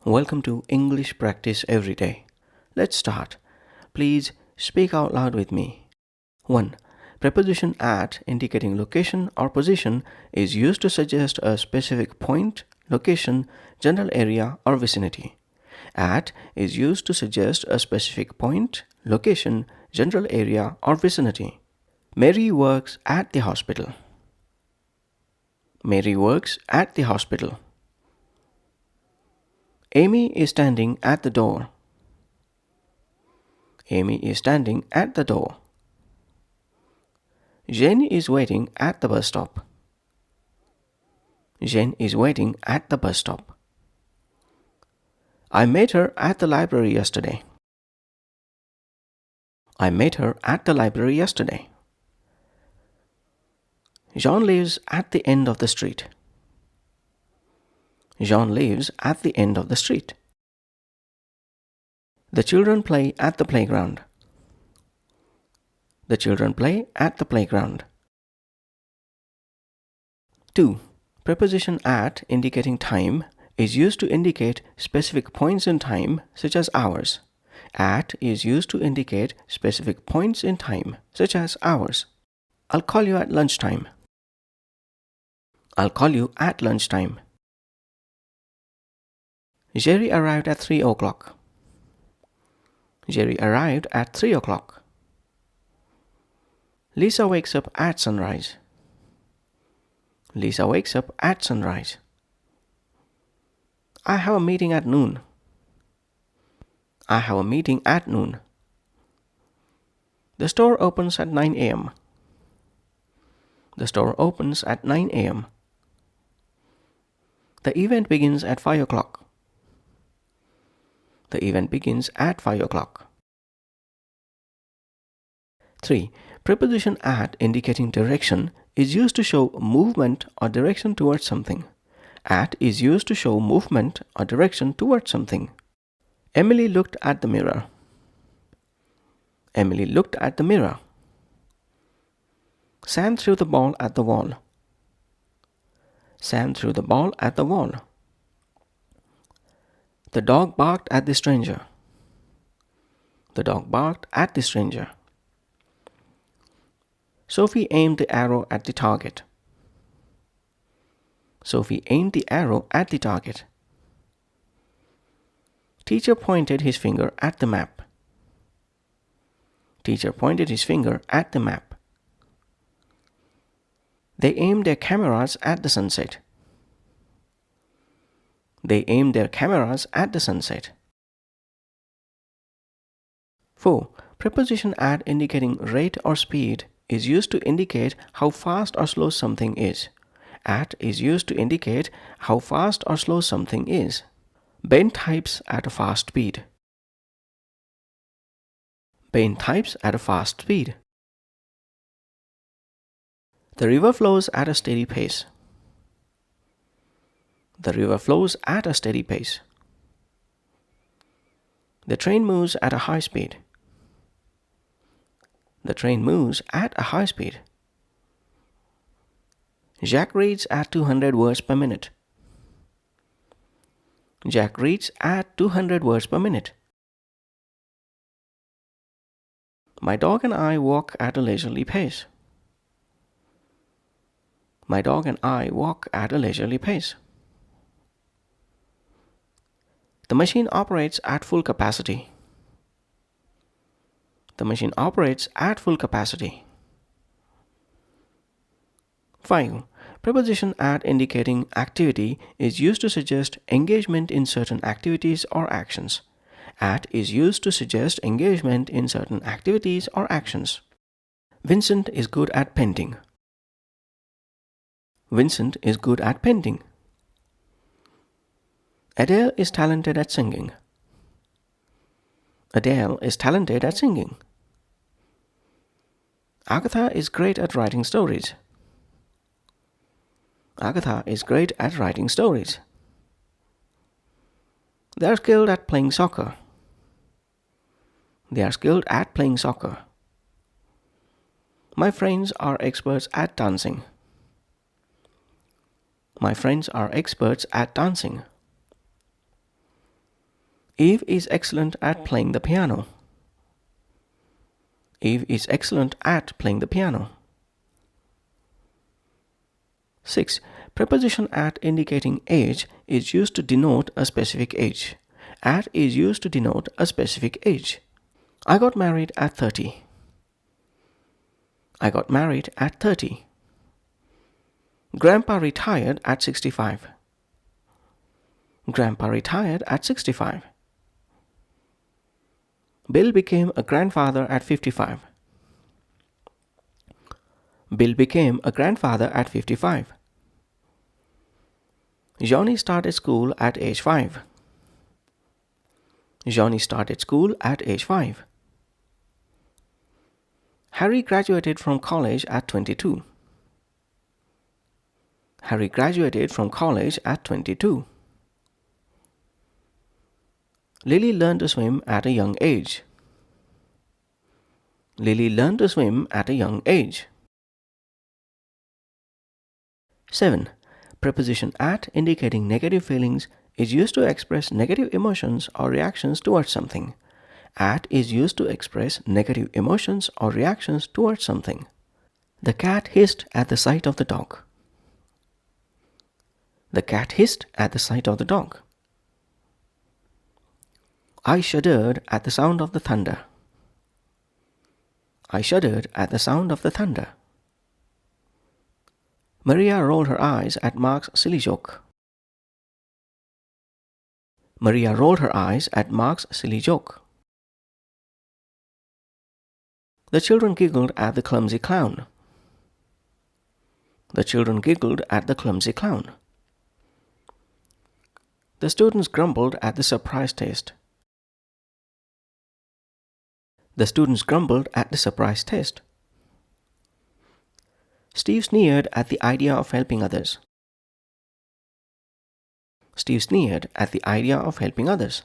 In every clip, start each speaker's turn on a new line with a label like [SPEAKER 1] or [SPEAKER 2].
[SPEAKER 1] Welcome to English Practice Every Day. Let's start. Please speak out loud with me. 1. Preposition at indicating location or position is used to suggest a specific point, location, general area, or vicinity. At is used to suggest a specific point, location, general area, or vicinity. Mary works at the hospital. Mary works at the hospital. Amy is standing at the door. Amy is standing at the door. Jane is waiting at the bus stop. Jane is waiting at the bus stop. I met her at the library yesterday. I met her at the library yesterday. Jean lives at the end of the street. Jean lives at the end of the street. The children play at the playground. The children play at the playground. 2. Preposition at indicating time is used to indicate specific points in time, such as hours. At is used to indicate specific points in time, such as hours. I'll call you at lunchtime. I'll call you at lunchtime. Jerry arrived at 3 o'clock. Jerry arrived at 3 o'clock. Lisa wakes up at sunrise. Lisa wakes up at sunrise. I have a meeting at noon. I have a meeting at noon. The store opens at 9 a.m. The store opens at 9 a.m. The event begins at 5 o'clock. The event begins at 5 o'clock. 3. Preposition at indicating direction is used to show movement or direction towards something. At is used to show movement or direction towards something. Emily looked at the mirror. Emily looked at the mirror. Sam threw the ball at the wall. Sam threw the ball at the wall. The dog barked at the stranger. The dog barked at the stranger. Sophie aimed the arrow at the target. Sophie aimed the arrow at the target. Teacher pointed his finger at the map. Teacher pointed his finger at the map. They aimed their cameras at the sunset. They aimed their cameras at the sunset. 4. Preposition at indicating rate or speed is used to indicate how fast or slow something is. At is used to indicate how fast or slow something is. Ben types at a fast speed. Ben types at a fast speed. The river flows at a steady pace. The river flows at a steady pace. The train moves at a high speed. The train moves at a high speed. Jack reads at 200 words per minute. Jack reads at 200 words per minute. My dog and I walk at a leisurely pace. My dog and I walk at a leisurely pace. The machine operates at full capacity. The machine operates at full capacity. 5. Preposition at indicating activity is used to suggest engagement in certain activities or actions. At is used to suggest engagement in certain activities or actions. Vincent is good at painting. Vincent is good at painting. Adele is talented at singing. Adele is talented at singing. Agatha is great at writing stories. Agatha is great at writing stories. They are skilled at playing soccer. They are skilled at playing soccer. My friends are experts at dancing. My friends are experts at dancing. Eve is excellent at playing the piano. Eve is excellent at playing the piano. 6. Preposition at indicating age is used to denote a specific age. At is used to denote a specific age. I got married at 30. I got married at 30. Grandpa retired at 65. Grandpa retired at 65. Bill became a grandfather at 55. Bill became a grandfather at 55. Johnny started school at age 5. Johnny started school at age 5. Harry graduated from college at 22. Harry graduated from college at 22. Lily learned to swim at a young age. Lily learned to swim at a young age. 7. Preposition at indicating negative feelings is used to express negative emotions or reactions towards something. At is used to express negative emotions or reactions towards something. The cat hissed at the sight of the dog. The cat hissed at the sight of the dog. I shuddered at the sound of the thunder. I shuddered at the sound of the thunder. Maria rolled her eyes at Mark's silly joke. Maria rolled her eyes at Mark's silly joke. The children giggled at the clumsy clown. The children giggled at the clumsy clown. The students grumbled at the surprise test. The students grumbled at the surprise test. Steve sneered at the idea of helping others. Steve sneered at the idea of helping others.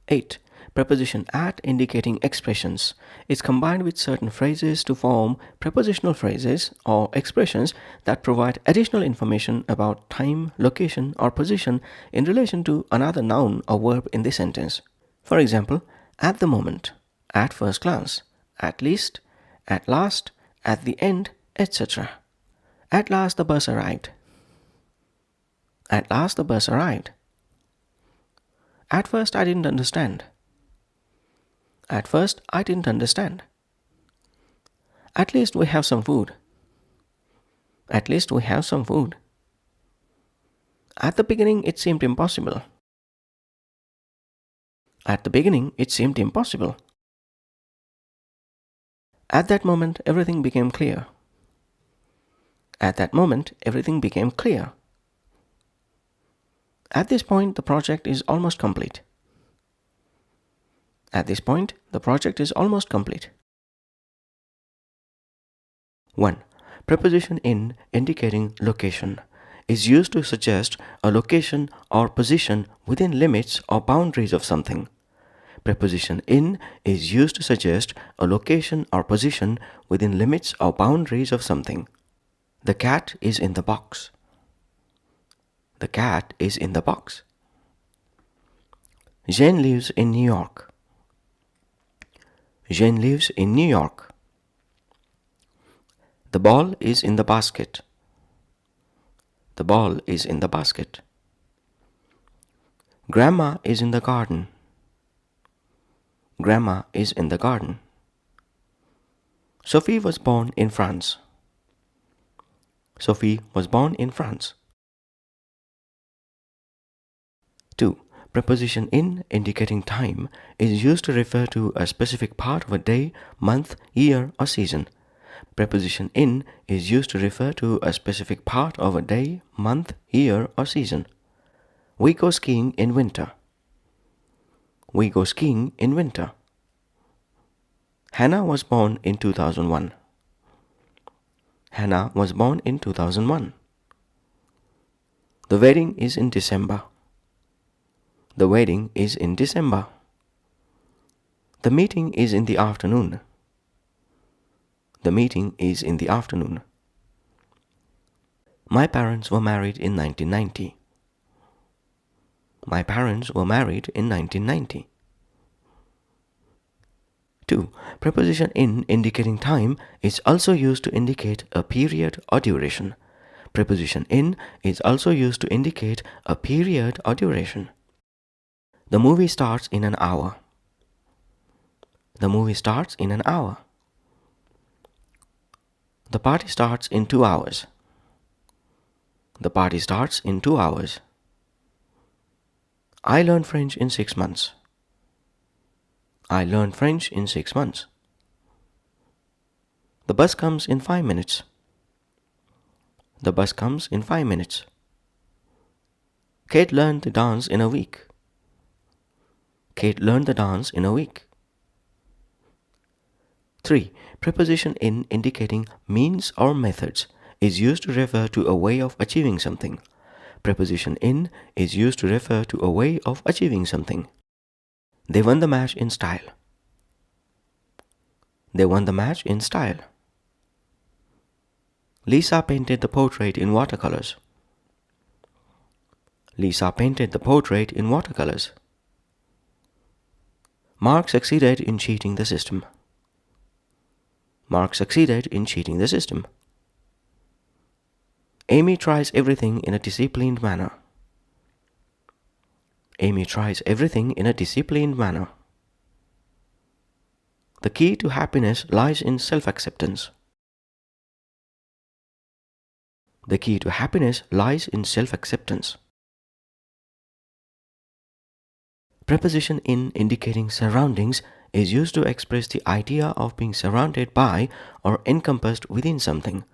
[SPEAKER 1] 8. Preposition at indicating expressions is combined with certain phrases to form prepositional phrases or expressions that provide additional information about time, location, or position in relation to another noun or verb in the sentence. For example, at the moment, at first glance, at least, at last, at the end, etc. At last the bus arrived. At last the bus arrived. At first I didn't understand. At first I didn't understand. At least we have some food. At least we have some food. At the beginning it seemed impossible. At the beginning it seemed impossible. At that moment everything became clear. At that moment everything became clear. At this point the project is almost complete. At this point the project is almost complete. 1. Preposition in indicating location is used to suggest a location or position within limits or boundaries of something. Preposition in is used to suggest a location or position within limits or boundaries of something. The cat is in the box. The cat is in the box. Jane lives in New York. Jane lives in New York. The ball is in the basket. The ball is in the basket. Grandma is in the garden. Grandma is in the garden. Sophie was born in France. Sophie was born in France. 2. Preposition in indicating time is used to refer to a specific part of a day, month, year, or season. Preposition in is used to refer to a specific part of a day, month, year, or season. We go skiing in winter. We go skiing in winter. Hannah was born in 2001. Hannah was born in 2001. The wedding is in December. The wedding is in December. The meeting is in the afternoon. The meeting is in the afternoon. My parents were married in 1990. My parents were married in 1990. 2. Preposition in indicating time is also used to indicate a period or duration. Preposition in is also used to indicate a period or duration. The movie starts in an hour. The movie starts in an hour. The party starts in 2 hours. The party starts in 2 hours. I learned French in 6 months. I learned French in 6 months. The bus comes in 5 minutes. The bus comes in 5 minutes. Kate learned to dance in a week. Kate learned the dance in a week. 3. Preposition in indicating means or methods is used to refer to a way of achieving something. Preposition in is used to refer to a way of achieving something. They won the match in style. They won the match in style. Lisa painted the portrait in watercolors. Lisa painted the portrait in watercolors. Mark succeeded in cheating the system. Mark succeeded in cheating the system. Amy tries everything in a disciplined manner. Amy tries everything in a disciplined manner. The key to happiness lies in self-acceptance. The key to happiness lies in self-acceptance. Preposition in indicating surroundings is used to express the idea of being surrounded by or encompassed within something.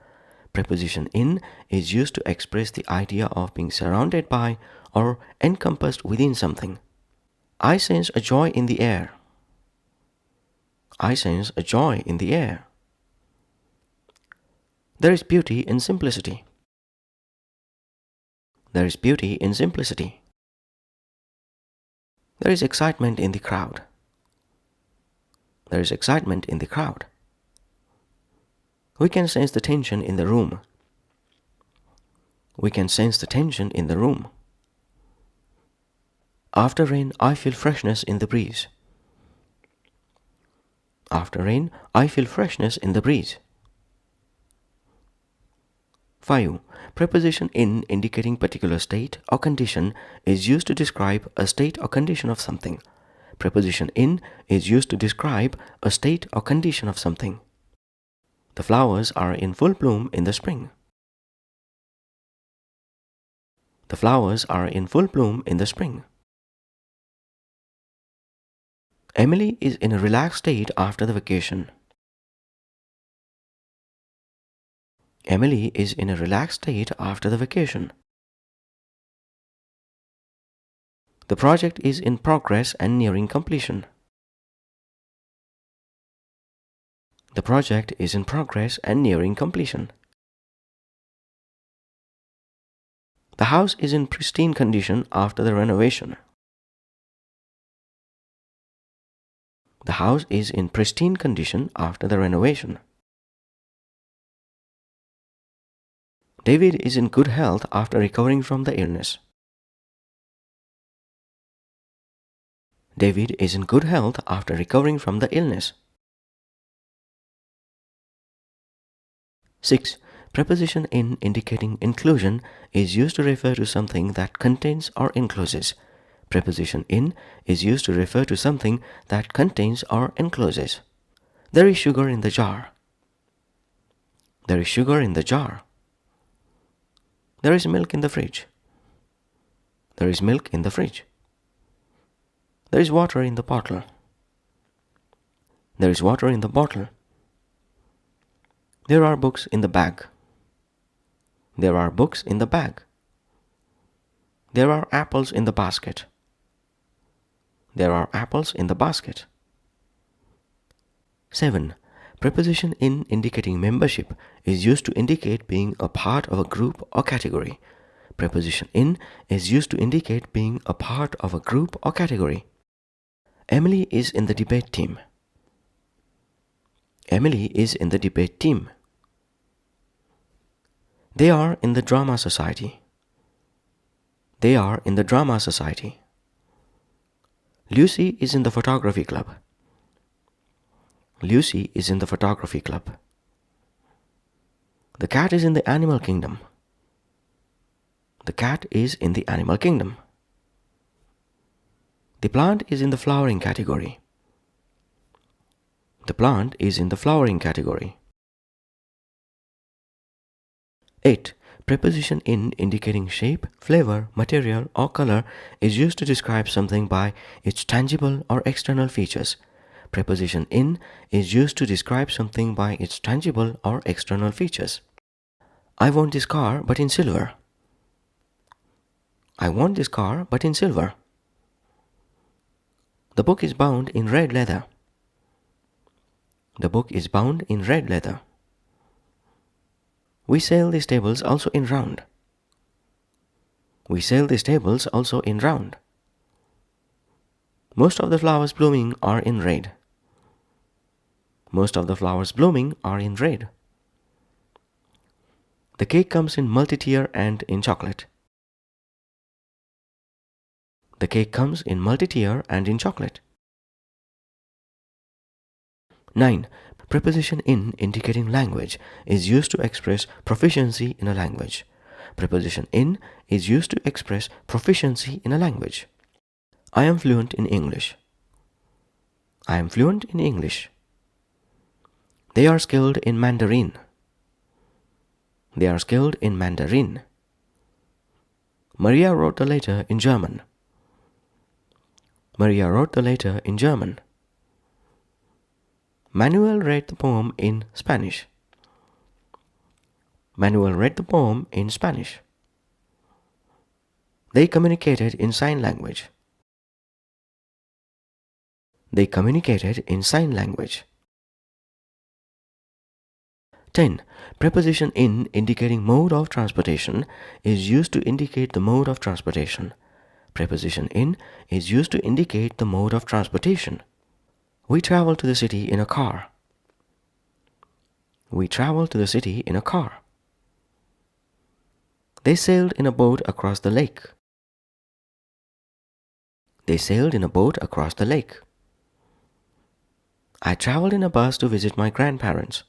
[SPEAKER 1] Preposition in is used to express the idea of being surrounded by or encompassed within something. I sense a joy in the air. I sense a joy in the air. There is beauty in simplicity. There is beauty in simplicity. There is excitement in the crowd. There is excitement in the crowd. We can sense the tension in the room. We can sense the tension in the room. After rain, I feel freshness in the breeze. After rain, I feel freshness in the breeze. 5. Preposition in indicating particular state or condition is used to describe a state or condition of something. Preposition in is used to describe a state or condition of something. The flowers are in full bloom in the spring. The flowers are in full bloom in the spring. Emily is in a relaxed state after the vacation. Emily is in a relaxed state after the vacation. The project is in progress and nearing completion. The project is in progress and nearing completion. The house is in pristine condition after the renovation. The house is in pristine condition after the renovation. David is in good health after recovering from the illness. David is in good health after recovering from the illness. 6. Preposition in indicating inclusion is used to refer to something that contains or encloses. Preposition in is used to refer to something that contains or encloses. There is sugar in the jar. There is sugar in the jar. There is milk in the fridge. There is milk in the fridge. There is water in the bottle. There is water in the bottle. There are books in the bag. There are books in the bag. There are apples in the basket. There are apples in the basket. 7. Preposition in indicating membership is used to indicate being a part of a group or category. Preposition in is used to indicate being a part of a group or category. Emily is in the debate team. Emily is in the debate team. They are in the drama society. They are in the drama society. Lucy is in the photography club. Lucy is in the photography club. The cat is in the animal kingdom. The cat is in the animal kingdom. The plant is in the flowering category. The plant is in the flowering category. 8. Preposition in indicating shape, flavor, material, or color is used to describe something by its tangible or external features. Preposition in is used to describe something by its tangible or external features. I want this car, but in silver. I want this car, but in silver. The book is bound in red leather. The book is bound in red leather. We sail these tables also in round. We sail these tables also in round. Most of the flowers blooming are in red. Most of the flowers blooming are in red. The cake comes in multi-tier and in chocolate. The cake comes in multi-tier and in chocolate. 9. Preposition in indicating language is used to express proficiency in a language. Preposition in is used to express proficiency in a language. I am fluent in English. I am fluent in English. They are skilled in Mandarin. They are skilled in Mandarin. Maria wrote the letter in German. Maria wrote the letter in German. Manuel read the poem in Spanish. Manuel read the poem in Spanish. They communicated in sign language. They communicated in sign language. 10. Preposition in indicating mode of transportation is used to indicate the mode of transportation. Preposition in is used to indicate the mode of transportation. We travel to the city in a car. We travel to the city in a car. They sailed in a boat across the lake. They sailed in a boat across the lake. I traveled in a bus to visit my grandparents.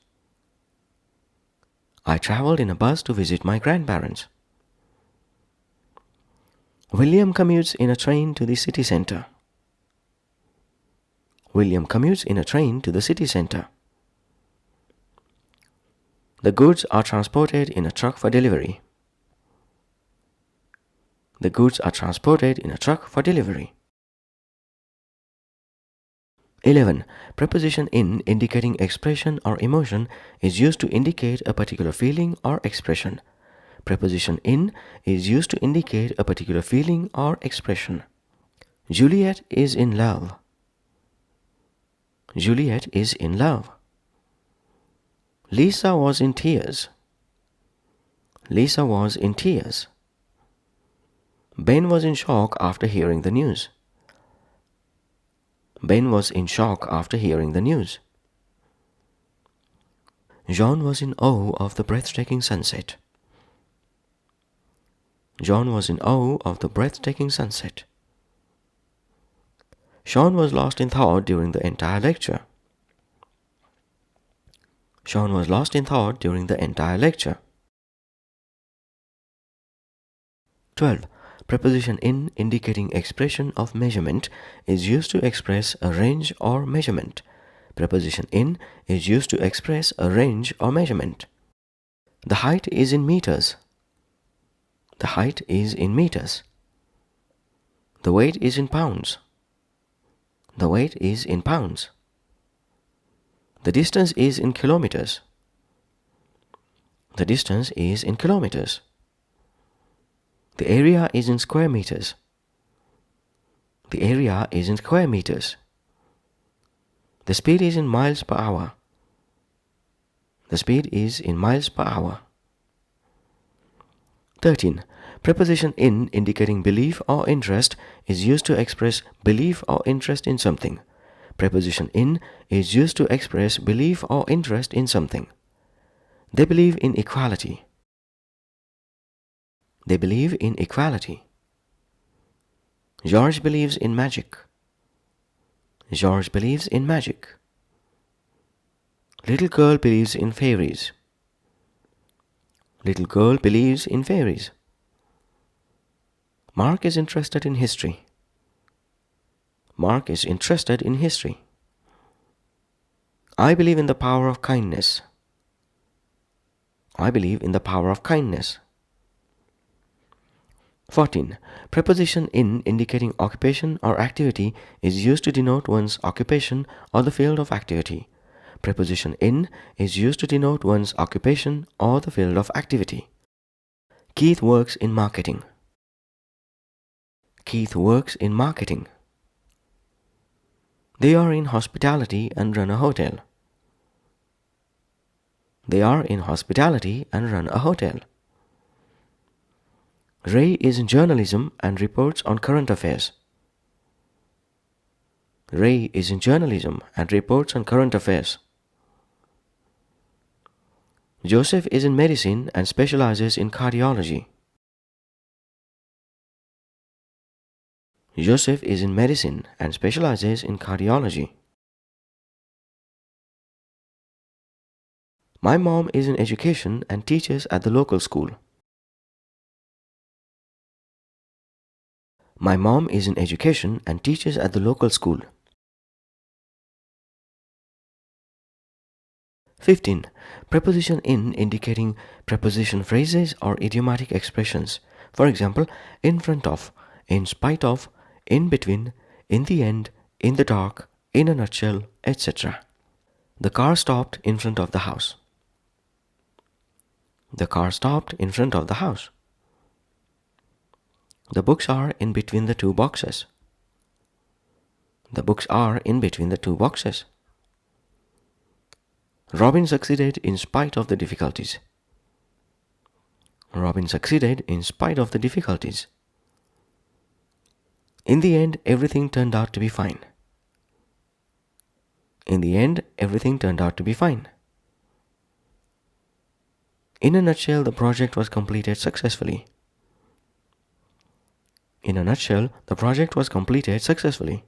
[SPEAKER 1] I traveled in a bus to visit my grandparents. William commutes in a train to the city center. William commutes in a train to the city center. The goods are transported in a truck for delivery. The goods are transported in a truck for delivery. 11. Preposition in indicating expression or emotion is used to indicate a particular feeling or expression. Preposition in is used to indicate a particular feeling or expression. Juliet is in love. Juliet is in love. Lisa was in tears. Lisa was in tears. Ben was in shock after hearing the news. Ben was in shock after hearing the news. John was in awe of the breathtaking sunset. John was in awe of the breathtaking sunset. Sean was lost in thought during the entire lecture. Sean was lost in thought during the entire lecture. 12. Preposition in indicating expression of measurement is used to express a range or measurement. Preposition in is used to express a range or measurement. The height is in meters. The height is in meters. The weight is in pounds. The weight is in pounds. The distance is in kilometers. The distance is in kilometers. The area is in square meters. The area is in square meters. The speed is in miles per hour. The speed is in miles per hour. 13. Preposition in indicating belief or interest is used to express belief or interest in something. Preposition in is used to express belief or interest in something. They believe in equality. They believe in equality. George believes in magic. George believes in magic. Little girl believes in fairies. Little girl believes in fairies. Mark is interested in history. Mark is interested in history. I believe in the power of kindness. I believe in the power of kindness. 14. Preposition in indicating occupation or activity is used to denote one's occupation or the field of activity. Preposition in is used to denote one's occupation or the field of activity. Keith works in marketing. Keith works in marketing. They are in hospitality and run a hotel. They are in hospitality and run a hotel. Ray is in journalism and reports on current affairs. Ray is in journalism and reports on current affairs. Joseph is in medicine and specializes in cardiology. Joseph is in medicine and specializes in cardiology. My mom is in education and teaches at the local school. My mom is in education and teaches at the local school. 15. Preposition in indicating preposition phrases or idiomatic expressions. For example, in front of, in spite of, in between, in the end, in the dark, in a nutshell, etc. The car stopped in front of the house. The car stopped in front of the house. The books are in between the two boxes. The books are in between the two boxes. Robin succeeded in spite of the difficulties. Robin succeeded in spite of the difficulties. In the end, everything turned out to be fine. In the end, everything turned out to be fine. In a nutshell, the project was completed successfully. In a nutshell, the project was completed successfully.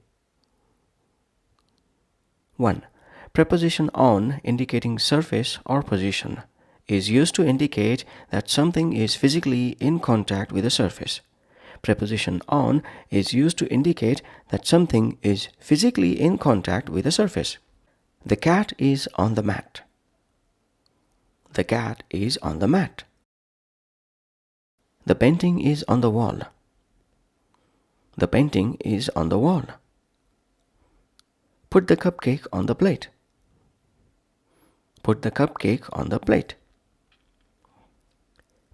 [SPEAKER 1] 1. Preposition on indicating surface or position is used to indicate that something is physically in contact with a surface. Preposition on is used to indicate that something is physically in contact with a surface. The cat is on the mat. The cat is on the mat. The painting is on the wall. The painting is on the wall. Put the cupcake on the plate. Put the cupcake on the plate.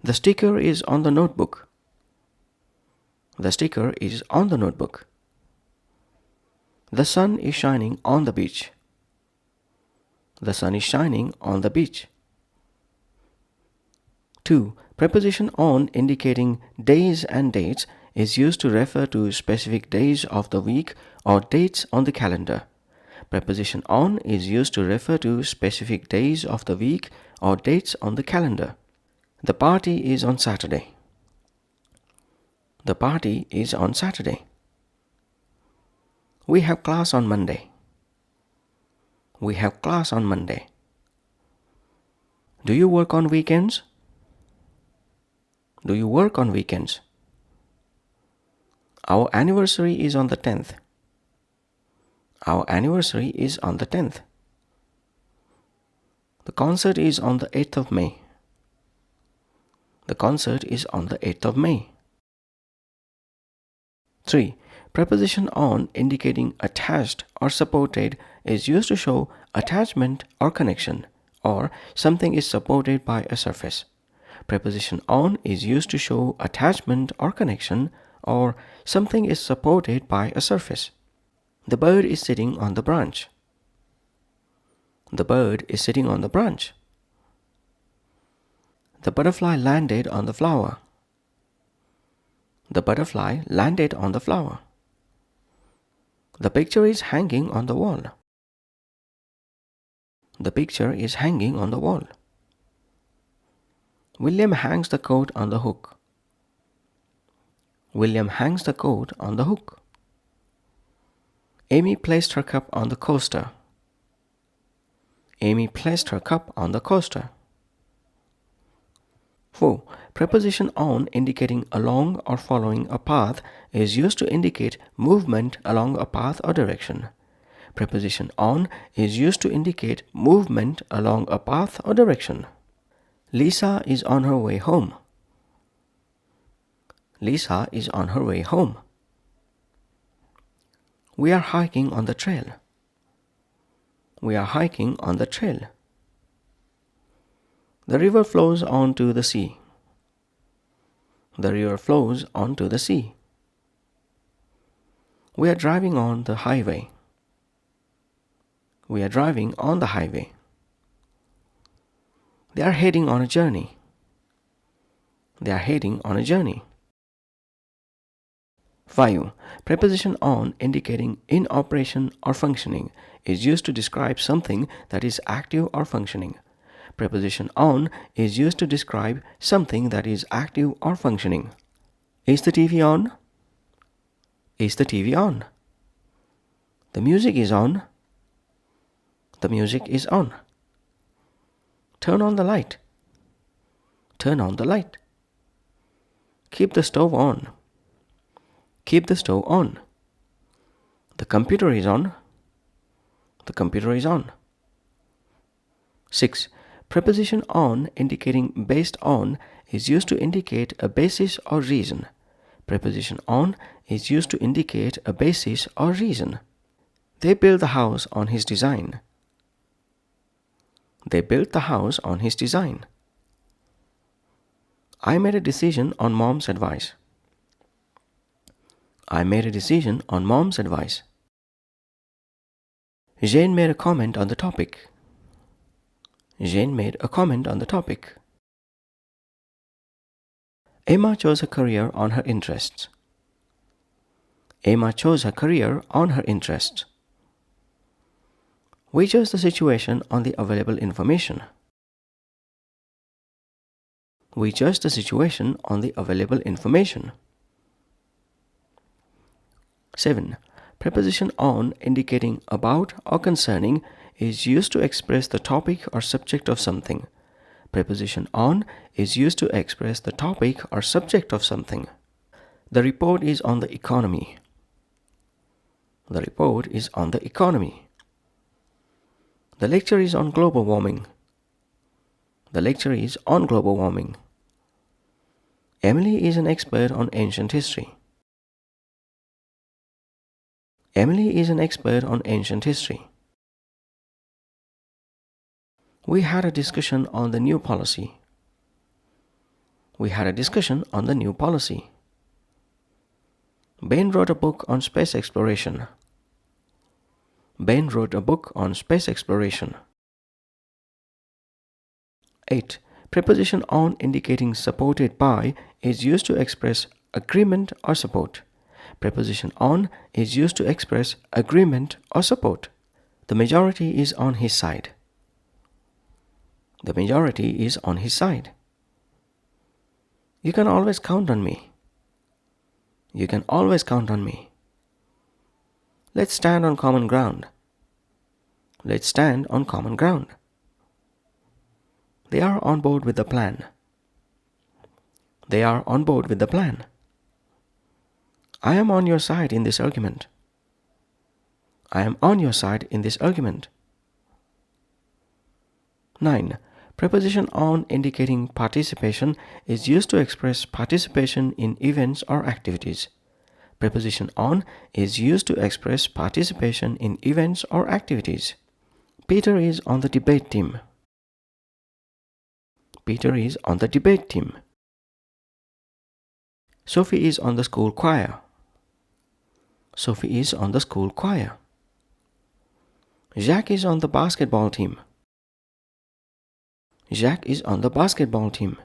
[SPEAKER 1] The sticker is on the notebook. The sticker is on the notebook. The sun is shining on the beach. The sun is shining on the beach. 2. Preposition on indicating days and dates is used to refer to specific days of the week or dates on the calendar. Preposition on is used to refer to specific days of the week or dates on the calendar. The party is on Saturday. The party is on Saturday. We have class on Monday. We have class on Monday. Do you work on weekends? Do you work on weekends? Our anniversary is on the 10th. Our anniversary is on the 10th. The concert is on the 8th of May. The concert is on the 8th of May. 3. Preposition on indicating attached or supported is used to show attachment or connection, or something is supported by a surface. Preposition on is used to show attachment or connection, or something is supported by a surface. The bird is sitting on the branch. The bird is sitting on the branch. The butterfly landed on the flower. The butterfly landed on the flower. The picture is hanging on the wall. The picture is hanging on the wall. William hangs the coat on the hook. William hangs the coat on the hook. Amy placed her cup on the coaster. Amy placed her cup on the coaster. 4. Preposition on indicating along or following a path is used to indicate movement along a path or direction. Preposition on is used to indicate movement along a path or direction. Lisa is on her way home. Lisa is on her way home. We are hiking on the trail. We are hiking on the trail. The river flows onto the sea. The river flows onto the sea. We are driving on the highway. We are driving on the highway. They are heading on a journey. They are heading on a journey. 5. Preposition on indicating in operation or functioning is used to describe something that is active or functioning. Preposition on is used to describe something that is active or functioning. Is the TV on? Is the TV on? The music is on. The music is on. Turn on the light. Turn on the light. Keep the stove on. Keep the stove on. The computer is on. The computer is on. 6. Preposition on indicating based on is used to indicate a basis or reason. Preposition on is used to indicate a basis or reason. They built the house on his design. They built the house on his design. I made a decision on mom's advice. I made a decision on mom's advice. Jane made a comment on the topic. Jane made a comment on the topic. Emma chose a career on her interests. Emma chose her career on her interests. We judge the situation on the available information. We judge the situation on the available information. 7. Preposition on indicating about or concerning is used to express the topic or subject of something. Preposition on is used to express the topic or subject of something. The report is on the economy. The report is on the economy. The lecture is on global warming. The lecture is on global warming. Emily is an expert on ancient history. Emily is an expert on ancient history. We had a discussion on the new policy. We had a discussion on the new policy. Ben wrote a book on space exploration. Ben wrote a book on space exploration. 8. Preposition on indicating supported by is used to express agreement or support. Preposition on is used to express agreement or support. The majority is on his side. The majority is on his side. You can always count on me. You can always count on me. Let's stand on common ground. Let's stand on common ground. They are on board with the plan. They are on board with the plan. I am on your side in this argument. I am on your side in this argument. 9. Preposition on indicating participation is used to express participation in events or activities. Preposition on is used to express participation in events or activities. Peter is on the debate team. Peter is on the debate team. Sophie is on the school choir. Sophie is on the school choir. Jacques is on the basketball team. Jacques is on the basketball team.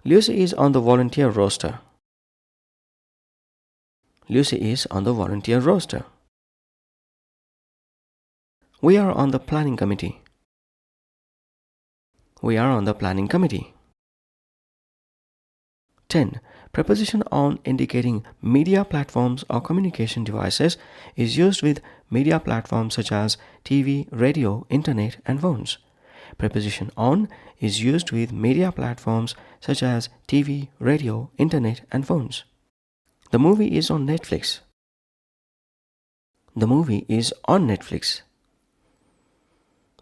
[SPEAKER 1] Lucy is on the volunteer roster. Lucy is on the volunteer roster. We are on the planning committee. We are on the planning committee. 10. Preposition on indicating media platforms or communication devices is used with media platforms such as TV, radio, internet, and phones. Preposition on is used with media platforms such as TV, radio, internet, and phones. The movie is on Netflix. The movie is on Netflix.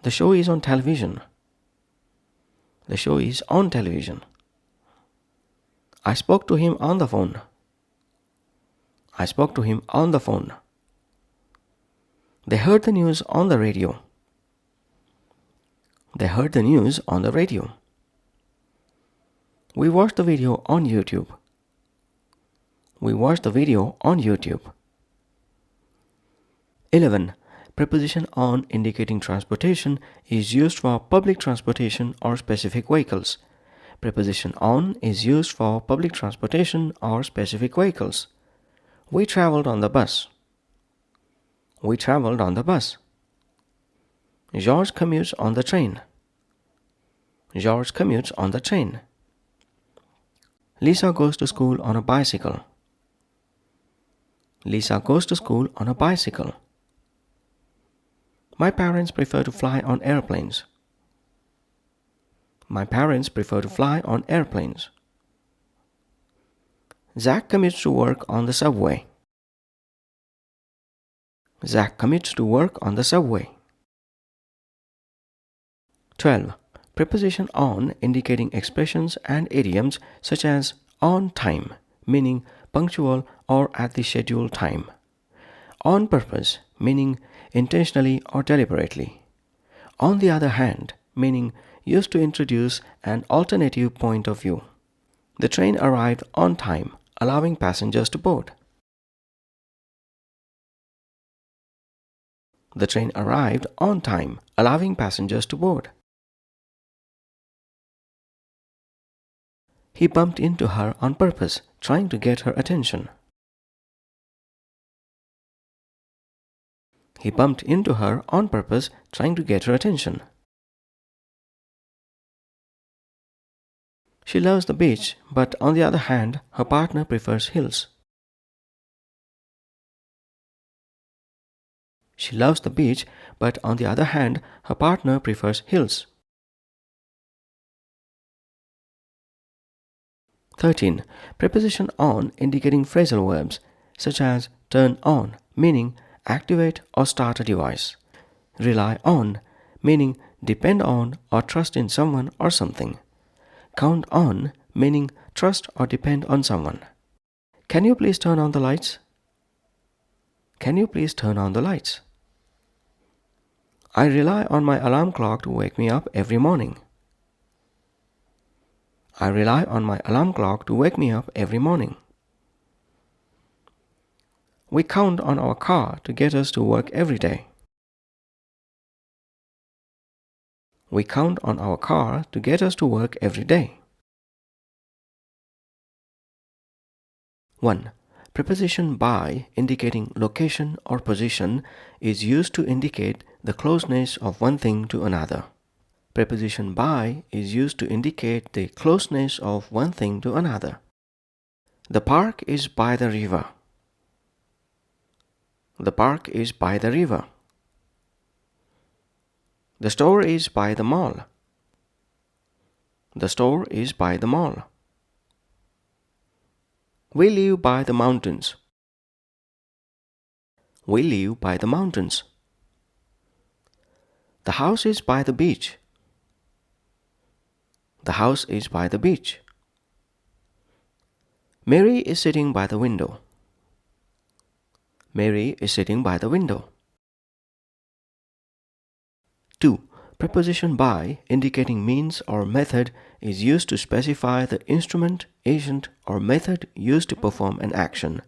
[SPEAKER 1] The show is on television. The show is on television. I spoke to him on the phone. I spoke to him on the phone. They heard the news on the radio. They heard the news on the radio. We watched the video on YouTube. We watched the video on YouTube. 11. Preposition on indicating transportation is used for public transportation or specific vehicles. Preposition on is used for public transportation or specific vehicles. We traveled on the bus. We traveled on the bus. George commutes on the train. George commutes on the train. Lisa goes to school on a bicycle. Lisa goes to school on a bicycle. My parents prefer to fly on airplanes. My parents prefer to fly on airplanes. Zach commutes to work on the subway. Zach commutes to work on the subway. 12. Preposition on indicating expressions and idioms such as on time, meaning punctual or at the scheduled time. On purpose, meaning intentionally or deliberately. On the other hand, meaning used to introduce an alternative point of view. The train arrived on time, allowing passengers to board. The train arrived on time, allowing passengers to board. He bumped into her on purpose, trying to get her attention. He bumped into her on purpose, trying to get her attention. She loves the beach, but on the other hand, her partner prefers hills. She loves the beach, but on the other hand, her partner prefers hills. 13. Preposition on indicating phrasal verbs such as turn on, meaning activate or start a device. Rely on, meaning depend on or trust in someone or something. Count on, meaning trust or depend on someone. Can you please turn on the lights? Can you please turn on the lights? I rely on my alarm clock to wake me up every morning. I rely on my alarm clock to wake me up every morning. We count on our car to get us to work every day. We count on our car to get us to work every day. 1. Preposition by indicating location or position is used to indicate the closeness of one thing to another. Preposition by is used to indicate the closeness of one thing to another. The park is by the river. The park is by the river. The store is by the mall. The store is by the mall. We live by the mountains. We live by the mountains. The house is by the beach. The house is by the beach. Mary is sitting by the window. Mary is sitting by the window. 2. Preposition by indicating means or method is used to specify the instrument, agent, or method used to perform an action.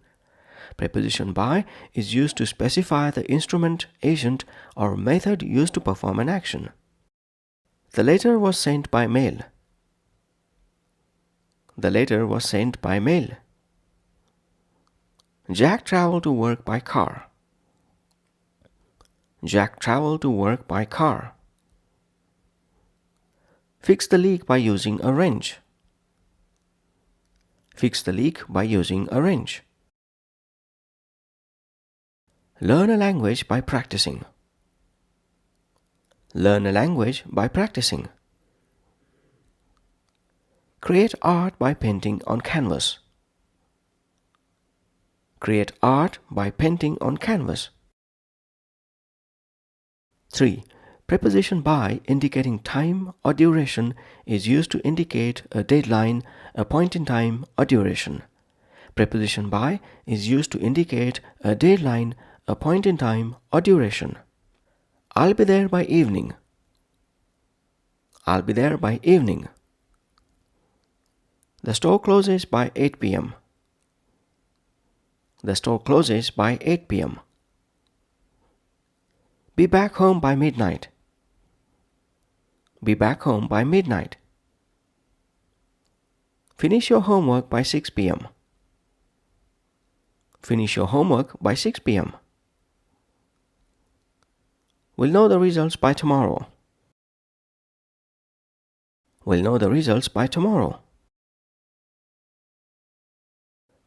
[SPEAKER 1] Preposition by is used to specify the instrument, agent, or method used to perform an action. The letter was sent by mail. The letter was sent by mail. Jack traveled to work by car. Jack traveled to work by car. Fix the leak by using a wrench. Fix the leak by using a wrench. Learn a language by practicing. Learn a language by practicing. Create art by painting on canvas. Create art by painting on canvas. 3. Preposition by indicating time or duration is used to indicate a deadline, a point in time, or duration. Preposition by is used to indicate a deadline, a point in time, or duration. I'll be there by evening. I'll be there by evening. The store closes by 8 p.m. The store closes by 8 p.m. Be back home by midnight. Be back home by midnight. Finish your homework by 6 p.m. Finish your homework by 6 p.m. We'll know the results by tomorrow. We'll know the results by tomorrow.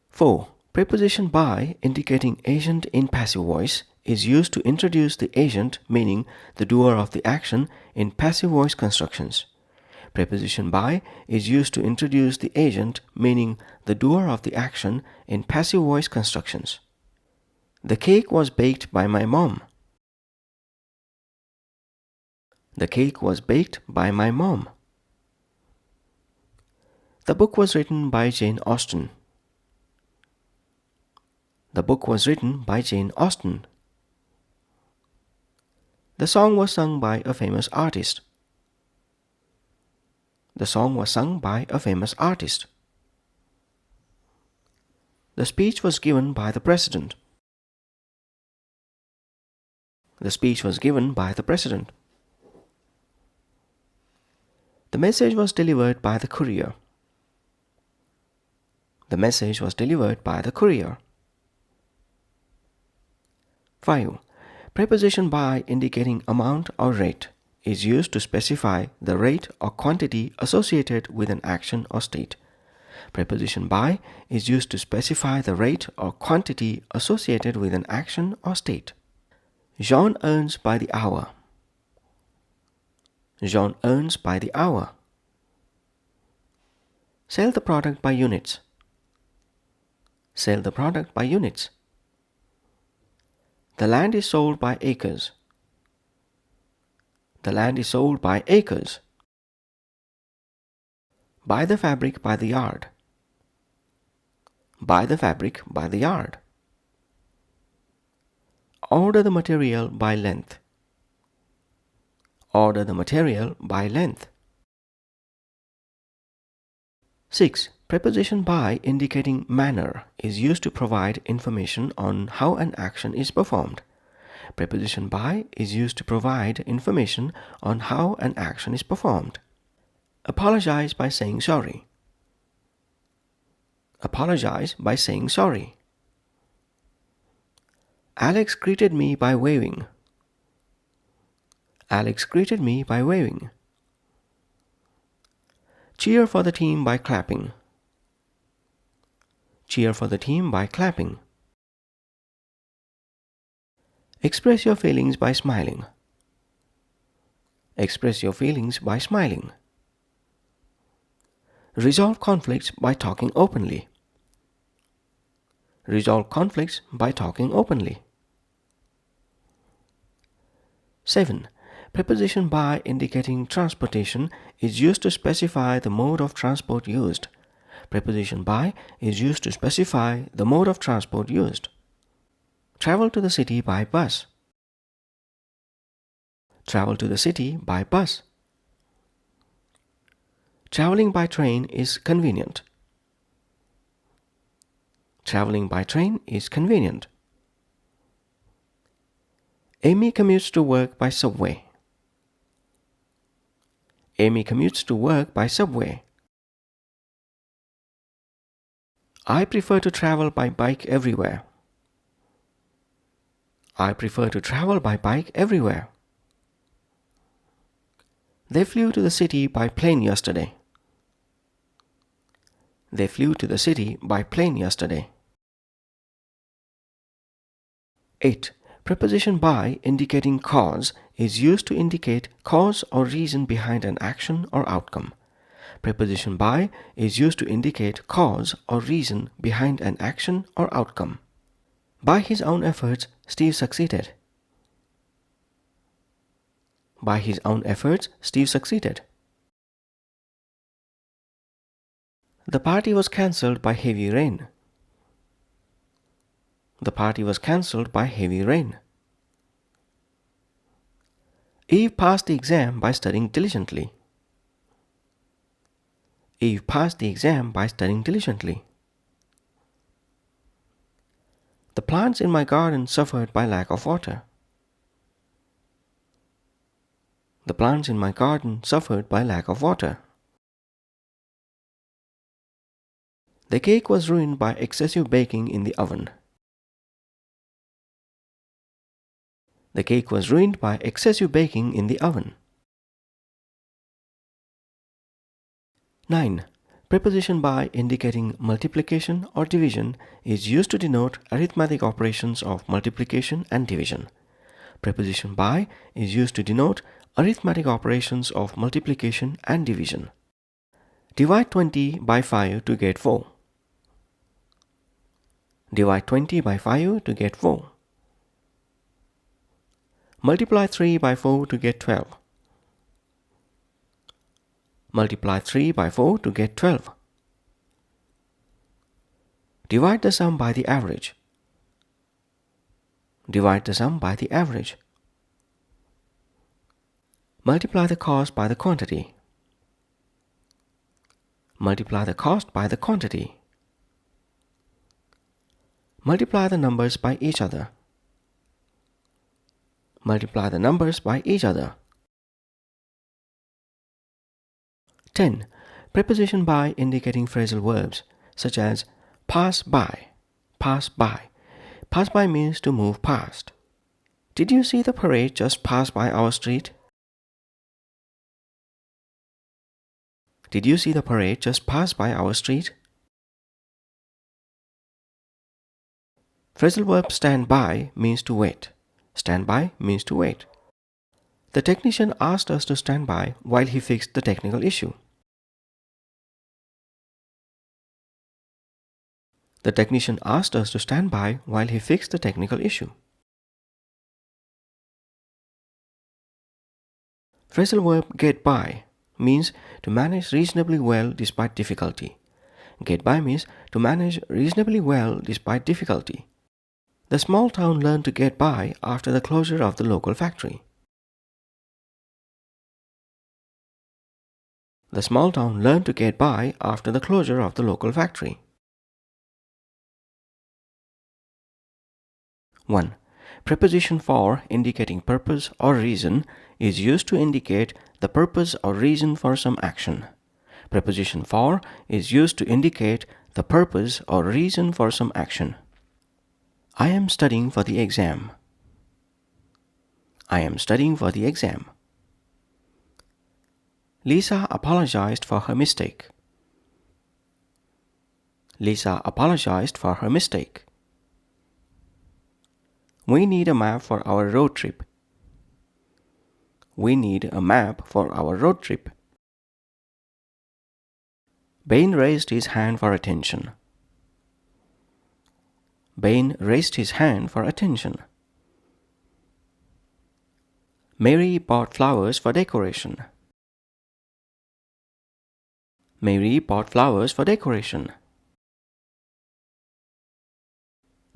[SPEAKER 1] 4. Preposition by indicating agent in passive voice is used to introduce the agent, meaning the doer of the action, in passive voice constructions. Preposition by is used to introduce the agent, meaning the doer of the action, in passive voice constructions. The cake was baked by my mom. The cake was baked by my mom. The book was written by Jane Austen. The book was written by Jane Austen. The song was sung by a famous artist. The song was sung by a famous artist. The speech was given by the president. The speech was given by the president. The message was delivered by the courier. The message was delivered by the courier. 5. Preposition by indicating amount or rate is used to specify the rate or quantity associated with an action or state. Preposition by is used to specify the rate or quantity associated with an action or state. Jean earns by the hour. Jean earns by the hour. Sell the product by units. Sell the product by units. The land is sold by acres. The land is sold by acres. Buy the fabric by the yard. Buy the fabric by the yard. Order the material by length. Order the material by length. 6. Preposition by indicating manner is used to provide information on how an action is performed. Preposition by is used to provide information on how an action is performed. Apologize by saying sorry. Apologize by saying sorry. Alex greeted me by waving. Alex greeted me by waving. Cheer for the team by clapping. Cheer for the team by clapping. Express your feelings by smiling. Express your feelings by smiling. Resolve conflicts by talking openly. Resolve conflicts by talking openly. 7. Preposition by indicating transportation is used to specify the mode of transport used. Preposition by is used to specify the mode of transport used. Travel to the city by bus. Travel to the city by bus. Traveling by train is convenient. Traveling by train is convenient. Amy commutes to work by subway. Amy commutes to work by subway. I prefer to travel by bike everywhere. I prefer to travel by bike everywhere. They flew to the city by plane yesterday. They flew to the city by plane yesterday. 8. Preposition by indicating cause is used to indicate cause or reason behind an action or outcome. Preposition by is used to indicate cause or reason behind an action or outcome. By his own efforts, Steve succeeded. By his own efforts, Steve succeeded. The party was cancelled by heavy rain. The party was cancelled by heavy rain. Eve passed the exam by studying diligently. Eve passed the exam by studying diligently. The plants in my garden suffered by lack of water. The plants in my garden suffered by lack of water. The cake was ruined by excessive baking in the oven. The cake was ruined by excessive baking in the oven. 9. Preposition by indicating multiplication or division is used to denote arithmetic operations of multiplication and division. Preposition by is used to denote arithmetic operations of multiplication and division. Divide 20 by 5 to get 4. Divide 20 by 5 to get 4. Multiply 3 by 4 to get 12. Multiply 3 by 4 to get 12. Divide the sum by the average. Divide the sum by the average. Multiply the cost by the quantity. Multiply the cost by the quantity. Multiply the numbers by each other. Multiply the numbers by each other. 10. Preposition by indicating phrasal verbs such as pass by. Pass by. Pass by means to move past. Did you see the parade just pass by our street? Did you see the parade just pass by our street? Phrasal verb stand by means to wait. Stand by means to wait. The technician asked us to stand by while he fixed the technical issue. The technician asked us to stand by while he fixed the technical issue. Phrasal verb get by means to manage reasonably well despite difficulty. Get by means to manage reasonably well despite difficulty. The small town learned to get by after the closure of the local factory. The small town learned to get by after the closure of the local factory. 1. Preposition for indicating purpose or reason is used to indicate the purpose or reason for some action. Preposition for is used to indicate the purpose or reason for some action. I am studying for the exam. I am studying for the exam. Lisa apologized for her mistake. Lisa apologized for her mistake. We need a map for our road trip. We need a map for our road trip. Bain raised his hand for attention. Bain raised his hand for attention. Mary bought flowers for decoration. Mary bought flowers for decoration.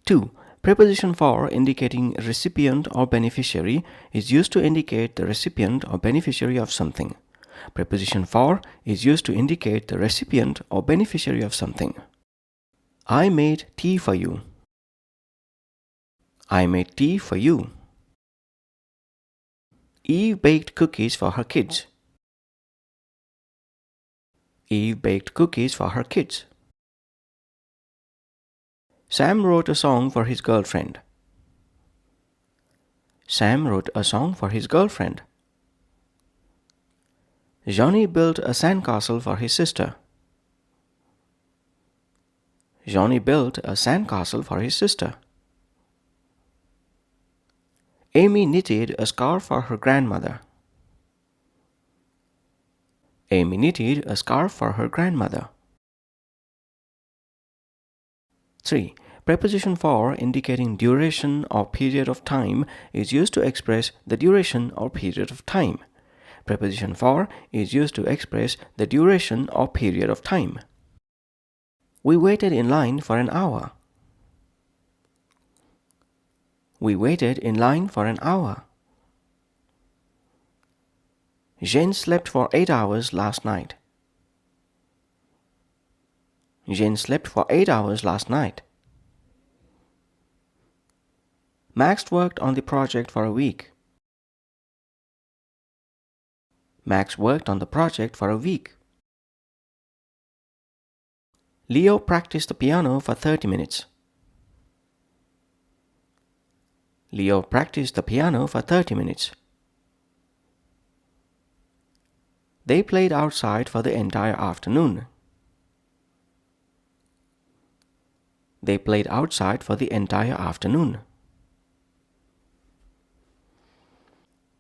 [SPEAKER 1] 2. Preposition for indicating recipient or beneficiary is used to indicate the recipient or beneficiary of something. Preposition for is used to indicate the recipient or beneficiary of something. I made tea for you. I made tea for you. Eve baked cookies for her kids. Eve baked cookies for her kids. Sam wrote a song for his girlfriend. Sam wrote a song for his girlfriend. Johnny built a sandcastle for his sister. Johnny built a sandcastle for his sister. Amy knitted a scarf for her grandmother. Amy knitted a scarf for her grandmother. 3. Preposition for indicating duration or period of time is used to express the duration or period of time. Preposition for is used to express the duration or period of time. We waited in line for an hour. We waited in line for an hour. Jane slept for 8 hours last night. Jane slept for 8 hours last night. Max worked on the project for a week. Max worked on the project for a week. Leo practiced the piano for 30 minutes. Leo practiced the piano for 30 minutes. They played outside for the entire afternoon. They played outside for the entire afternoon.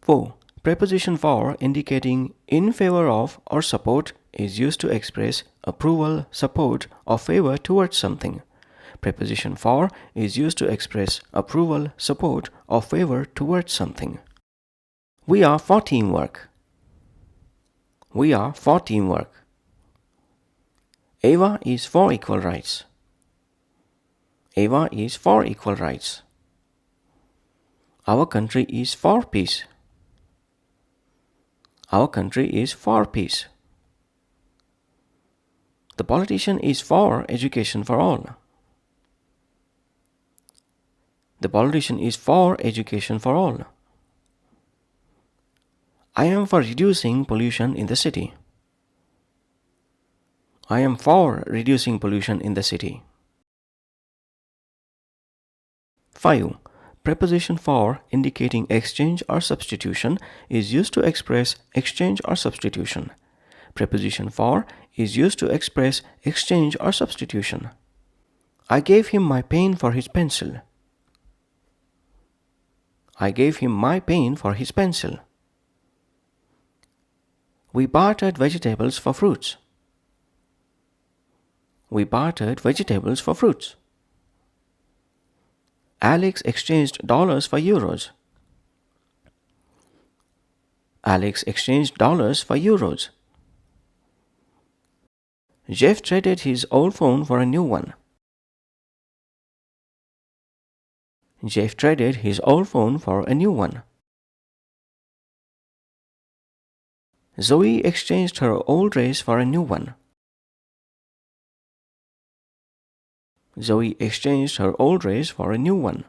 [SPEAKER 1] 4. Preposition for indicating in favor of or support is used to express approval, support, or favor towards something. Preposition for is used to express approval, support, or favor towards something. We are for teamwork. We are for teamwork. Ava is for equal rights. Ava is for equal rights. Our country is for peace. Our country is for peace. The politician is for education for all. The politician is for education for all. I am for reducing pollution in the city. I am for reducing pollution in the city. 5. Preposition for indicating exchange or substitution is used to express exchange or substitution. Preposition for is used to express exchange or substitution. I gave him my pen for his pencil. I gave him my pen for his pencil. We bartered vegetables for fruits. We bartered vegetables for fruits. Alex exchanged dollars for euros. Alex exchanged dollars for euros. Jeff traded his old phone for a new one. Jeff traded his old phone for a new one. Zoe exchanged her old dress for a new one. Zoe exchanged her old dress for a new one.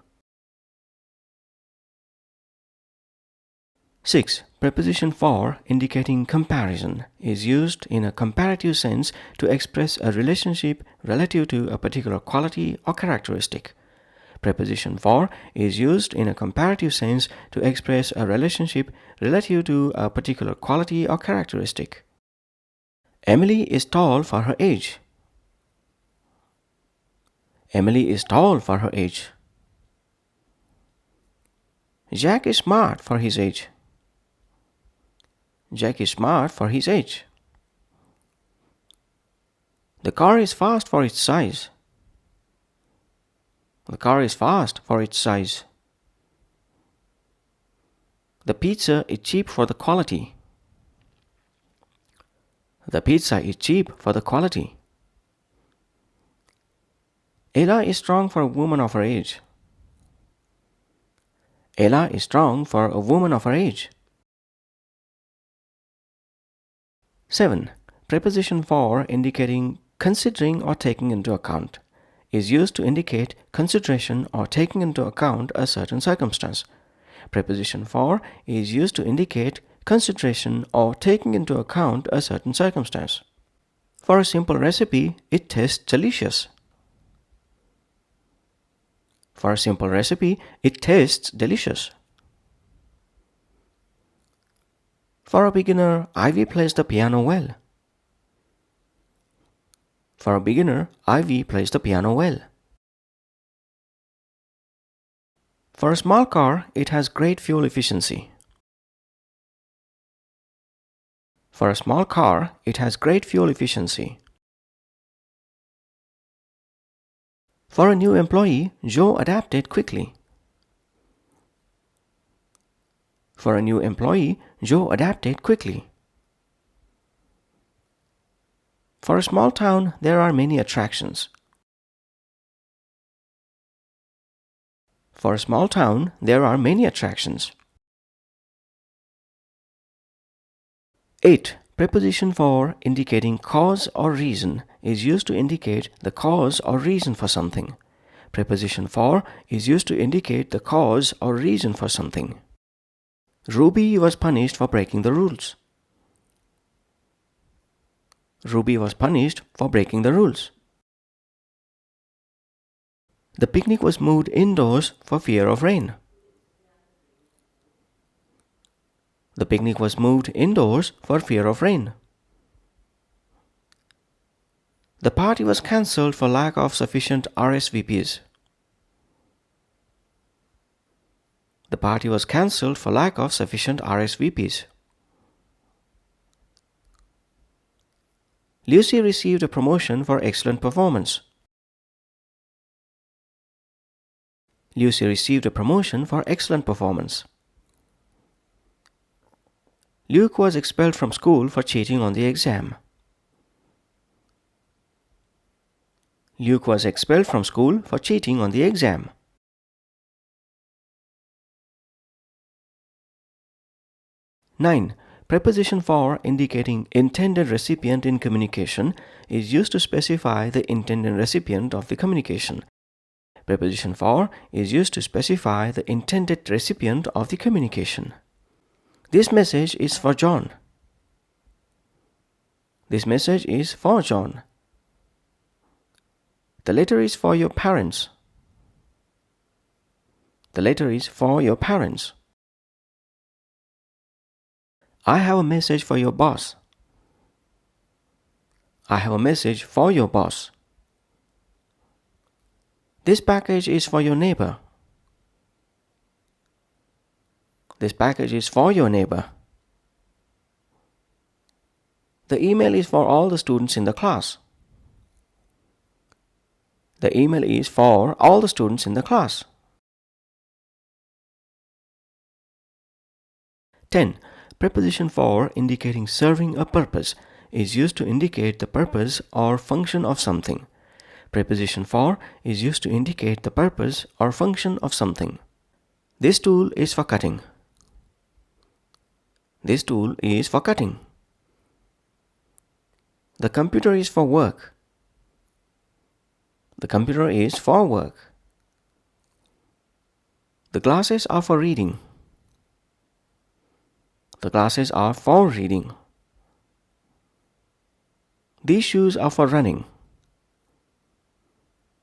[SPEAKER 1] 6. Preposition for indicating comparison is used in a comparative sense to express a relationship relative to a particular quality or characteristic. Preposition for is used in a comparative sense to express a relationship relative to a particular quality or characteristic. Emily is tall for her age. Emily is tall for her age. Jack is smart for his age. Jack is smart for his age. The car is fast for its size. The car is fast for its size. The pizza is cheap for the quality. The pizza is cheap for the quality. Ella is strong for a woman of her age. Ella is strong for a woman of her age. 7. Preposition for indicating considering or taking into account is used to indicate consideration or taking into account a certain circumstance. Preposition for is used to indicate consideration or taking into account a certain circumstance. For a simple recipe, it tastes delicious. For a simple recipe, it tastes delicious. For a beginner, Ivy plays the piano well. For a beginner, Ivy plays the piano well. For a small car, it has great fuel efficiency. For a small car, it has great fuel efficiency. For a new employee, Joe adapted quickly. For a new employee, Joe adapted quickly. For a small town, there are many attractions. For a small town, there are many attractions. 8. Preposition for indicating cause or reason is used to indicate the cause or reason for something. Preposition for is used to indicate the cause or reason for something. Ruby was punished for breaking the rules. Ruby was punished for breaking the rules. The picnic was moved indoors for fear of rain. The picnic was moved indoors for fear of rain. The party was cancelled for lack of sufficient RSVPs. The party was cancelled for lack of sufficient RSVPs. Lucy received a promotion for excellent performance. Lucy received a promotion for excellent performance. Luke was expelled from school for cheating on the exam. Luke was expelled from school for cheating on the exam. 9. Preposition for indicating intended recipient in communication is used to specify the intended recipient of the communication. Preposition for is used to specify the intended recipient of the communication. This message is for John. This message is for John. The letter is for your parents. The letter is for your parents. I have a message for your boss. I have a message for your boss. This package is for your neighbor. This package is for your neighbor. The email is for all the students in the class. The email is for all the students in the class. 10. Preposition for indicating serving a purpose is used to indicate the purpose or function of something. Preposition for is used to indicate the purpose or function of something. This tool is for cutting. This tool is for cutting. The computer is for work. The computer is for work. The glasses are for reading. The glasses are for reading. These shoes are for running.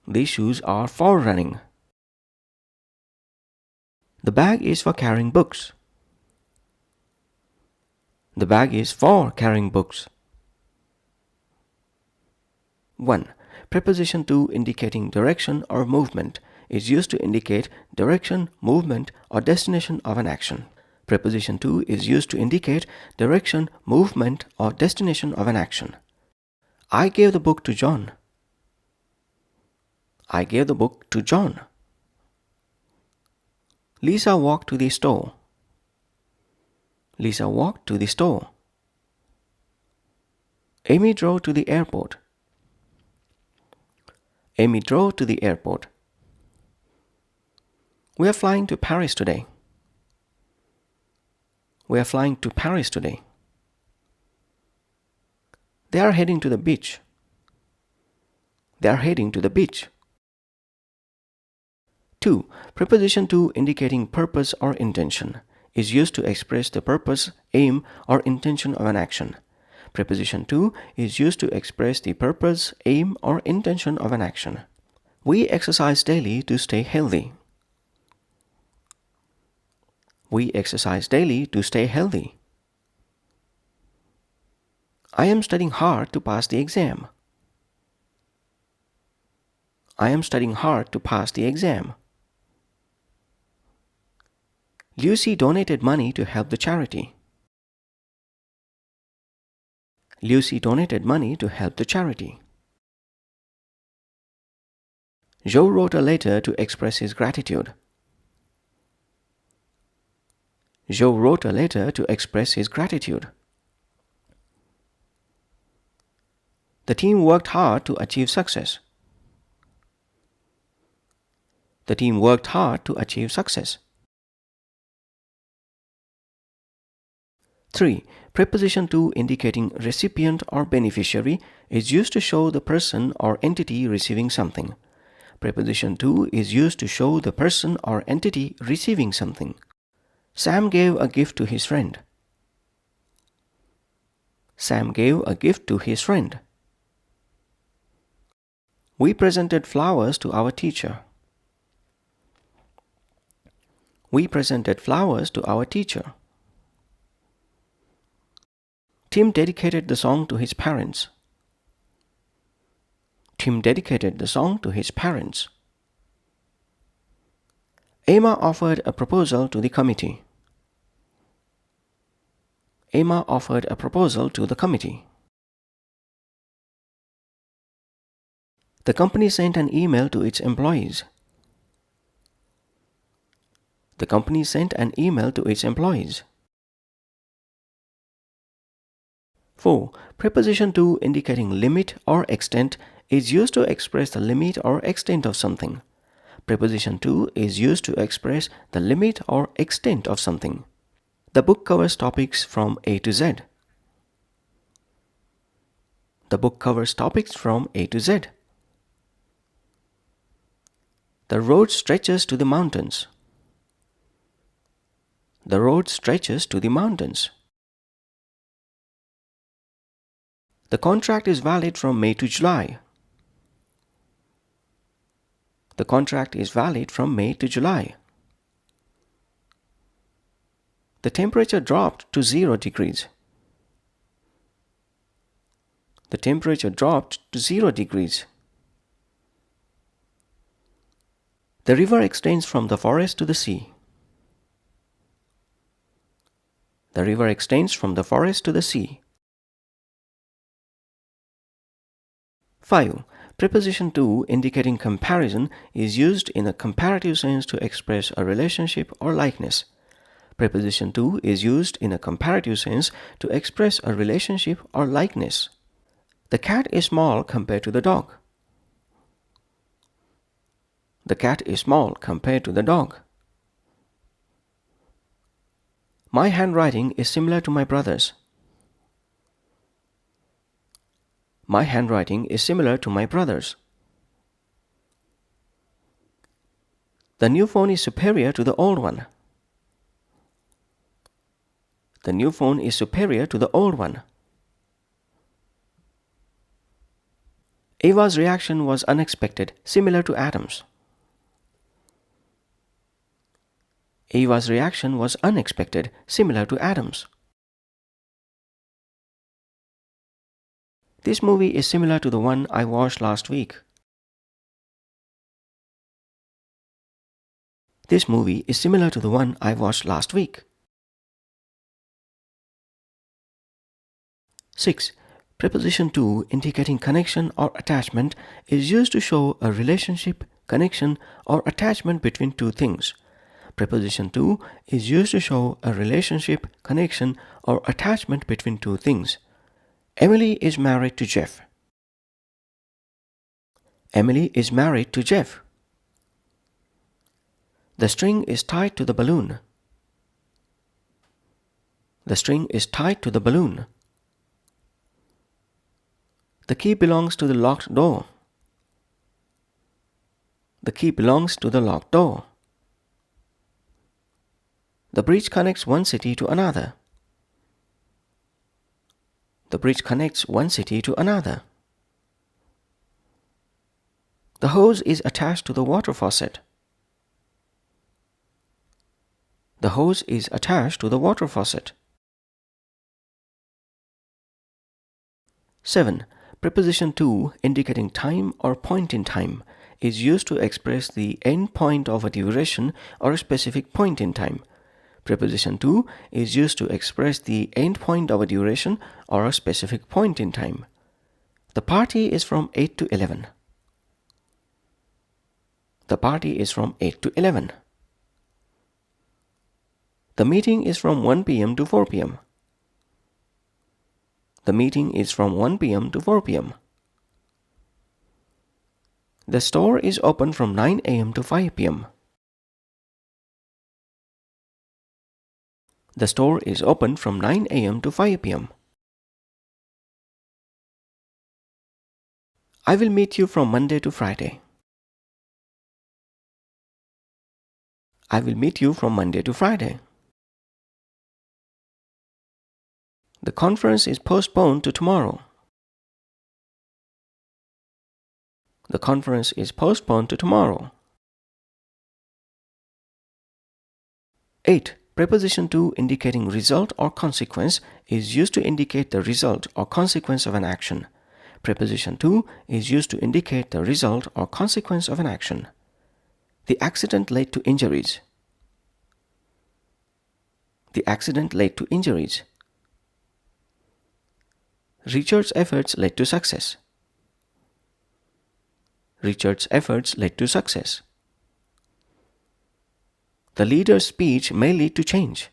[SPEAKER 1] These shoes are for running. The bag is for carrying books. The bag is for carrying books. 1. Preposition to indicating direction or movement is used to indicate direction, movement, or destination of an action. Preposition to is used to indicate direction, movement, or destination of an action. I gave the book to John. I gave the book to John. Lisa walked to the store. Lisa walked to the store. Amy drove to the airport. Amy drove to the airport. We are flying to Paris today. We are flying to Paris today. They are heading to the beach. They are heading to the beach. 2. Preposition to indicating purpose or intention is used to express the purpose, aim, or intention of an action. Preposition to is used to express the purpose, aim, or intention of an action. We exercise daily to stay healthy. We exercise daily to stay healthy. I am studying hard to pass the exam. I am studying hard to pass the exam. Lucy donated money to help the charity. Lucy donated money to help the charity. Joe wrote a letter to express his gratitude. Joe wrote a letter to express his gratitude. The team worked hard to achieve success. The team worked hard to achieve success. 3. Preposition to indicating recipient or beneficiary is used to show the person or entity receiving something. Preposition to is used to show the person or entity receiving something. Sam gave a gift to his friend. Sam gave a gift to his friend. We presented flowers to our teacher. We presented flowers to our teacher. Tim dedicated the song to his parents. Tim dedicated the song to his parents. Emma offered a proposal to the committee. Emma offered a proposal to the committee. The company sent an email to its employees. The company sent an email to its employees. 4. Preposition to indicating limit or extent is used to express the limit or extent of something. Preposition to is used to express the limit or extent of something. The book covers topics from A to Z. The book covers topics from A to Z. The road stretches to the mountains. The road stretches to the mountains. The contract is valid from May to July. The contract is valid from May to July. The temperature dropped to 0 degrees. The temperature dropped to 0 degrees. The river extends from the forest to the sea. The river extends from the forest to the sea. 5. Preposition to indicating comparison is used in a comparative sense to express a relationship or likeness. Preposition to is used in a comparative sense to express a relationship or likeness. The cat is small compared to the dog. The cat is small compared to the dog. My handwriting is similar to my brother's. My handwriting is similar to my brother's. The new phone is superior to the old one. The new phone is superior to the old one. Eva's reaction was unexpected, similar to Adam's. Eva's reaction was unexpected, similar to Adam's. This movie is similar to the one I watched last week. This movie is similar to the one I watched last week. 6. Preposition to indicating connection or attachment is used to show a relationship, connection, or attachment between two things. Preposition to is used to show a relationship, connection, or attachment between two things. Emily is married to Jeff. Emily is married to Jeff. The string is tied to the balloon. The string is tied to the balloon. The key belongs to the locked door. The key belongs to the locked door. The bridge connects one city to another. The bridge connects one city to another. The hose is attached to the water faucet. The hose is attached to the water faucet. 7. Preposition to indicating time or point in time is used to express the end point of a duration or a specific point in time. Preposition to is used to express the end point of a duration or a specific point in time. The party is from 8 to 11. The party is from 8 to 11. The meeting is from 1 p.m. to 4 p.m. The meeting is from 1 p.m. to 4 p.m. The store is open from 9 a.m. to 5 p.m. The store is open from 9 a.m. to 5 p.m. I will meet you from Monday to Friday. I will meet you from Monday to Friday. The conference is postponed to tomorrow. The conference is postponed to tomorrow. 8. Preposition to indicating result or consequence is used to indicate the result or consequence of an action. Preposition to is used to indicate the result or consequence of an action. The accident led to injuries. The accident led to injuries. Richard's efforts led to success. Richard's efforts led to success. The leader's speech may lead to change.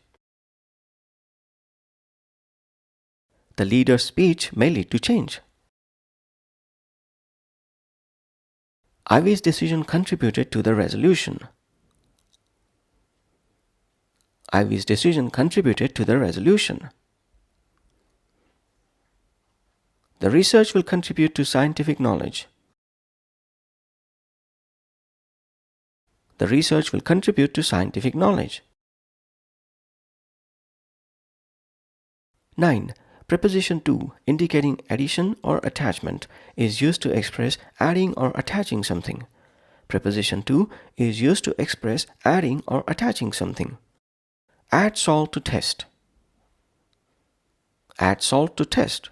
[SPEAKER 1] The leader's speech may lead to change. Ivy's decision contributed to the resolution. Ivy's decision contributed to the resolution. The research will contribute to scientific knowledge. The research will contribute to scientific knowledge. 9. Preposition to indicating addition or attachment is used to express adding or attaching something. Preposition to is used to express adding or attaching something. Add salt to test. Add salt to test.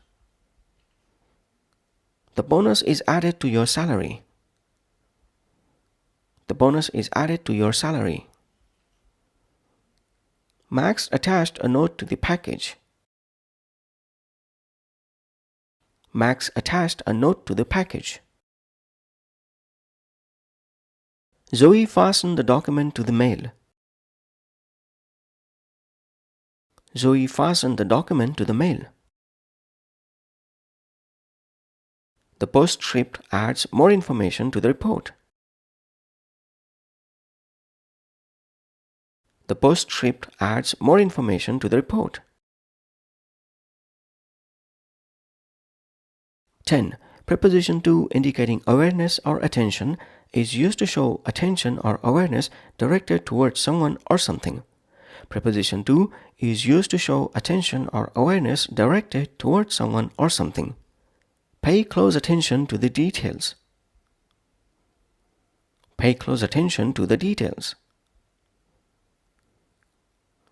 [SPEAKER 1] The bonus is added to your salary. The bonus is added to your salary. Max attached a note to the package. Max attached a note to the package. Zoe fastened the document to the mail. Zoe fastened the document to the mail. The postscript adds more information to the report. The postscript adds more information to the report. 10. Preposition to indicating awareness or attention is used to show attention or awareness directed towards someone or something. Preposition to is used to show attention or awareness directed towards someone or something. Pay close attention to the details. Pay close attention to the details.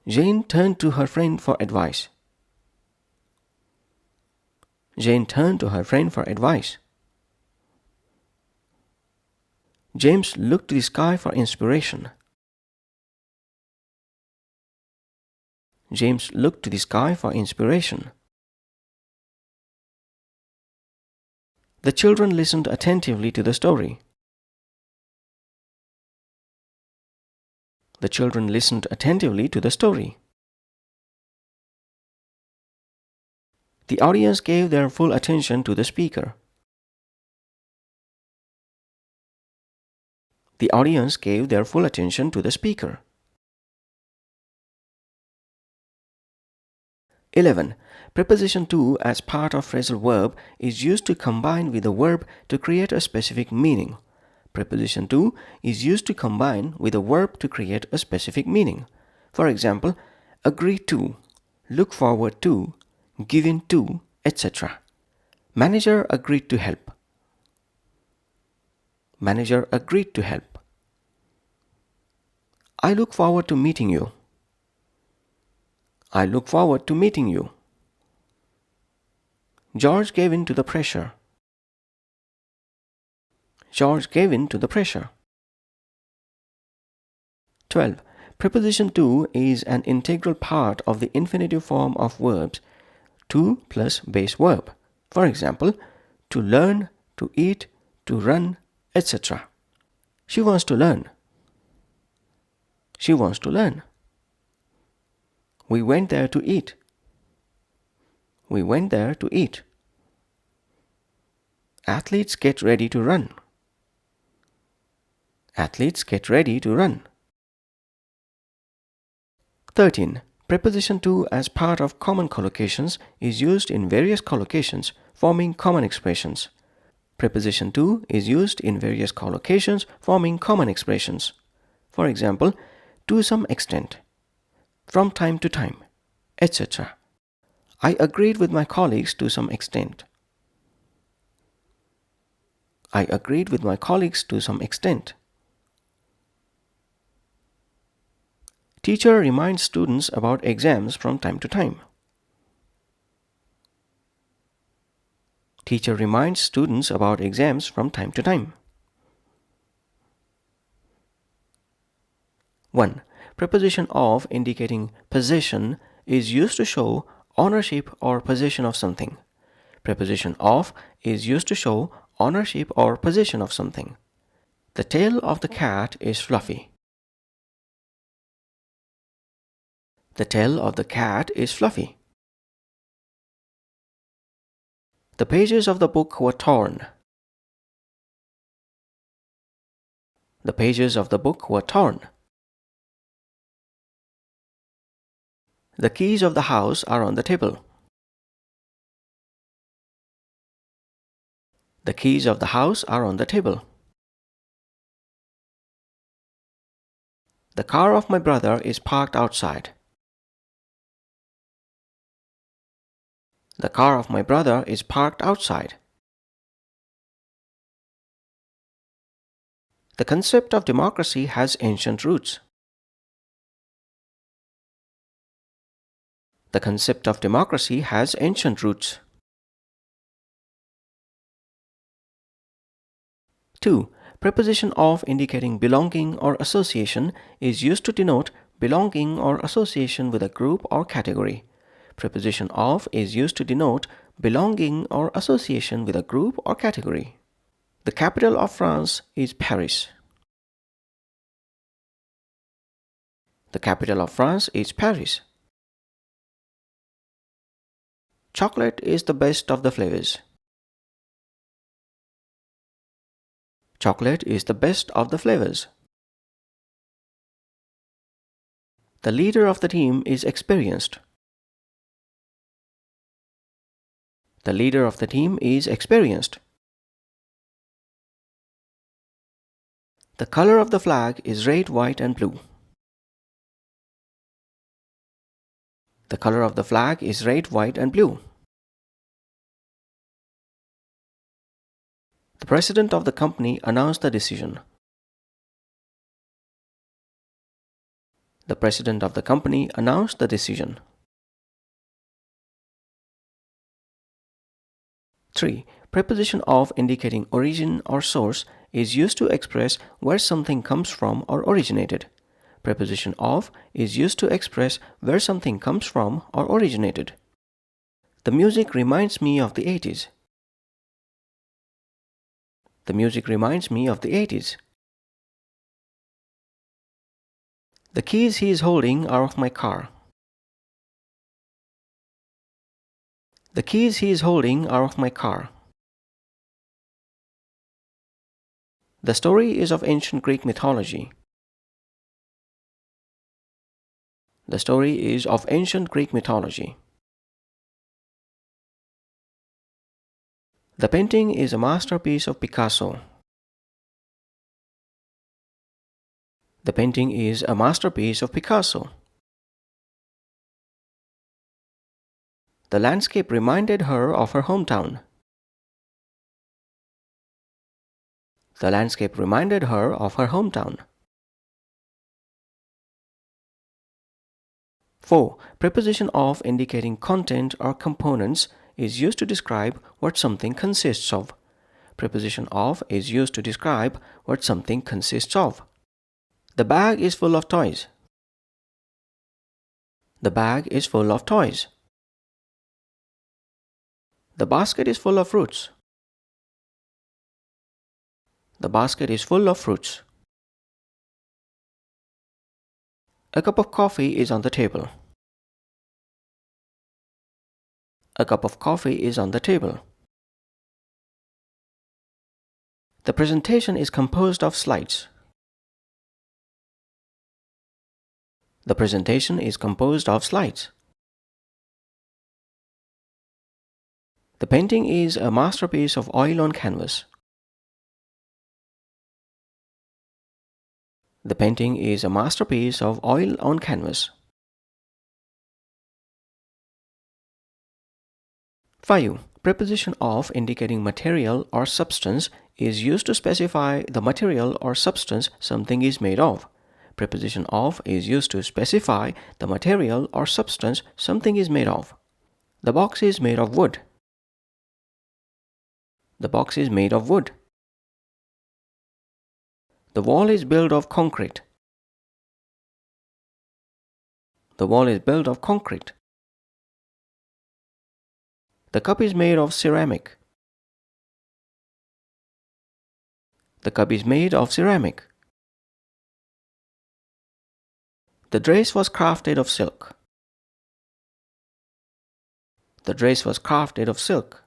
[SPEAKER 1] Jane turned to her friend for advice. Jane turned to her friend for advice. James looked to the sky for inspiration. James looked to the sky for inspiration. The children listened attentively to the story. The children listened attentively to the story. The audience gave their full attention to the speaker. The audience gave their full attention to the speaker. 11. Preposition to as part of phrasal verb is used to combine with a verb to create a specific meaning. Preposition to is used to combine with a verb to create a specific meaning. For example, agree to, look forward to, give in to, etc. Manager agreed to help. Manager agreed to help. I look forward to meeting you. I look forward to meeting you. George gave in to the pressure. George gave in to the pressure. 12. Preposition to is an integral part of the infinitive form of verbs to plus base verb. For example, to learn, to eat, to run, etc. She wants to learn. She wants to learn. We went there to eat. We went there to eat. Athletes get ready to run. Athletes get ready to run. 13. Preposition to as part of common collocations is used in various collocations, forming common expressions. Preposition to is used in various collocations, forming common expressions. For example, to some extent, from time to time, etc. I agreed with my colleagues to some extent. I agreed with my colleagues to some extent. Teacher reminds students about exams from time to time. Teacher reminds students about exams from time to time. 1. Preposition of indicating possession is used to show ownership or possession of something. Preposition of is used to show ownership or possession of something. The tail of the cat is fluffy. The tail of the cat is fluffy. The pages of the book were torn. The pages of the book were torn. The keys of the house are on the table. The keys of the house are on the table. The car of my brother is parked outside. The car of my brother is parked outside. The concept of democracy has ancient roots. The concept of democracy has ancient roots. 2. Preposition of indicating belonging or association is used to denote belonging or association with a group or category. Preposition of is used to denote belonging or association with a group or category. The capital of France is Paris. The capital of France is Paris. Chocolate is the best of the flavors. Chocolate is the best of the flavors. The leader of the team is experienced. The leader of the team is experienced. The color of the flag is red, white, and blue. The color of the flag is red, white, and blue. The president of the company announced the decision. The president of the company announced the decision. 3. Preposition of indicating origin or source is used to express where something comes from or originated. Preposition of is used to express where something comes from or originated. The music reminds me of the 80s. The music reminds me of the 80s. The keys he is holding are of my car. The keys he is holding are of my car. The story is of ancient Greek mythology. The story is of ancient Greek mythology. The painting is a masterpiece of Picasso. The painting is a masterpiece of Picasso. The landscape reminded her of her hometown. The landscape reminded her of her hometown. 4. Preposition of indicating content or components is used to describe what something consists of. Preposition of is used to describe what something consists of. The bag is full of toys. The bag is full of toys. The basket is full of fruits. The basket is full of fruits. A cup of coffee is on the table. A cup of coffee is on the table. The presentation is composed of slides. The presentation is composed of slides. The painting is a masterpiece of oil on canvas. The painting is a masterpiece of oil on canvas. 5. Preposition of indicating material or substance is used to specify the material or substance something is made of. Preposition of is used to specify the material or substance something is made of. The box is made of wood. The box is made of wood. The wall is built of concrete. The wall is built of concrete. The cup is made of ceramic. The cup is made of ceramic. The dress was crafted of silk. The dress was crafted of silk.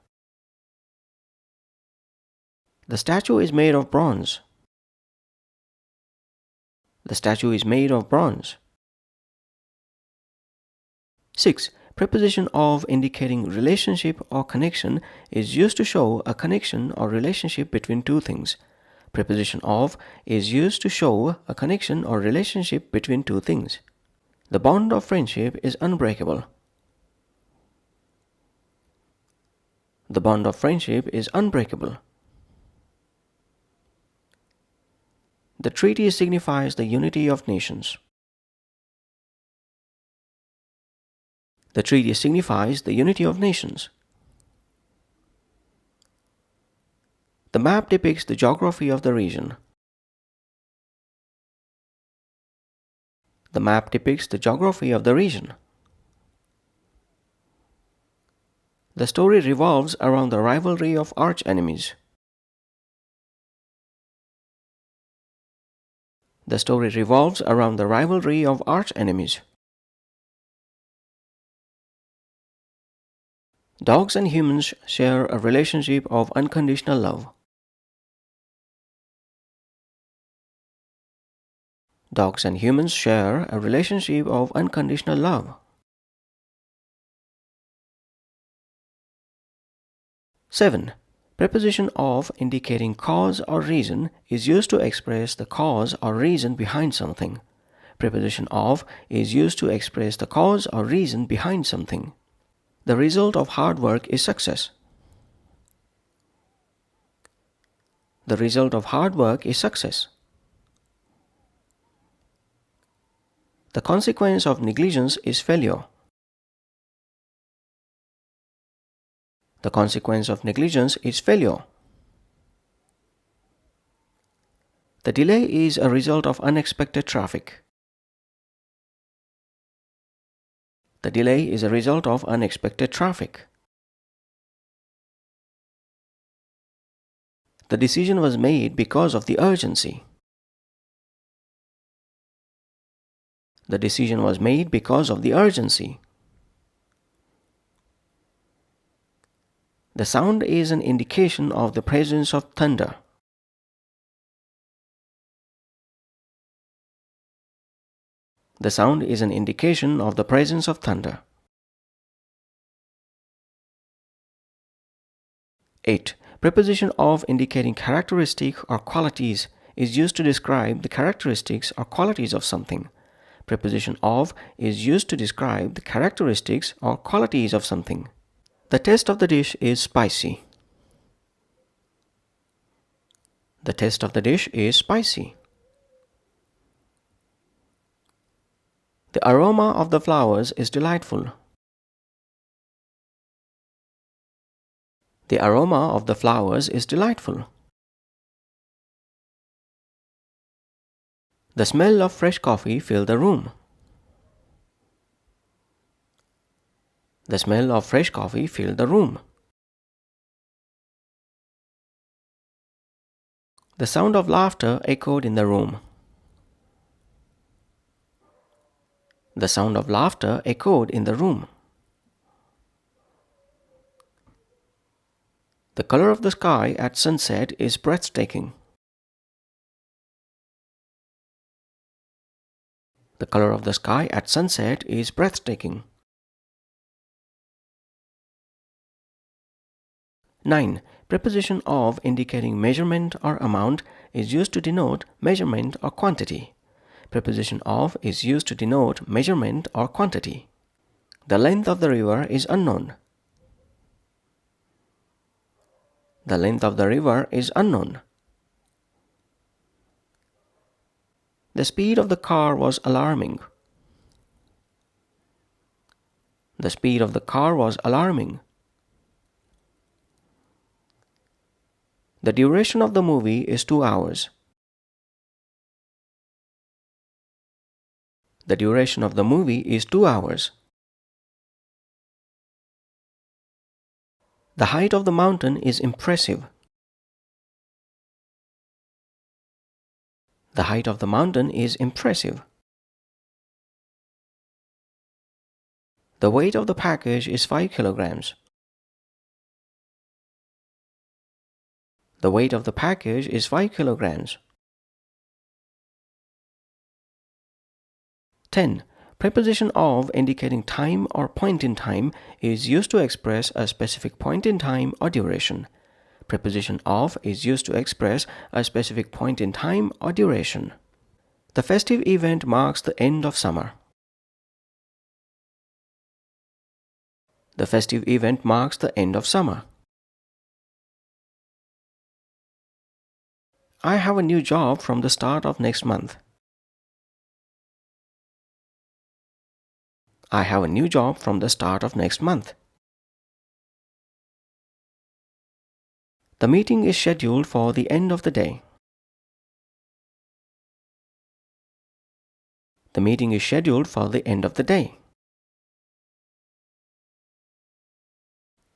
[SPEAKER 1] The statue is made of bronze. The statue is made of bronze. 6. Preposition of indicating relationship or connection is used to show a connection or relationship between two things. Preposition of is used to show a connection or relationship between two things. The bond of friendship is unbreakable. The bond of friendship is unbreakable. The treaty signifies the unity of nations. The treaty signifies the unity of nations. The map depicts the geography of the region. The map depicts the geography of the region. The story revolves around the rivalry of arch enemies. The story revolves around the rivalry of arch enemies. Dogs and humans share a relationship of unconditional love. Dogs and humans share a relationship of unconditional love. 7. Preposition of indicating cause or reason is used to express the cause or reason behind something. Preposition of is used to express the cause or reason behind something. The result of hard work is success. The result of hard work is success. The consequence of negligence is failure. The consequence of negligence is failure. The delay is a result of unexpected traffic. The delay is a result of unexpected traffic. The decision was made because of the urgency. The decision was made because of the urgency. The sound is an indication of the presence of thunder. The sound is an indication of the presence of thunder. 8. Preposition of indicating characteristic or qualities is used to describe the characteristics or qualities of something. Preposition of is used to describe the characteristics or qualities of something. The taste of the dish is spicy. The taste of the dish is spicy. The aroma of the flowers is delightful. The aroma of the flowers is delightful. The smell of fresh coffee filled the room. The smell of fresh coffee filled the room. The sound of laughter echoed in the room. The sound of laughter echoed in the room. The color of the sky at sunset is breathtaking. The color of the sky at sunset is breathtaking. 9. Preposition of indicating measurement or amount is used to denote measurement or quantity. Preposition of is used to denote measurement or quantity. The length of the river is unknown. The length of the river is unknown. The speed of the car was alarming. The speed of the car was alarming. The duration of the movie is 2 hours. The duration of the movie is 2 hours. The height of the mountain is impressive. The height of the mountain is impressive. The weight of the package is 5 kilograms. The weight of the package is 5 kilograms. 10. Preposition of indicating time or point in time is used to express a specific point in time or duration. Preposition of is used to express a specific point in time or duration. The festive event marks the end of summer. The festive event marks the end of summer. I have a new job from the start of next month. I have a new job from the start of next month. The meeting is scheduled for the end of the day. The meeting is scheduled for the end of the day.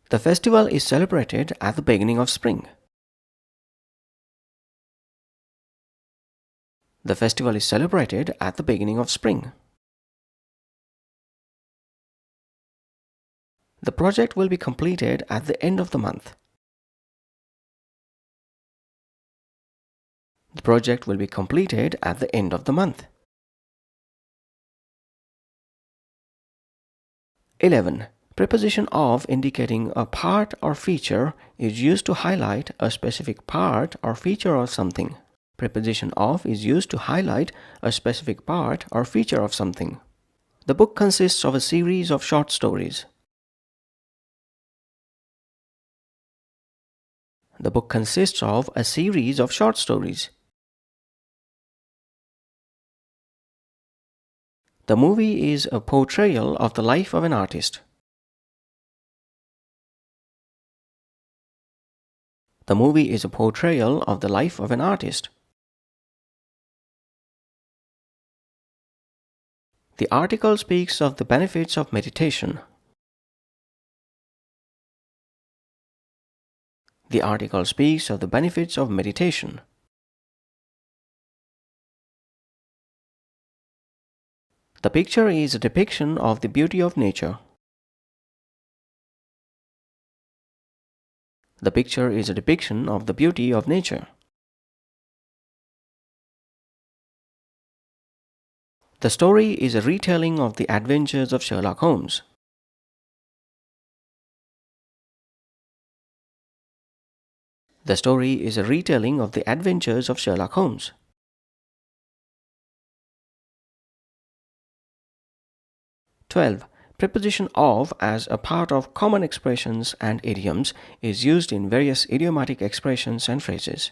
[SPEAKER 1] The festival is celebrated at the beginning of spring. The festival is celebrated at the beginning of spring. The project will be completed at the end of the month. The project will be completed at the end of the month. 11. Preposition of indicating a part or feature is used to highlight a specific part or feature of something. Preposition of is used to highlight a specific part or feature of something. The book consists of a series of short stories. The book consists of a series of short stories. The movie is a portrayal of the life of an artist. The movie is a portrayal of the life of an artist. The article speaks of the benefits of meditation. The article speaks of the benefits of meditation. The picture is a depiction of the beauty of nature. The picture is a depiction of the beauty of nature. The story is a retelling of the adventures of Sherlock Holmes. The story is a retelling of the adventures of Sherlock Holmes. 12. Preposition of as a part of common expressions and idioms is used in various idiomatic expressions and phrases.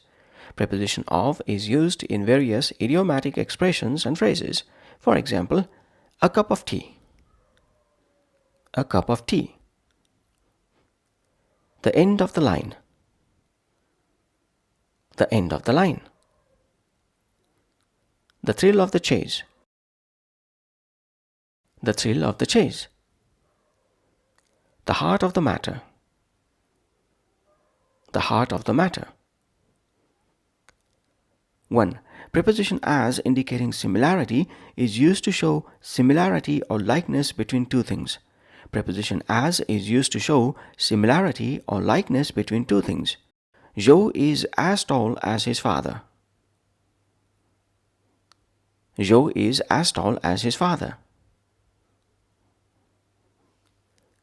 [SPEAKER 1] Preposition of is used in various idiomatic expressions and phrases. For example, a cup of tea. A cup of tea. The end of the line. The end of the line. The thrill of the chase. The thrill of the chase. The heart of the matter. The heart of the matter. 1. Preposition as indicating similarity is used to show similarity or likeness between two things. Preposition as is used to show similarity or likeness between two things. Joe is as tall as his father. Joe is as tall as his father.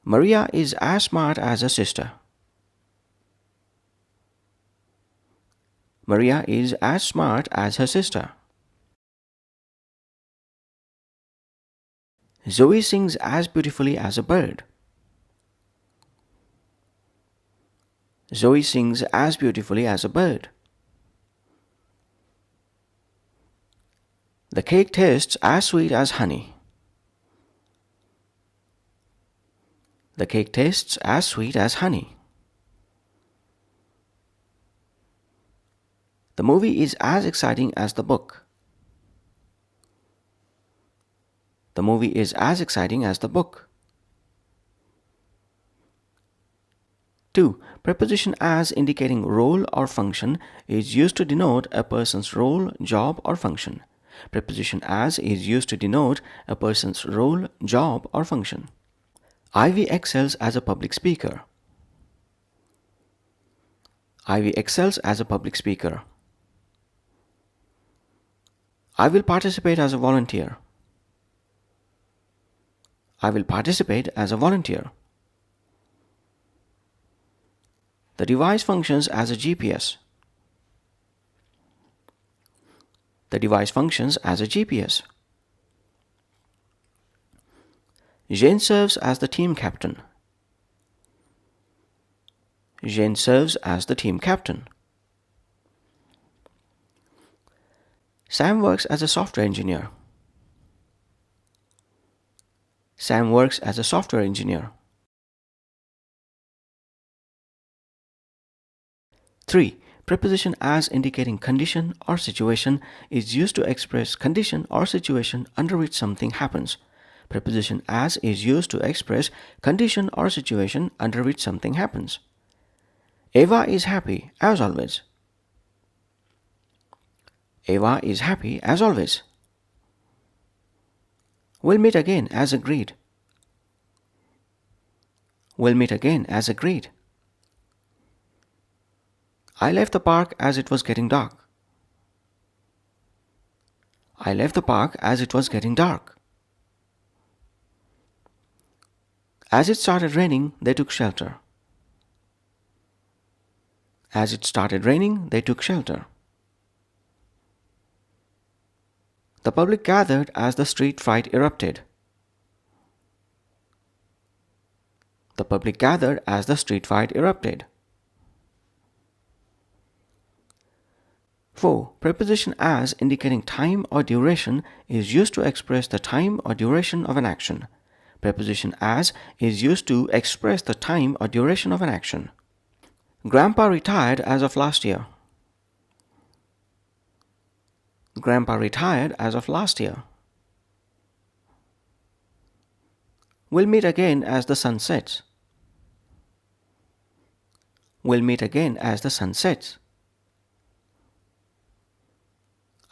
[SPEAKER 1] Maria is as smart as her sister. Maria is as smart as her sister. Zoe sings as beautifully as a bird. Zoe sings as beautifully as a bird. The cake tastes as sweet as honey. The cake tastes as sweet as honey. The movie is as exciting as the book. The movie is as exciting as the book. 2. Preposition as indicating role or function is used to denote a person's role, job, or function. Preposition as is used to denote a person's role, job, or function. Ivy excels as a public speaker. Ivy excels as a public speaker. I will participate as a volunteer. I will participate as a volunteer. The device functions as a GPS. The device functions as a GPS. Jane serves as the team captain. Jane serves as the team captain. Sam works as a software engineer. Sam works as a software engineer. 3. Preposition as indicating condition or situation is used to express condition or situation under which something happens. Preposition as is used to express condition or situation under which something happens. Eva is happy as always. Eva is happy as always. We'll meet again as agreed. We'll meet again as agreed. I left the park as it was getting dark. I left the park as it was getting dark. As it started raining, they took shelter. As it started raining, they took shelter. The public gathered as the street fight erupted. The public gathered as the street fight erupted. 4. Preposition as indicating time or duration is used to express the time or duration of an action. Preposition as is used to express the time or duration of an action. Grandpa retired as of last year. Grandpa retired as of last year. We'll meet again as the sun sets. We'll meet again as the sun sets.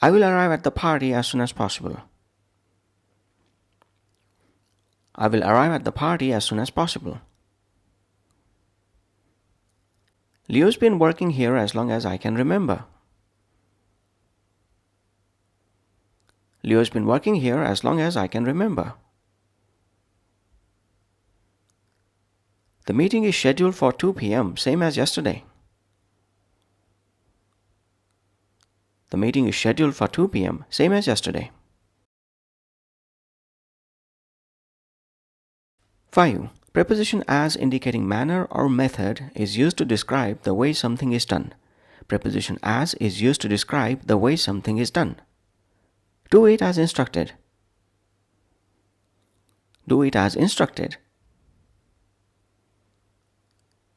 [SPEAKER 1] I will arrive at the party as soon as possible. I will arrive at the party as soon as possible. Leo's been working here as long as I can remember. Leo's been working here as long as I can remember. The meeting is scheduled for 2 p.m., same as yesterday. The meeting is scheduled for 2 p.m., same as yesterday. 5. Preposition as indicating manner or method is used to describe the way something is done. Preposition as is used to describe the way something is done. Do it as instructed. Do it as instructed.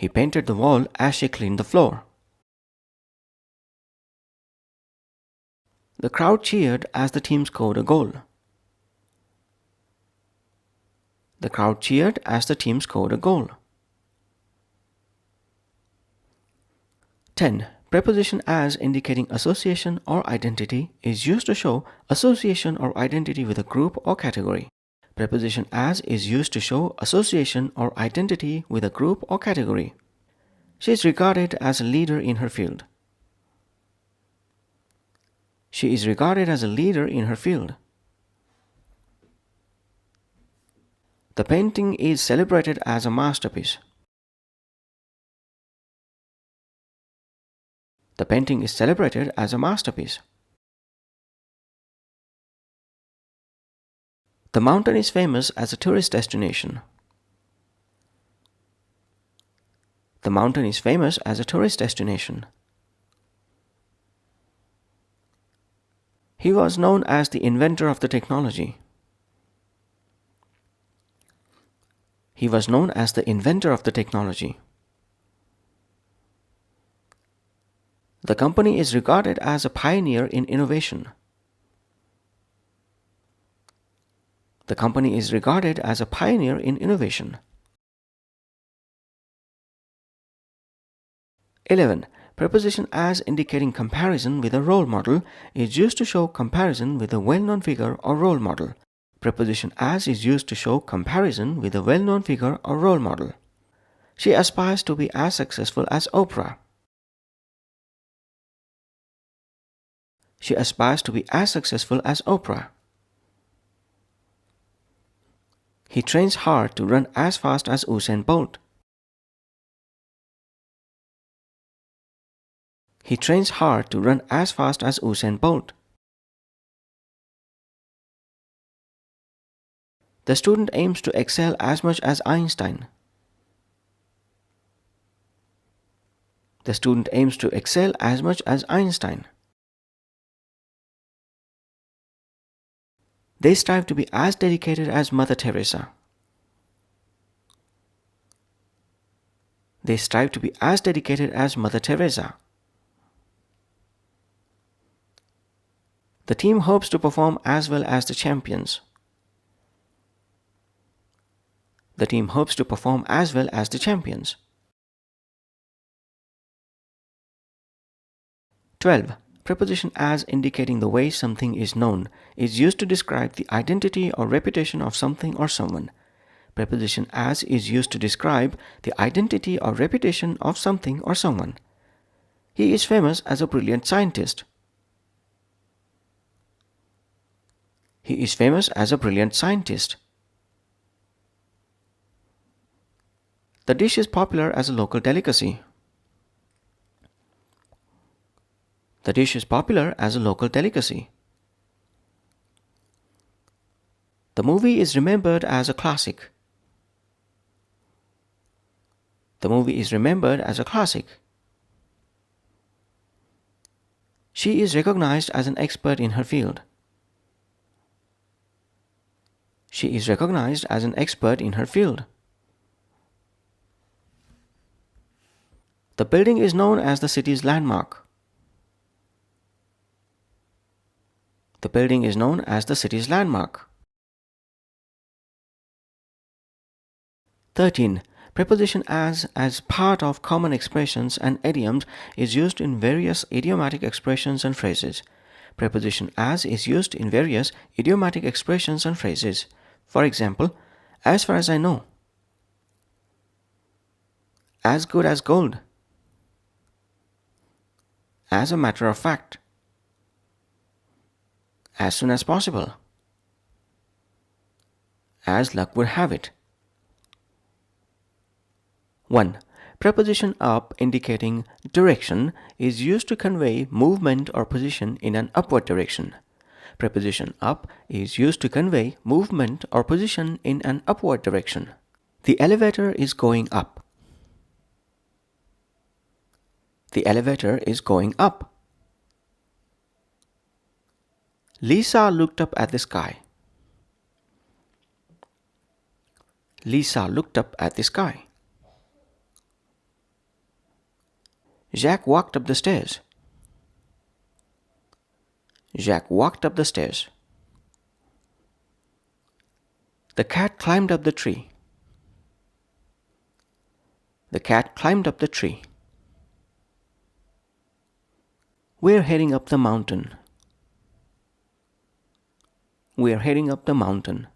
[SPEAKER 1] He painted the wall as she cleaned the floor. The crowd cheered as the team scored a goal. The crowd cheered as the team scored a goal. 10. Preposition as indicating association or identity is used to show association or identity with a group or category. Preposition as is used to show association or identity with a group or category. She is regarded as a leader in her field. She is regarded as a leader in her field. The painting is celebrated as a masterpiece. The painting is celebrated as a masterpiece. The mountain is famous as a tourist destination. The mountain is famous as a tourist destination. He was known as the inventor of the technology. He was known as the inventor of the technology. The company is regarded as a pioneer in innovation. The company is regarded as a pioneer in innovation. 11. Preposition as indicating comparison with a role model is used to show comparison with a well-known figure or role model. Preposition as is used to show comparison with a well-known figure or role model. She aspires to be as successful as Oprah. She aspires to be as successful as Oprah. He trains hard to run as fast as Usain Bolt. He trains hard to run as fast as Usain Bolt. The student aims to excel as much as Einstein. The student aims to excel as much as Einstein. They strive to be as dedicated as Mother Teresa. They strive to be as dedicated as Mother Teresa. The team hopes to perform as well as the champions. The team hopes to perform as well as the champions. 12. Preposition as indicating the way something is known is used to describe the identity or reputation of something or someone. Preposition as is used to describe the identity or reputation of something or someone. He is famous as a brilliant scientist. He is famous as a brilliant scientist. The dish is popular as a local delicacy. The dish is popular as a local delicacy. The movie is remembered as a classic. The movie is remembered as a classic. She is recognized as an expert in her field. She is recognized as an expert in her field. The building is known as the city's landmark. The building is known as the city's landmark. 13. Preposition as part of common expressions and idioms is used in various idiomatic expressions and phrases. Preposition as is used in various idiomatic expressions and phrases. For example, as far as I know. As good as gold. As a matter of fact. As soon as possible. As luck would have it. 1. Preposition up indicating direction is used to convey movement or position in an upward direction. Preposition up is used to convey movement or position in an upward direction. The elevator is going up. The elevator is going up. Lisa looked up at the sky. Lisa looked up at the sky. Jack walked up the stairs. Jack walked up the stairs. The cat climbed up the tree. The cat climbed up the tree. We're heading up the mountain. We're heading up the mountain.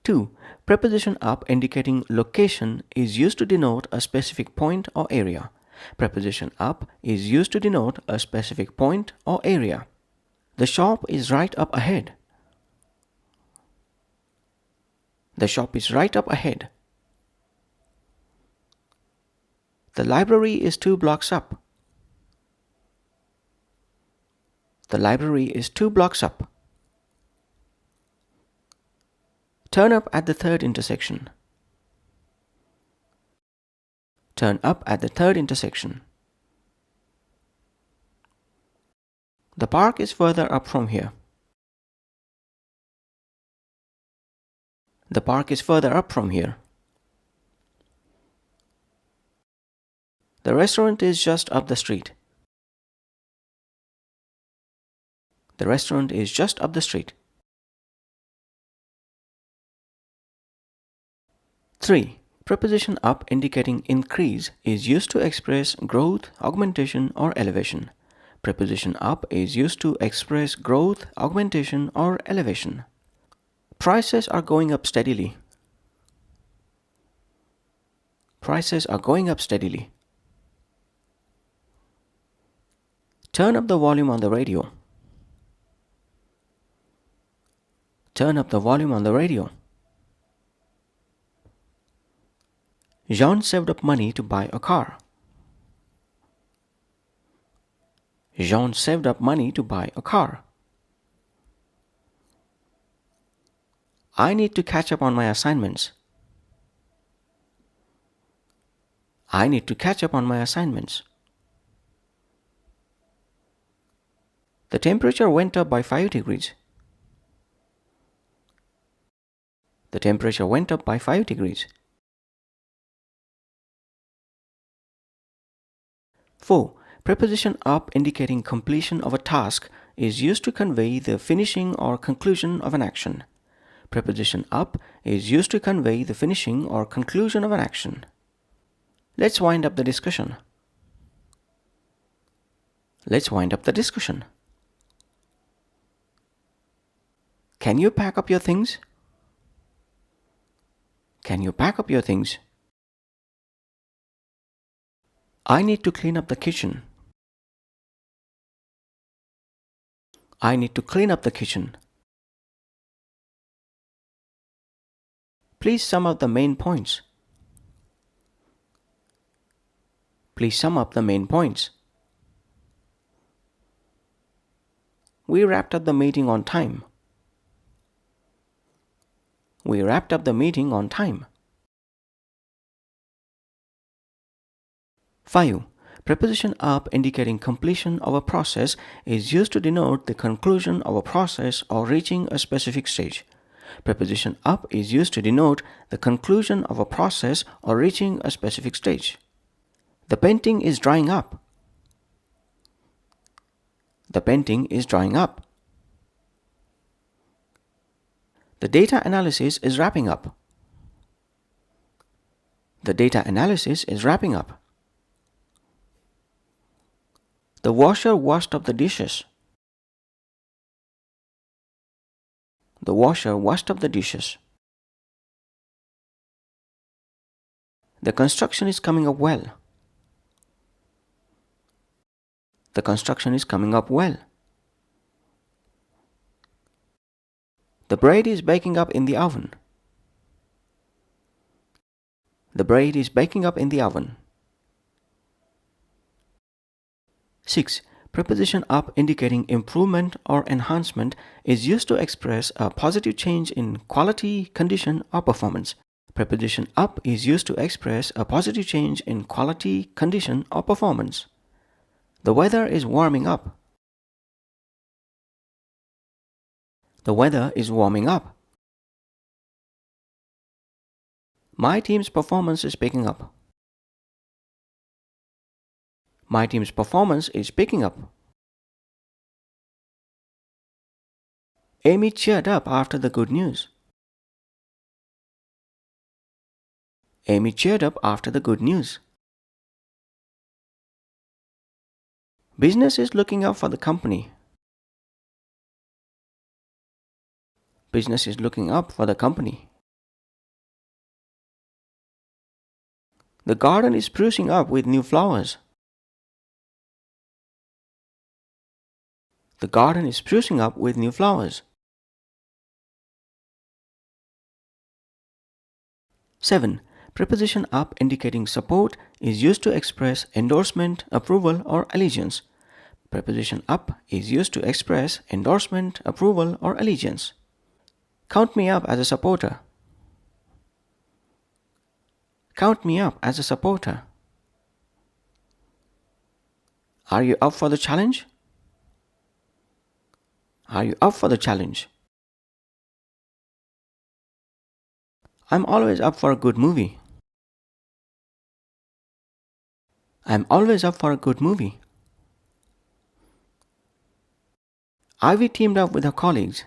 [SPEAKER 1] 2. Preposition up indicating location is used to denote a specific point or area. Preposition up is used to denote a specific point or area. The shop is right up ahead. The shop is right up ahead. The library is 2 blocks up. The library is 2 blocks up. Turn up at the 3rd intersection. Turn up at the 3rd intersection. The park is further up from here. The park is further up from here. The restaurant is just up the street. The restaurant is just up the street. 3. Preposition up indicating increase is used to express growth, augmentation, or elevation. Preposition up is used to express growth, augmentation, or elevation. Prices are going up steadily. Prices are going up steadily. Turn up the volume on the radio. Turn up the volume on the radio. Jean saved up money to buy a car. Jean saved up money to buy a car. I need to catch up on my assignments. I need to catch up on my assignments. The temperature went up by 5 degrees. The temperature went up by 5 degrees. 4. Preposition up indicating completion of a task is used to convey the finishing or conclusion of an action. Preposition up is used to convey the finishing or conclusion of an action. Let's wind up the discussion. Let's wind up the discussion. Can you pack up your things? Can you pack up your things? I need to clean up the kitchen. I need to clean up the kitchen. Please sum up the main points. Please sum up the main points. We wrapped up the meeting on time. We wrapped up the meeting on time. 5. Preposition up indicating completion of a process is used to denote the conclusion of a process or reaching a specific stage. Preposition up is used to denote the conclusion of a process or reaching a specific stage. The painting is drying up. The painting is drying up. The data analysis is wrapping up. The data analysis is wrapping up. The washer washed up the dishes. The washer washed up the dishes. The construction is coming up well. The construction is coming up well. The bread is baking up in the oven. The bread is baking up in the oven. 6. Preposition up indicating improvement or enhancement is used to express a positive change in quality, condition, or performance. Preposition up is used to express a positive change in quality, condition, or performance. The weather is warming up. The weather is warming up. My team's performance is picking up. My team's performance is picking up. Amy cheered up after the good news. Amy cheered up after the good news. Business is looking up for the company. Business is looking up for the company. The garden is sprucing up with new flowers. The garden is sprucing up with new flowers. 7. Preposition up indicating support is used to express endorsement, approval, or allegiance. Preposition up is used to express endorsement, approval, or allegiance. Count me up as a supporter. Count me up as a supporter. Are you up for the challenge? Are you up for the challenge? I'm always up for a good movie. I'm always up for a good movie. Ivy teamed up with her colleagues.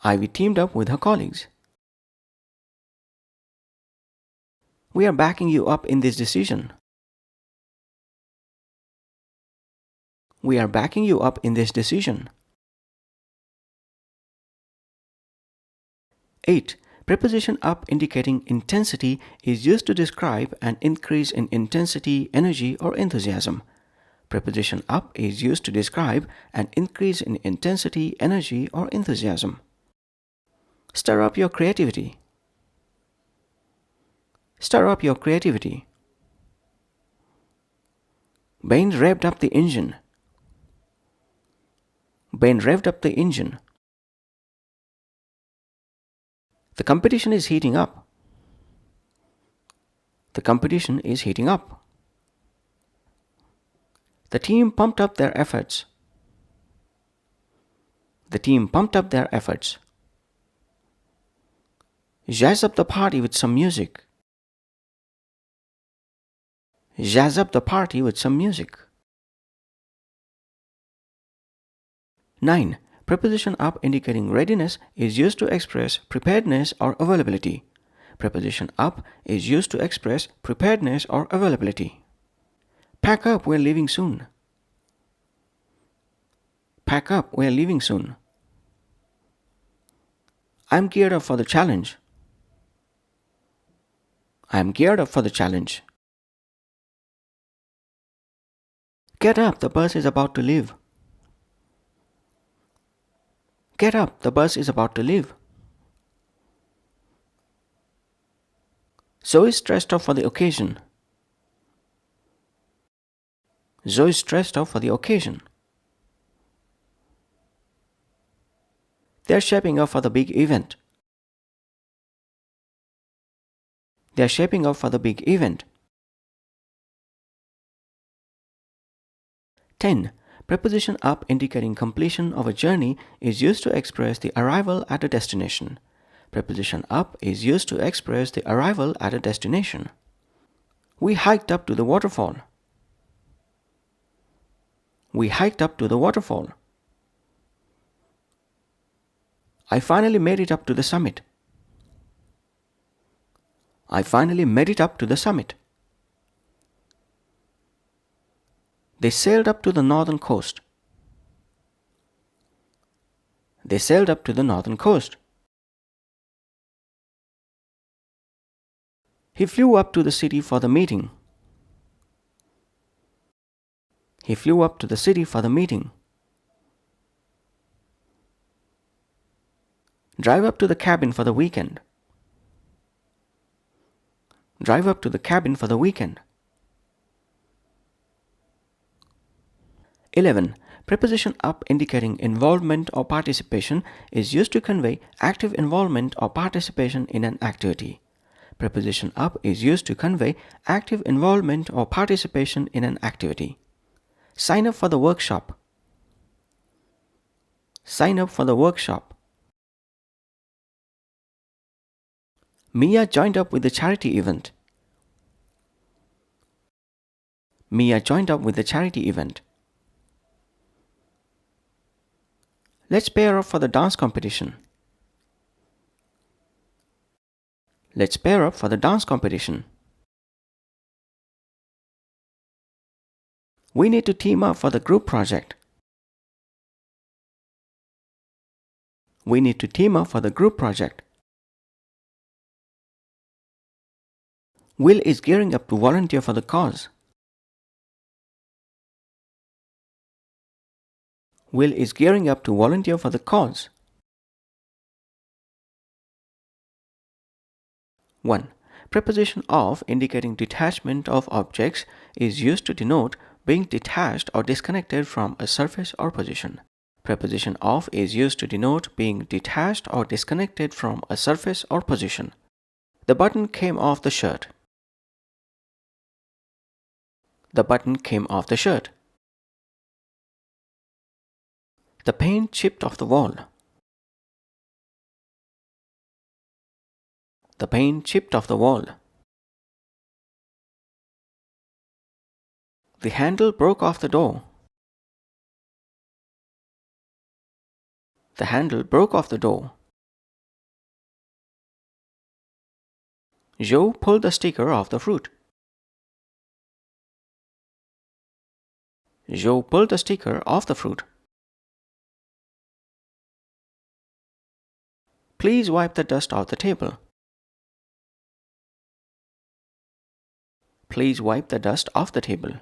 [SPEAKER 1] Ivy teamed up with her colleagues. We are backing you up in this decision. We are backing you up in this decision. 8. Preposition up indicating intensity is used to describe an increase in intensity, energy, or enthusiasm. Preposition up is used to describe an increase in intensity, energy, or enthusiasm. Stir up your creativity. Stir up your creativity. Ben revved up the engine. Ben revved up the engine. The competition is heating up. The competition is heating up. The team pumped up their efforts. The team pumped up their efforts. Jazz up the party with some music. Jazz up the party with some music. 9. Preposition up indicating readiness is used to express preparedness or availability. Preposition up is used to express preparedness or availability. Pack up, we're leaving soon. Pack up, we're leaving soon. I'm geared up for the challenge. I'm geared up for the challenge. Get up, the bus is about to leave. Get up, the bus is about to leave. Zoe's dressed up for the occasion. Zoe's dressed up for the occasion. They're shaping up for the big event. They're shaping up for the big event. 10. Preposition up indicating completion of a journey is used to express the arrival at a destination. Preposition up is used to express the arrival at a destination. We hiked up to the waterfall. We hiked up to the waterfall. I finally made it up to the summit. I finally made it up to the summit. They sailed up to the northern coast. They sailed up to the northern coast. He flew up to the city for the meeting. He flew up to the city for the meeting. Drive up to the cabin for the weekend. Drive up to the cabin for the weekend. 11. Preposition up indicating involvement or participation is used to convey active involvement or participation in an activity. Preposition up is used to convey active involvement or participation in an activity. Sign up for the workshop. Sign up for the workshop. Mia joined up with the charity event. Mia joined up with the charity event. Let's pair up for the dance competition. Let's pair up for the dance competition. We need to team up for the group project. We need to team up for the group project. Will is gearing up to volunteer for the cause. Will is gearing up to volunteer for the cause. 1. Preposition of indicating detachment of objects is used to denote being detached or disconnected from a surface or position. Preposition of is used to denote being detached or disconnected from a surface or position. The button came off the shirt. The button came off the shirt. The paint chipped off the wall. The paint chipped off the wall. The handle broke off the door. The handle broke off the door. Joe pulled the sticker off the fruit. Joe pulled the sticker off the fruit. Please wipe the dust off the table. Please wipe the dust off the table.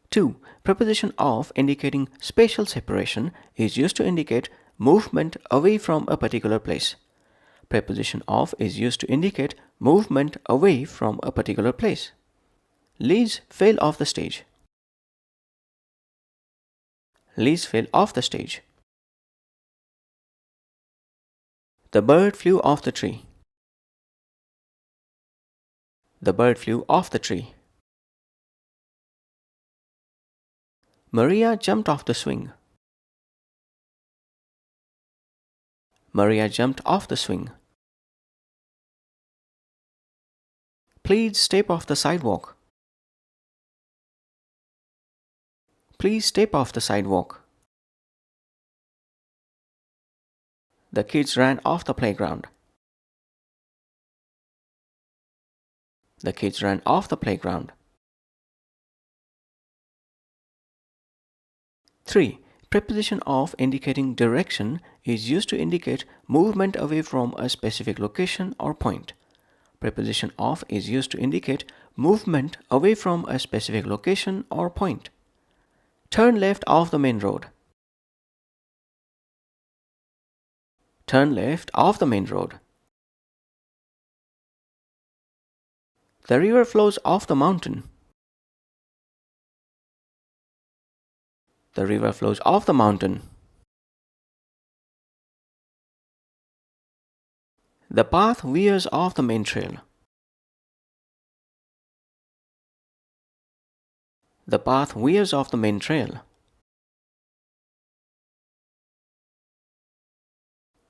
[SPEAKER 1] 2. Preposition of indicating spatial separation is used to indicate movement away from a particular place. Preposition of is used to indicate movement away from a particular place. Liz fell off the stage. Liz fell off the stage. The bird flew off the tree. The bird flew off the tree. Maria jumped off the swing. Maria jumped off the swing. Please step off the sidewalk. Please step off the sidewalk. The kids ran off the playground. The kids ran off the playground. 3. Preposition of indicating direction is used to indicate movement away from a specific location or point. Preposition of is used to indicate movement away from a specific location or point. Turn left off the main road. Turn left off the main road. The river flows off the mountain. The river flows off the mountain. The path veers off the main trail. The path veers off the main trail.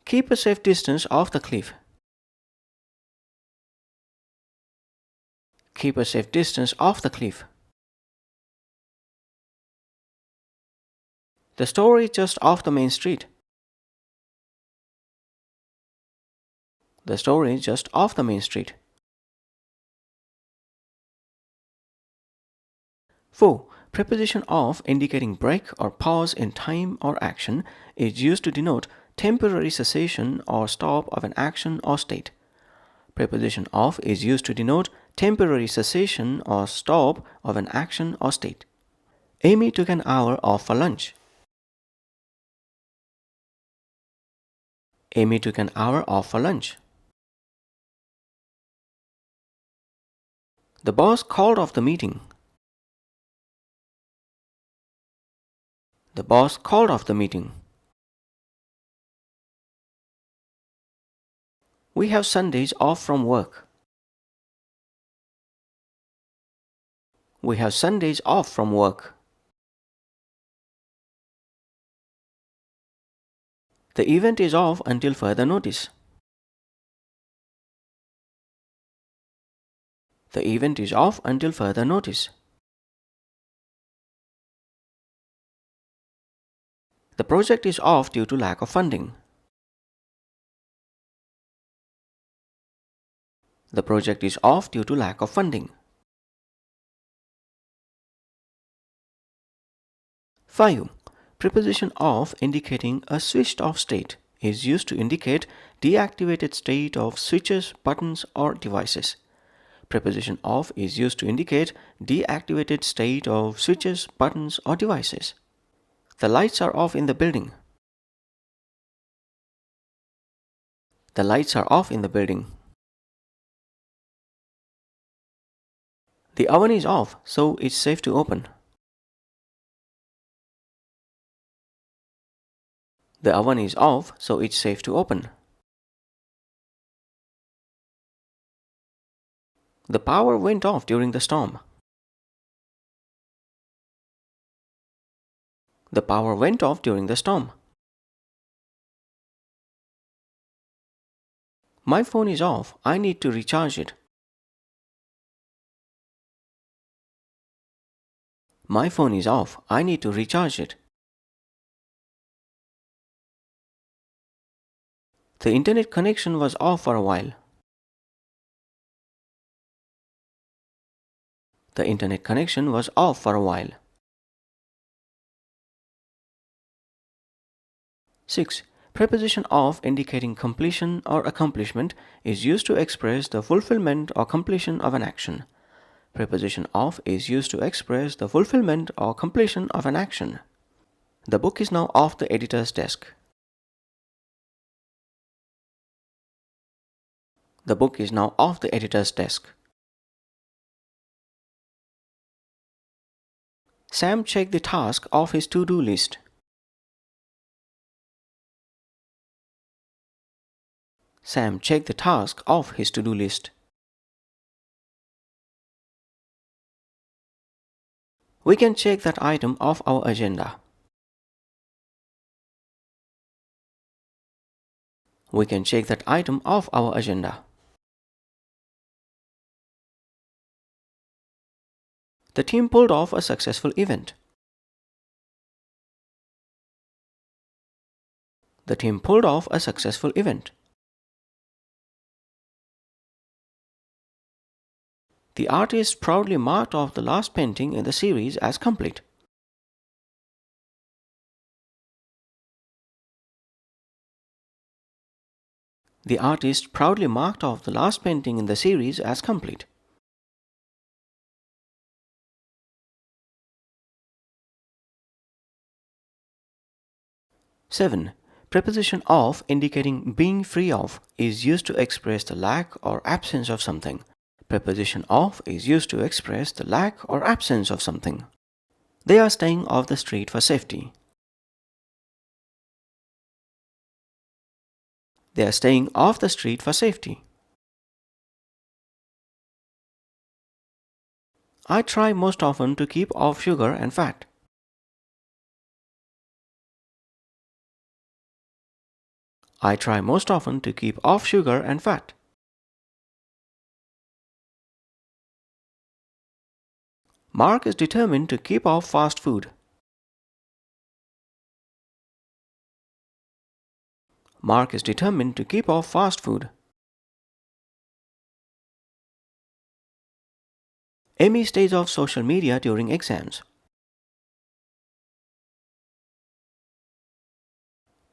[SPEAKER 1] Keep a safe distance off the cliff. Keep a safe distance off the cliff. The store is just off the main street. The store is just off the main street. 4. Preposition of indicating break or pause in time or action is used to denote temporary cessation or stop of an action or state. Preposition of is used to denote temporary cessation or stop of an action or state. Amy took an hour off for lunch. Amy took an hour off for lunch. The boss called off the meeting. The boss called off the meeting. We have Sundays off from work. We have Sundays off from work. The event is off until further notice. The event is off until further notice. The project is off due to lack of funding. The project is off due to lack of funding. 5. Preposition off indicating a switched off state is used to indicate deactivated state of switches, buttons, or devices. Preposition off is used to indicate deactivated state of switches, buttons, or devices. The lights are off in the building. The lights are off in the building. The oven is off, so it's safe to open. The oven is off, so it's safe to open. The power went off during the storm. The power went off during the storm. My phone is off. I need to recharge it. My phone is off. I need to recharge it. The internet connection was off for a while. The internet connection was off for a while. 6. Preposition of indicating completion or accomplishment is used to express the fulfillment or completion of an action. Preposition of is used to express the fulfillment or completion of an action. The book is now off the editor's desk. The book is now off the editor's desk. Sam checked the task off his to-do list. Sam checked the task off his to-do list. We can check that item off our agenda. We can check that item off our agenda. The team pulled off a successful event. The team pulled off a successful event. The artist proudly marked off the last painting in the series as complete. The artist proudly marked off the last painting in the series as complete. Seven. Preposition of indicating being free of is used to express the lack or absence of something. Preposition of is used to express the lack or absence of something. They are staying off the street for safety. They are staying off the street for safety. I try most often to keep off sugar and fat. I try most often to keep off sugar and fat. Mark is determined to keep off fast food. Mark is determined to keep off fast food. Amy stays off social media during exams.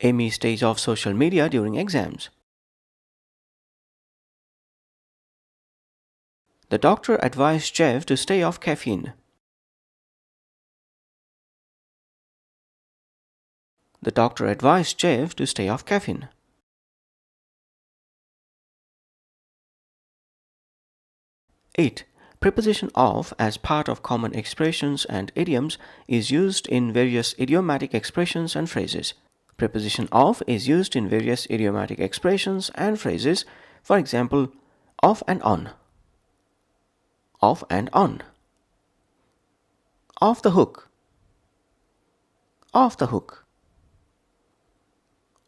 [SPEAKER 1] Amy stays off social media during exams. The doctor advised Jeff to stay off caffeine. The doctor advised Jeff to stay off caffeine. 8. Preposition of as part of common expressions and idioms is used in various idiomatic expressions and phrases. Preposition of is used in various idiomatic expressions and phrases. For example, off and on. Off and on. Off the hook. Off the hook.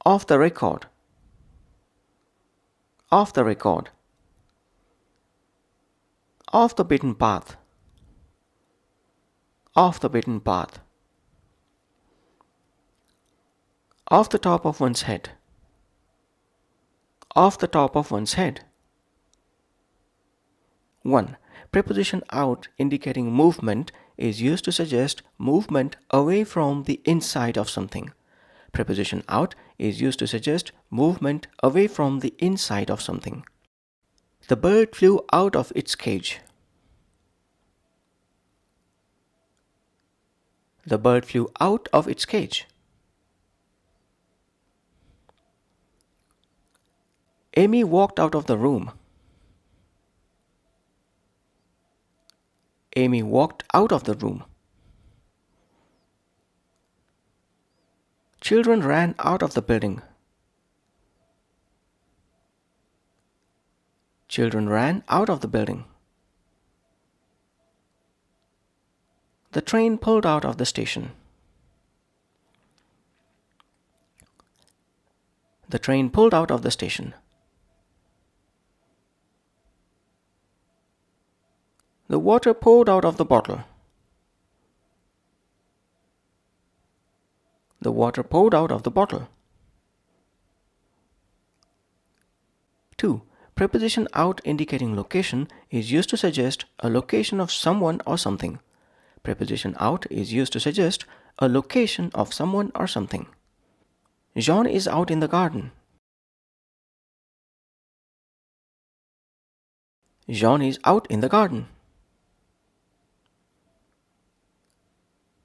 [SPEAKER 1] Off the record. Off the record. Off the beaten path. Off the beaten path. Off the top of one's head. Off the top of one's head. 1. Preposition out indicating movement is used to suggest movement away from the inside of something. Preposition out is used to suggest movement away from the inside of something. The bird flew out of its cage. The bird flew out of its cage. Amy walked out of the room. Amy walked out of the room. Children ran out of the building. Children ran out of the building. The train pulled out of the station. The train pulled out of the station. The water poured out of the bottle. The water poured out of the bottle. 2. Preposition out indicating location is used to suggest a location of someone or something. Preposition out is used to suggest a location of someone or something. Jean is out in the garden. Jean is out in the garden.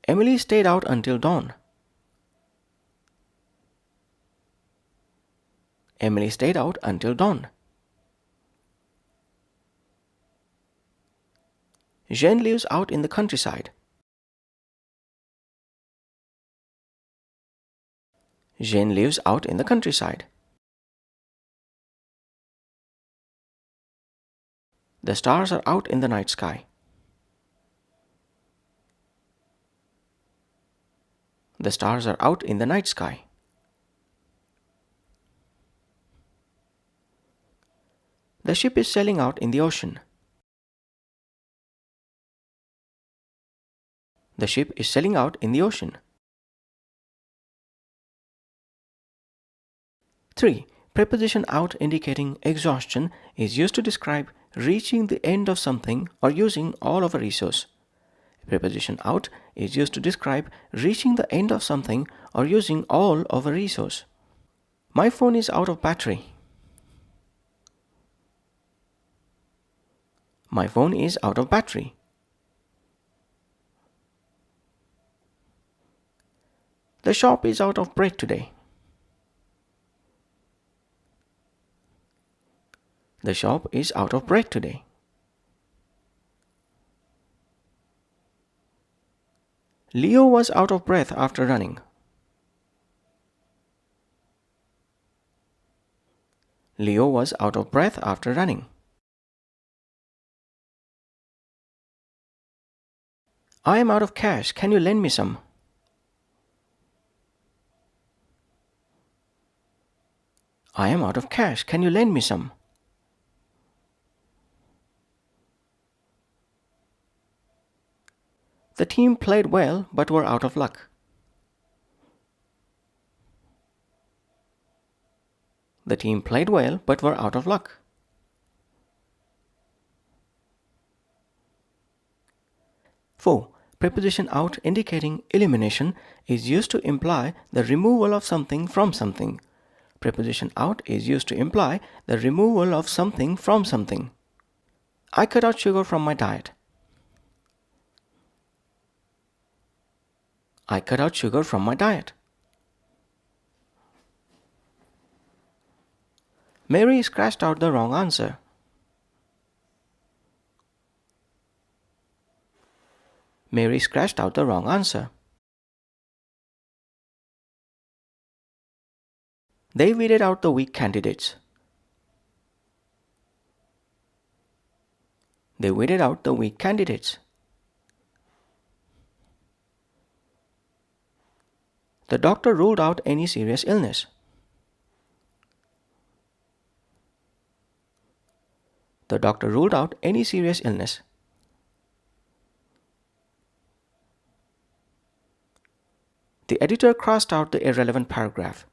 [SPEAKER 1] Emily stayed out until dawn. Emily stayed out until dawn. Jean lives out in the countryside. Jean lives out in the countryside. The stars are out in the night sky. The stars are out in the night sky. The ship is sailing out in the ocean. The ship is sailing out in the ocean. 3. Preposition out indicating exhaustion is used to describe reaching the end of something or using all of a resource. Preposition out is used to describe reaching the end of something or using all of a resource. My phone is out of battery. My phone is out of battery. The shop is out of bread today. The shop is out of bread today. Leo was out of breath after running. Leo was out of breath after running. I am out of cash. Can you lend me some? I am out of cash. Can you lend me some? The team played well but were out of luck. The team played well but were out of luck. 4. Preposition out indicating elimination is used to imply the removal of something from something. Preposition out is used to imply the removal of something from something. I cut out sugar from my diet. I cut out sugar from my diet. Mary scratched out the wrong answer. Mary scratched out the wrong answer. They weeded out the weak candidates. They weeded out the weak candidates. The doctor ruled out any serious illness. The doctor ruled out any serious illness. The editor crossed out the irrelevant paragraph.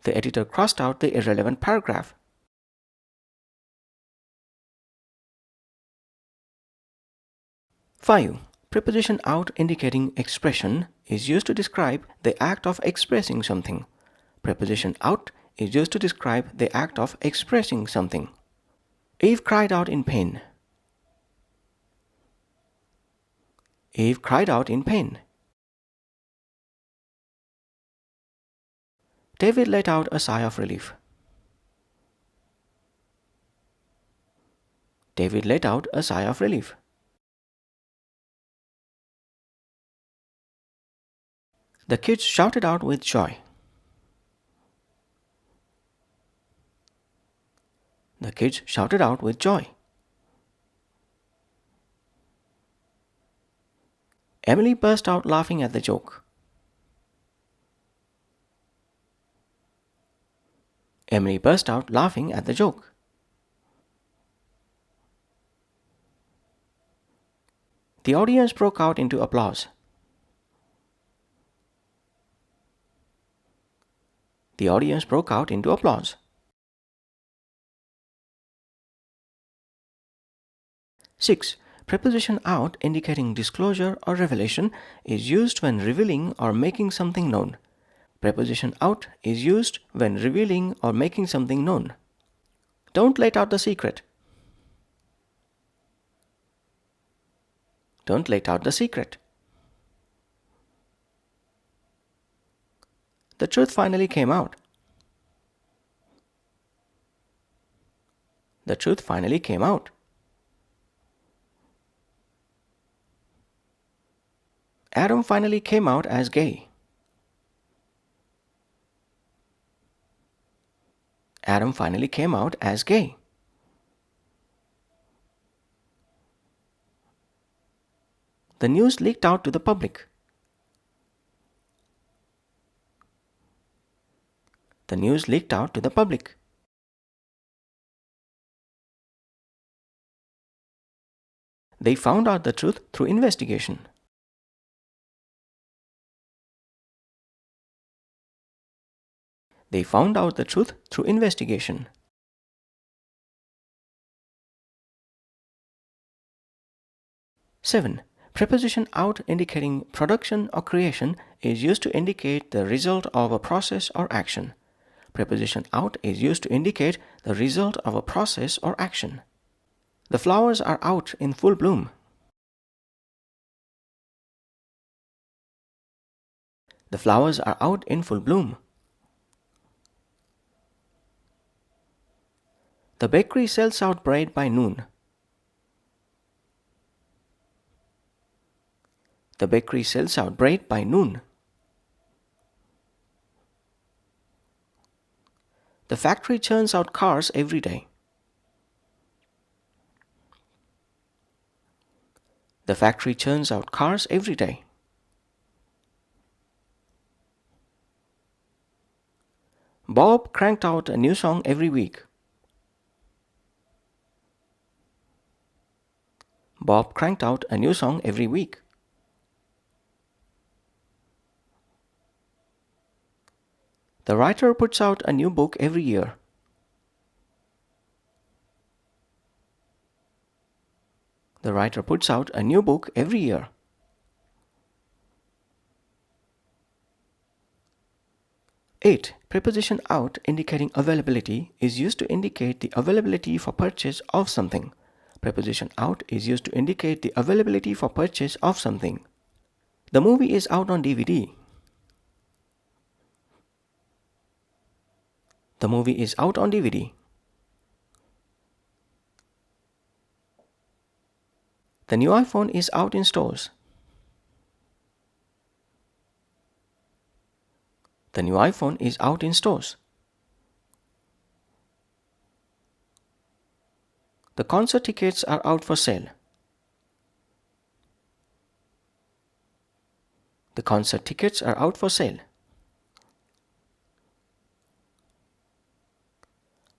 [SPEAKER 1] The editor crossed out the irrelevant paragraph. Five. Preposition out indicating expression is used to describe the act of expressing something. Preposition out is used to describe the act of expressing something. Eve cried out in pain. Eve cried out in pain. David let out a sigh of relief. David let out a sigh of relief. The kids shouted out with joy. The kids shouted out with joy. Emily burst out laughing at the joke. Emily burst out laughing at the joke. The audience broke out into applause. The audience broke out into applause. 6. Preposition out indicating disclosure or revelation is used when revealing or making something known. Preposition out is used when revealing or making something known. Don't let out the secret. Don't let out the secret. The truth finally came out. The truth finally came out. Adam finally came out as gay. Adam finally came out as gay. The news leaked out to the public. The news leaked out to the public. They found out the truth through investigation. They found out the truth through investigation. 7. Preposition out indicating production or creation is used to indicate the result of a process or action. Preposition out is used to indicate the result of a process or action. The flowers are out in full bloom. The flowers are out in full bloom. The bakery sells out bread by noon. The bakery sells out bread by noon. The factory churns out cars every day. The factory churns out cars every day. Bob cranked out a new song every week. Bob cranked out a new song every week. The writer puts out a new book every year. The writer puts out a new book every year. Eight. Preposition out indicating availability is used to indicate the availability for purchase of something. Preposition out is used to indicate the availability for purchase of something. The movie is out on DVD. The movie is out on DVD. The new iPhone is out in stores. The new iPhone is out in stores. The concert tickets are out for sale. The concert tickets are out for sale.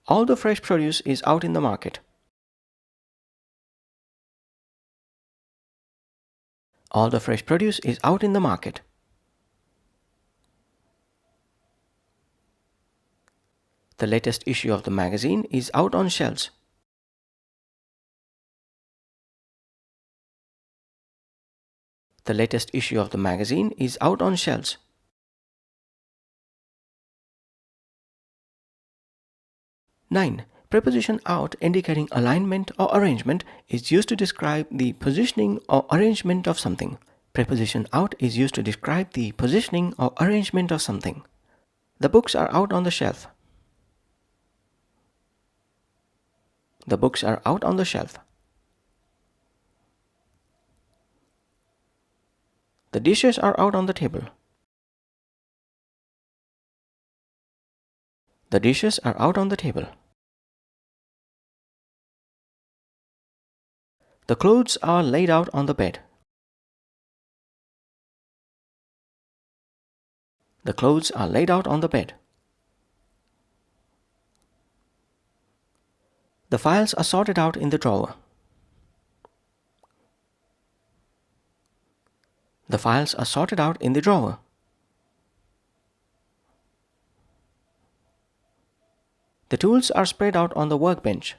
[SPEAKER 1] All the fresh produce is out in the market. All the fresh produce is out in the market. The latest issue of the magazine is out on shelves. The latest issue of the magazine is out on shelves. 9. Preposition out indicating alignment or arrangement is used to describe the positioning or arrangement of something. Preposition out is used to describe the positioning or arrangement of something. The books are out on the shelf. The books are out on the shelf. The dishes are out on the table. The dishes are out on the table. The clothes are laid out on the bed. The clothes are laid out on the bed. The files are sorted out in the drawer. The files are sorted out in the drawer. The tools are spread out on the workbench.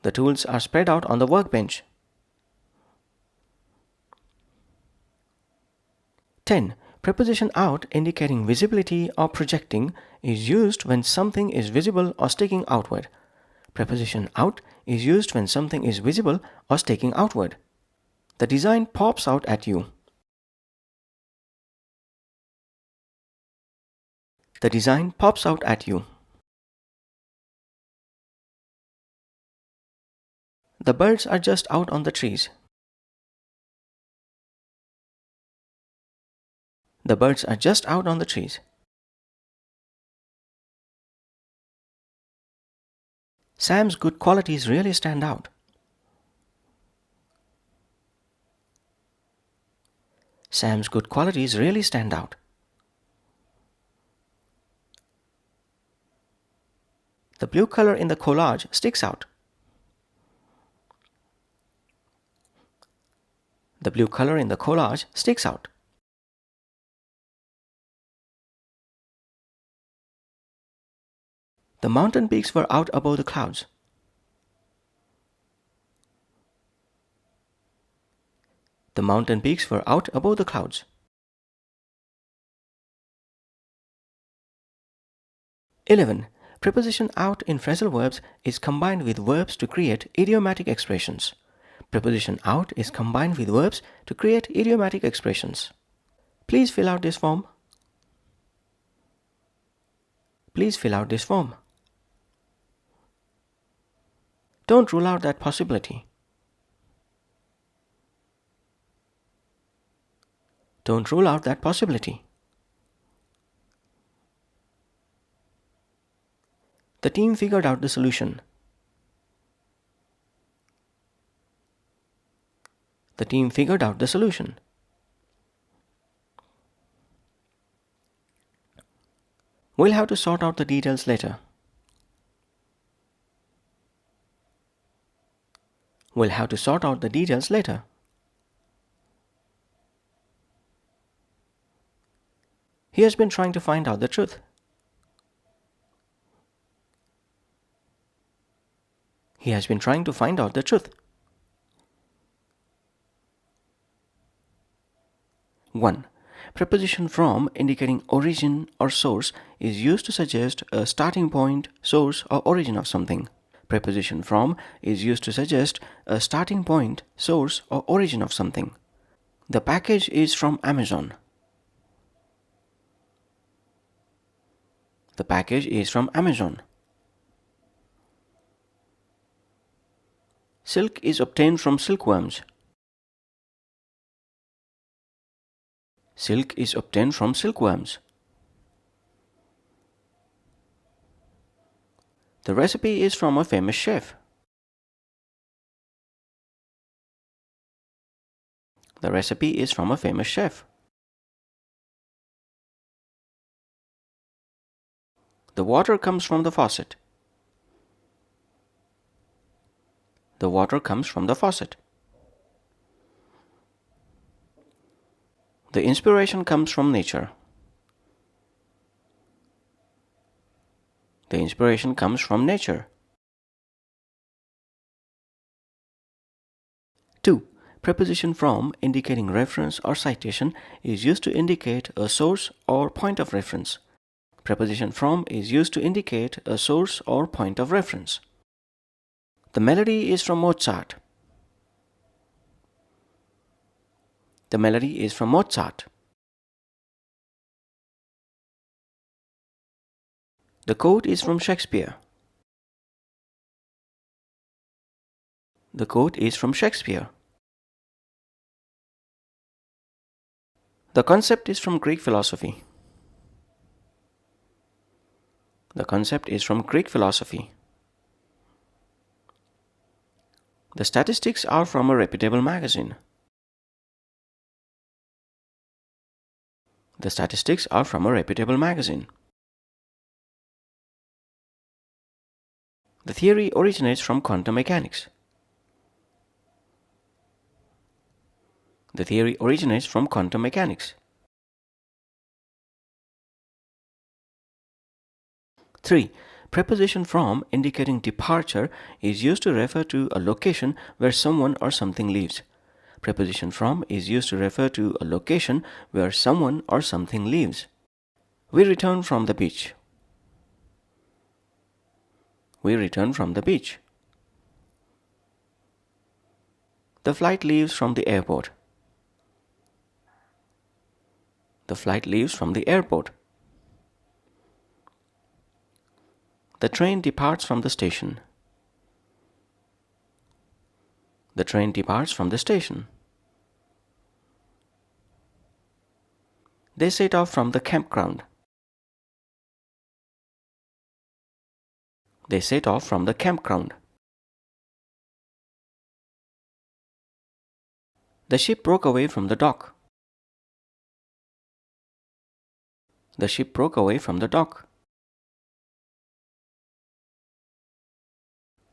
[SPEAKER 1] The tools are spread out on the workbench. 10. Preposition out indicating visibility or projecting is used when something is visible or sticking outward. Preposition out is used when something is visible or sticking outward. The design pops out at you. The design pops out at you. The birds are just out on the trees. The birds are just out on the trees. Sam's good qualities really stand out. Sam's good qualities really stand out. The blue color in the collage sticks out. The blue color in the collage sticks out. The mountain peaks were out above the clouds. The mountain peaks were out above the clouds. 11. Preposition out in phrasal verbs is combined with verbs to create idiomatic expressions. Preposition out is combined with verbs to create idiomatic expressions. Please fill out this form. Please fill out this form. Don't rule out that possibility. Don't rule out that possibility. The team figured out the solution. The team figured out the solution. We'll have to sort out the details later. We'll have to sort out the details later. He has been trying to find out the truth. He has been trying to find out the truth. 1. Preposition from indicating origin or source is used to suggest a starting point, source, or origin of something. Preposition from is used to suggest a starting point, source, or origin of something. The package is from Amazon. The package is from Amazon. Silk is obtained from silkworms. Silk is obtained from silkworms. The recipe is from a famous chef. The recipe is from a famous chef. The water comes from the faucet. The water comes from the faucet. The inspiration comes from nature. The inspiration comes from nature. 2. Preposition from indicating reference or citation is used to indicate a source or point of reference. Preposition from is used to indicate a source or point of reference. The melody is from Mozart. The melody is from Mozart. The quote is from Shakespeare. The quote is from Shakespeare. The concept is from Greek philosophy. The concept is from Greek philosophy. The statistics are from a reputable magazine. The statistics are from a reputable magazine. The theory originates from quantum mechanics. The theory originates from quantum mechanics. 3. Preposition from indicating departure is used to refer to a location where someone or something leaves. Preposition from is used to refer to a location where someone or something leaves. We return from the beach. We return from the beach. The flight leaves from the airport. The flight leaves from the airport. The train departs from the station. The train departs from the station. They set off from the campground. They set off from the campground. The ship broke away from the dock. The ship broke away from the dock.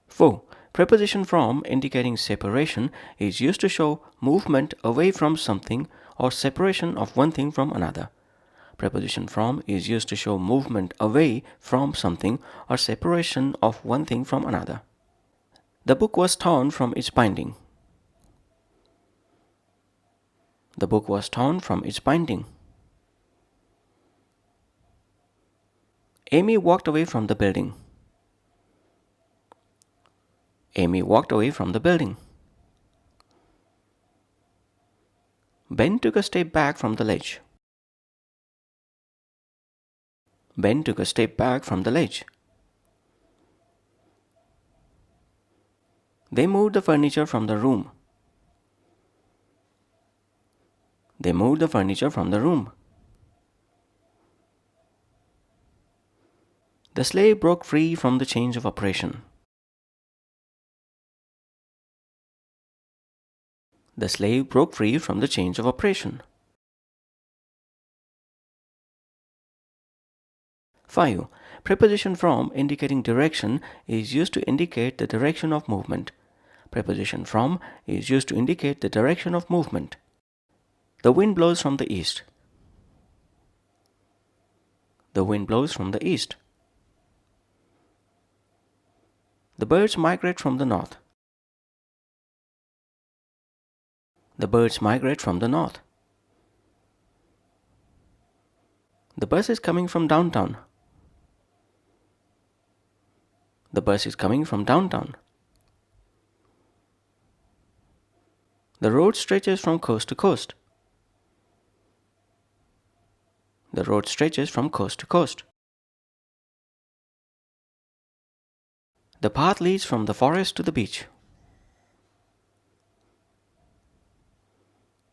[SPEAKER 1] 4. Preposition from indicating separation is used to show movement away from something or separation of one thing from another. Preposition from is used to show movement away from something or separation of one thing from another. The book was torn from its binding. The book was torn from its binding. Amy walked away from the building. Amy walked away from the building. Ben took a step back from the ledge. Ben took a step back from the ledge. They moved the furniture from the room. They moved the furniture from the room. The slave broke free from the chains of oppression. The slave broke free from the chains of oppression. 5. Preposition from indicating direction is used to indicate the direction of movement. Preposition from is used to indicate the direction of movement. The wind blows from the east. The wind blows from the east. The birds migrate from the north. The birds migrate from the north. The bus is coming from downtown. The bus is coming from downtown. The road stretches from coast to coast. The road stretches from coast to coast. The path leads from the forest to the beach.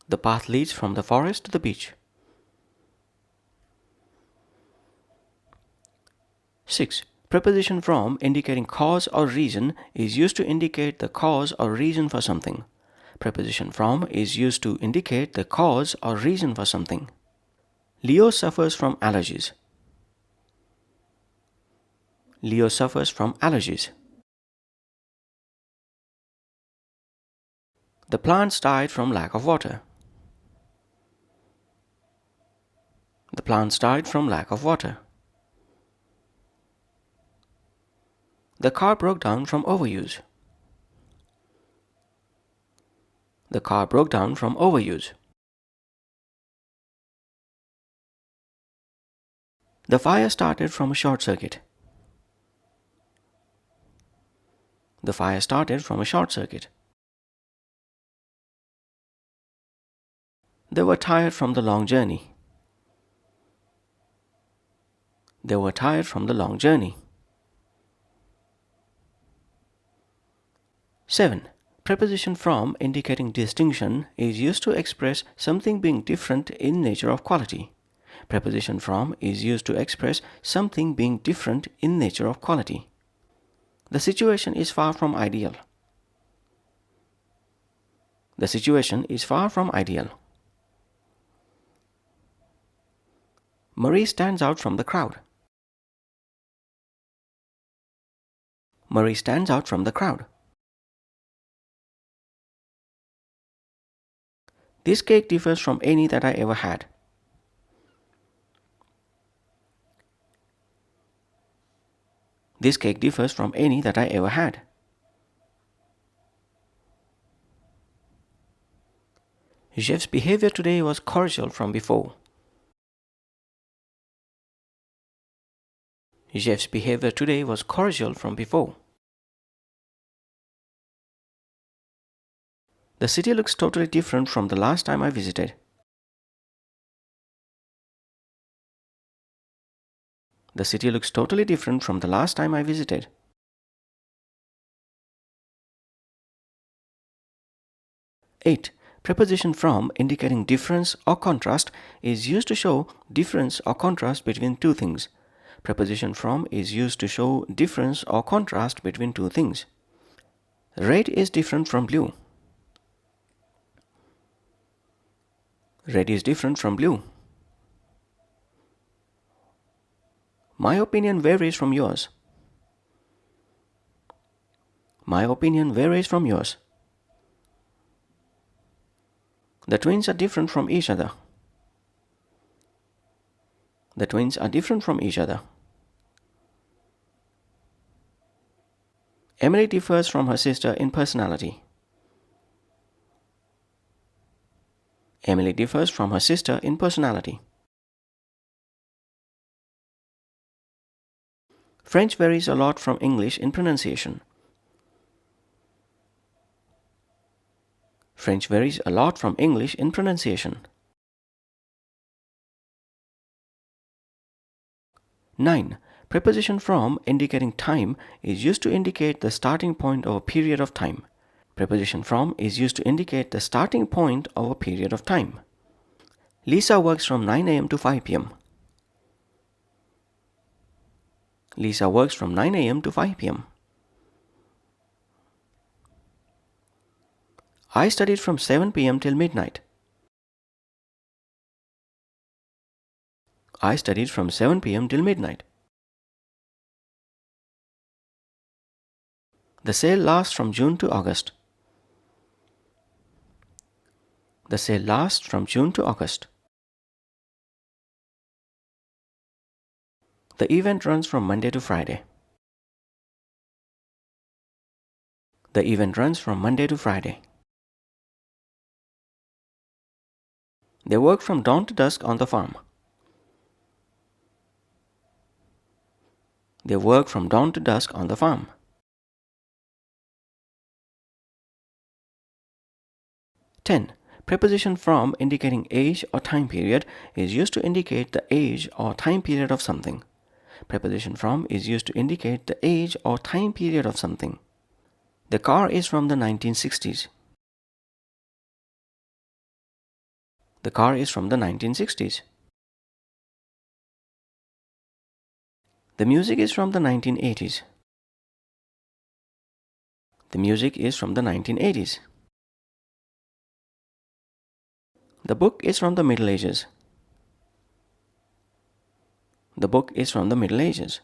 [SPEAKER 1] The path leads from the forest to the beach. 6. Preposition from indicating cause or reason is used to indicate the cause or reason for something. Preposition from is used to indicate the cause or reason for something. Leo suffers from allergies. Leo suffers from allergies. The plants died from lack of water. The plants died from lack of water. The car broke down from overuse. The car broke down from overuse. The fire started from a short circuit. The fire started from a short circuit. They were tired from the long journey. They were tired from the long journey. 7. Preposition from indicating distinction is used to express something being different in nature or quality. Preposition from is used to express something being different in nature or quality. The situation is far from ideal. The situation is far from ideal. Marie stands out from the crowd. Marie stands out from the crowd. This cake differs from any that I ever had. This cake differs from any that I ever had. Jeff's behavior today was cordial from before. Jeff's behavior today was cordial from before. The city looks totally different from the last time I visited. The city looks totally different from the last time I visited. 8. Preposition from indicating difference or contrast is used to show difference or contrast between two things. Preposition from is used to show difference or contrast between two things. Red is different from blue. Red is different from blue. My opinion varies from yours. My opinion varies from yours. The twins are different from each other. The twins are different from each other. Emily differs from her sister in personality. Emily differs from her sister in personality. French varies a lot from English in pronunciation. French varies a lot from English in pronunciation. 9. Preposition from indicating time is used to indicate the starting point of a period of time. Preposition from is used to indicate the starting point of a period of time. Lisa works from 9 a.m. to 5 p.m. Lisa works from 9 a.m. to 5 p.m. I studied from 7 p.m. till midnight. I studied from 7 p.m. till midnight. The sale lasts from June to August. The sale lasts from June to August. The event runs from Monday to Friday. The event runs from Monday to Friday. They work from dawn to dusk on the farm. They work from dawn to dusk on the farm. 10. Preposition from indicating age or time period is used to indicate the age or time period of something. Preposition from is used to indicate the age or time period of something. The car is from the 1960s. The car is from the 1960s. The music is from the 1980s. The music is from the 1980s. The book is from the Middle Ages. The book is from the Middle Ages.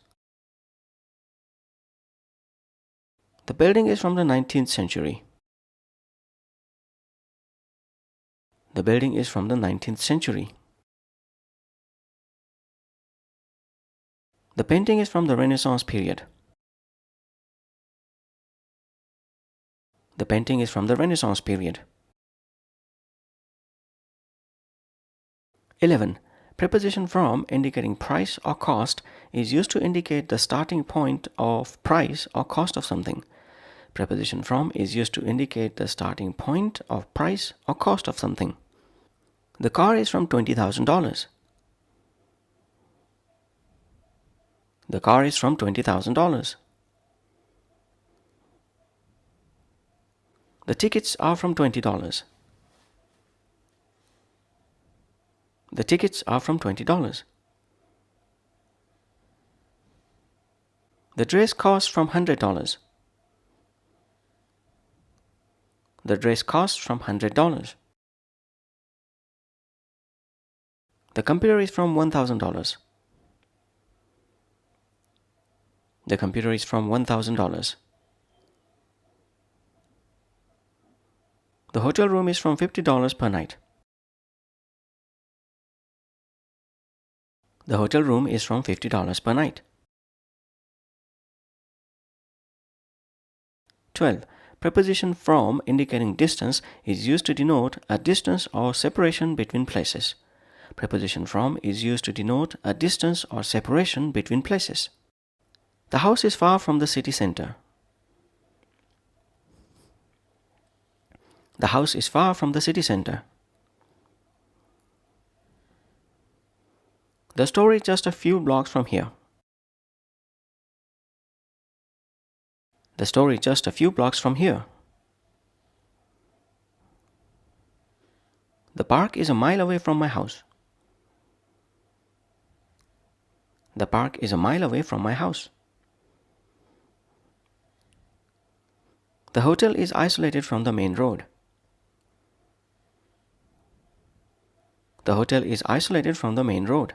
[SPEAKER 1] The building is from the 19th century. The building is from the 19th century. The painting is from the Renaissance period. The painting is from the Renaissance period. 11. Preposition from indicating price or cost is used to indicate the starting point of price or cost of something. Preposition from is used to indicate the starting point of price or cost of something. The car is from $20,000. The car is from $20,000. The tickets are from $20. The tickets are from $20. The dress costs from $100. The dress costs from $100. The computer is from $1,000. The computer is from $1,000. The hotel room is from $50 per night. The hotel room is from $50 per night. 12. Preposition from indicating distance is used to denote a distance or separation between places. Preposition from is used to denote a distance or separation between places. The house is far from the city center. The house is far from the city center. The store is just a few blocks from here. The store is just a few blocks from here. The park is a mile away from my house. The park is a mile away from my house. The hotel is isolated from the main road. The hotel is isolated from the main road.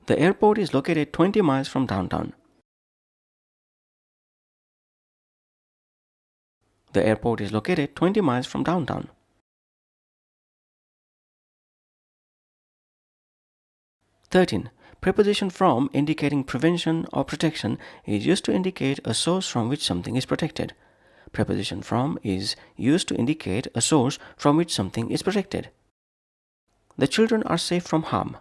[SPEAKER 1] The airport is located 20 miles from downtown. The airport is located 20 miles from downtown. 13. Preposition from indicating prevention or protection is used to indicate a source from which something is protected. Preposition from is used to indicate a source from which something is protected. The children are safe from harm.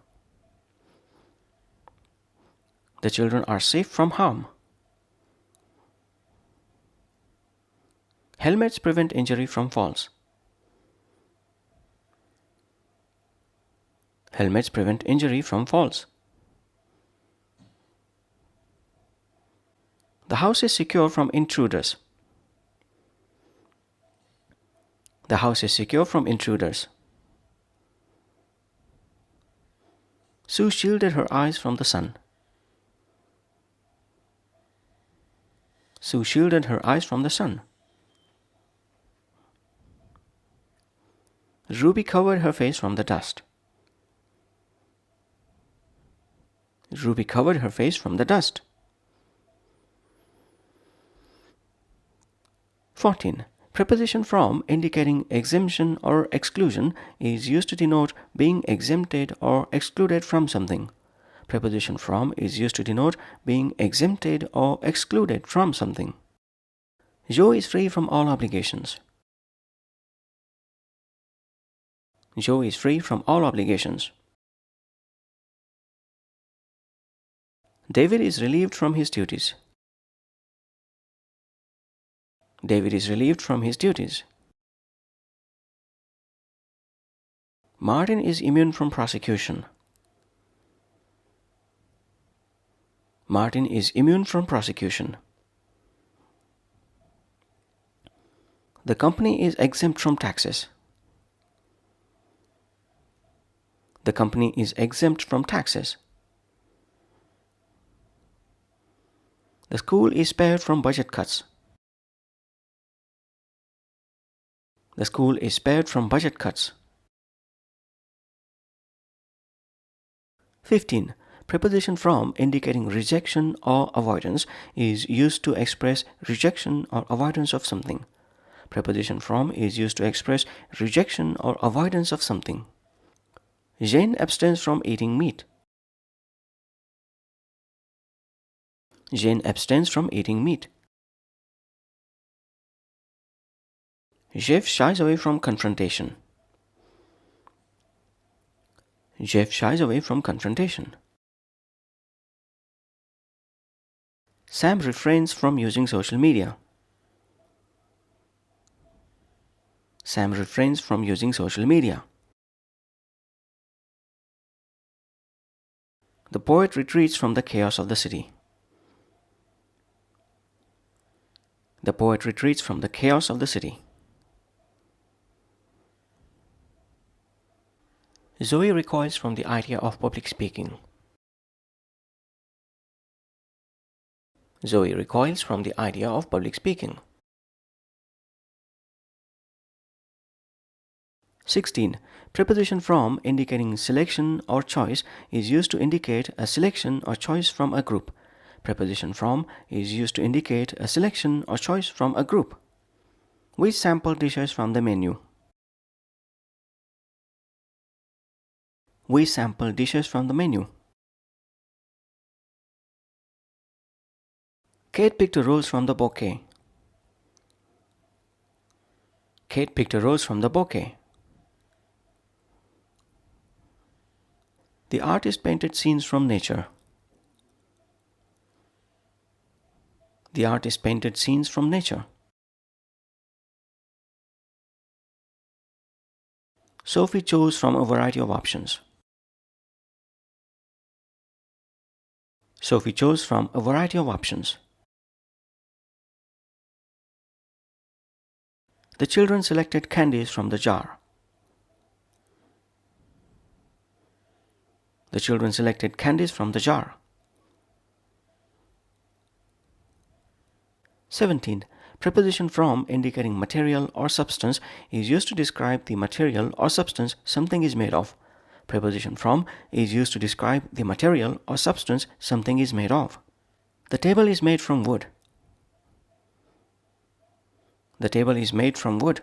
[SPEAKER 1] The children are safe from harm. Helmets prevent injury from falls. Helmets prevent injury from falls. The house is secure from intruders. The house is secure from intruders. Sue shielded her eyes from the sun. Sue shielded her eyes from the sun. Ruby covered her face from the dust. Ruby covered her face from the dust. 14. Preposition from indicating exemption or exclusion is used to denote being exempted or excluded from something. Preposition from is used to denote being exempted or excluded from something. Joe is free from all obligations. Joe is free from all obligations. David is relieved from his duties. David is relieved from his duties. Martin is immune from prosecution. Martin is immune from prosecution. The company is exempt from taxes. The company is exempt from taxes. The school is spared from budget cuts. The school is spared from budget cuts. 15. Preposition from indicating rejection or avoidance is used to express rejection or avoidance of something. Preposition from is used to express rejection or avoidance of something. Jane abstains from eating meat. Jane abstains from eating meat. Jeff shies away from confrontation. Jeff shies away from confrontation. Sam refrains from using social media. Sam refrains from using social media. The poet retreats from the chaos of the city. The poet retreats from the chaos of the city. Zoe recoils from the idea of public speaking. Zoe recoils from the idea of public speaking. 16. Preposition from indicating selection or choice is used to indicate a selection or choice from a group. Preposition from is used to indicate a selection or choice from a group. We sample dishes from the menu. We sample dishes from the menu. Kate picked a rose from the bouquet. Kate picked a rose from the bouquet. The artist painted scenes from nature. The artist painted scenes from nature. Sophie chose from a variety of options. Sophie chose from a variety of options. The children selected candies from the jar. The children selected candies from the jar. 17. Preposition from indicating material or substance is used to describe the material or substance something is made of. Preposition from is used to describe the material or substance something is made of. The table is made from wood. The table is made from wood.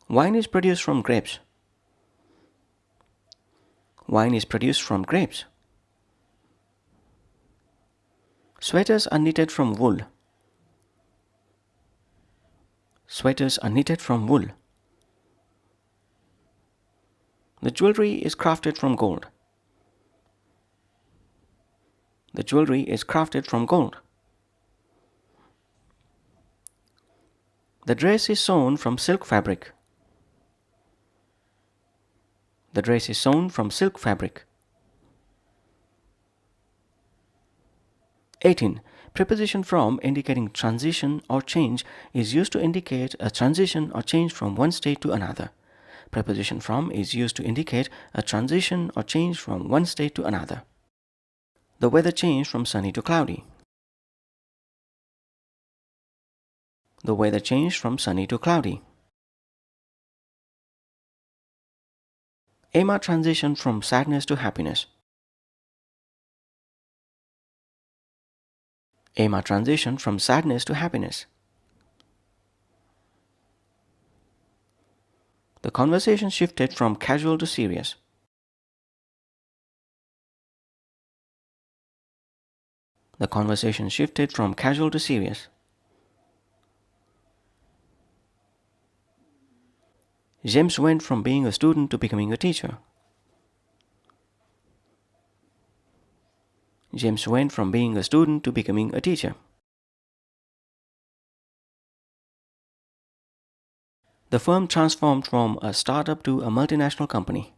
[SPEAKER 1] Wine is produced from grapes. Wine is produced from grapes. Sweaters are knitted from wool. Sweaters are knitted from wool. The jewelry is crafted from gold. The jewelry is crafted from gold. The dress is sewn from silk fabric. The dress is sewn from silk fabric. 18. Preposition from indicating transition or change is used to indicate a transition or change from one state to another. Preposition from is used to indicate a transition or change from one state to another. The weather changed from sunny to cloudy. The weather changed from sunny to cloudy. Emma transitioned from sadness to happiness. Emma transitioned from sadness to happiness. The conversation shifted from casual to serious. The conversation shifted from casual to serious. James went from being a student to becoming a teacher. James went from being a student to becoming a teacher. The firm transformed from a startup to a multinational company.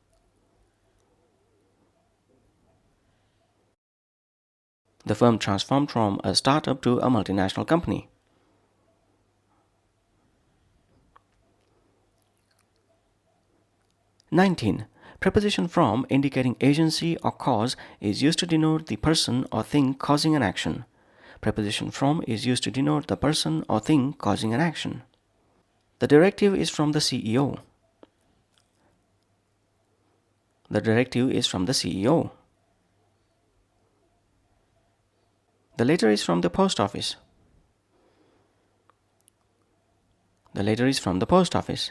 [SPEAKER 1] The firm transformed from a startup to a multinational company. 19. Preposition from indicating agency or cause is used to denote the person or thing causing an action. Preposition from is used to denote the person or thing causing an action. The directive is from the CEO. The directive is from the CEO. The letter is from the post office. The letter is from the post office.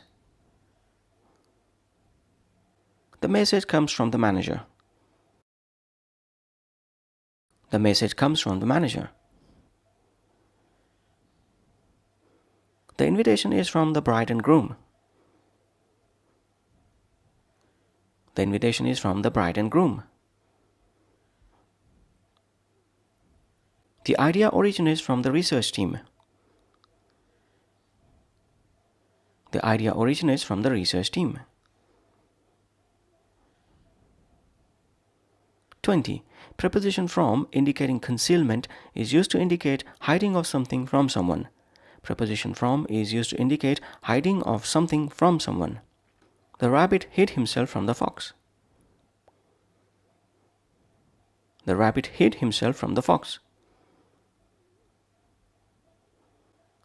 [SPEAKER 1] The message comes from the manager. The message comes from the manager. The invitation is from the bride and groom. The invitation is from the bride and groom. The idea originates from the research team. The idea originates from the research team. 20. Preposition from indicating concealment is used to indicate hiding of something from someone. Preposition from is used to indicate hiding of something from someone. The rabbit hid himself from the fox. The rabbit hid himself from the fox.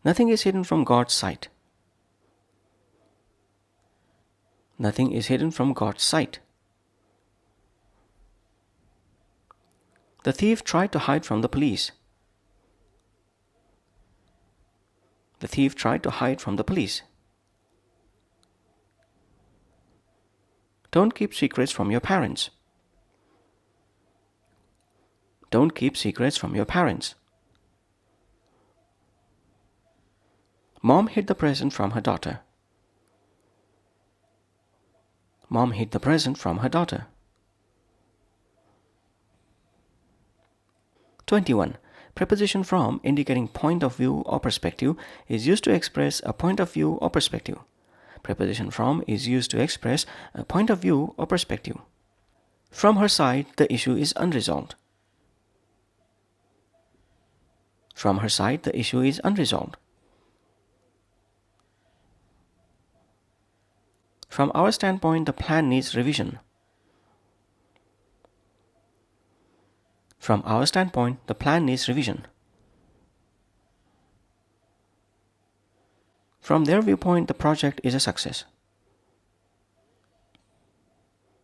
[SPEAKER 1] Nothing is hidden from God's sight. Nothing is hidden from God's sight. The thief tried to hide from the police. The thief tried to hide from the police. Don't keep secrets from your parents. Don't keep secrets from your parents. Mom hid the present from her daughter. Mom hid the present from her daughter. 21. Preposition from indicating point of view or perspective is used to express a point of view or perspective. Preposition from is used to express a point of view or perspective. From her side, the issue is unresolved. From her side, the issue is unresolved. From our standpoint, the plan needs revision. From our standpoint, the plan needs revision. From their viewpoint, the project is a success.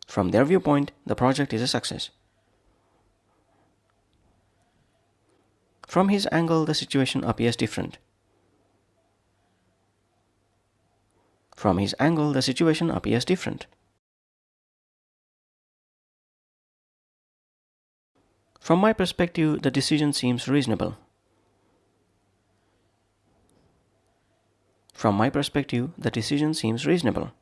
[SPEAKER 1] From their viewpoint, the project is a success. From his angle, the situation appears different. From his angle, the situation appears different. From my perspective, the decision seems reasonable. From my perspective, the decision seems reasonable.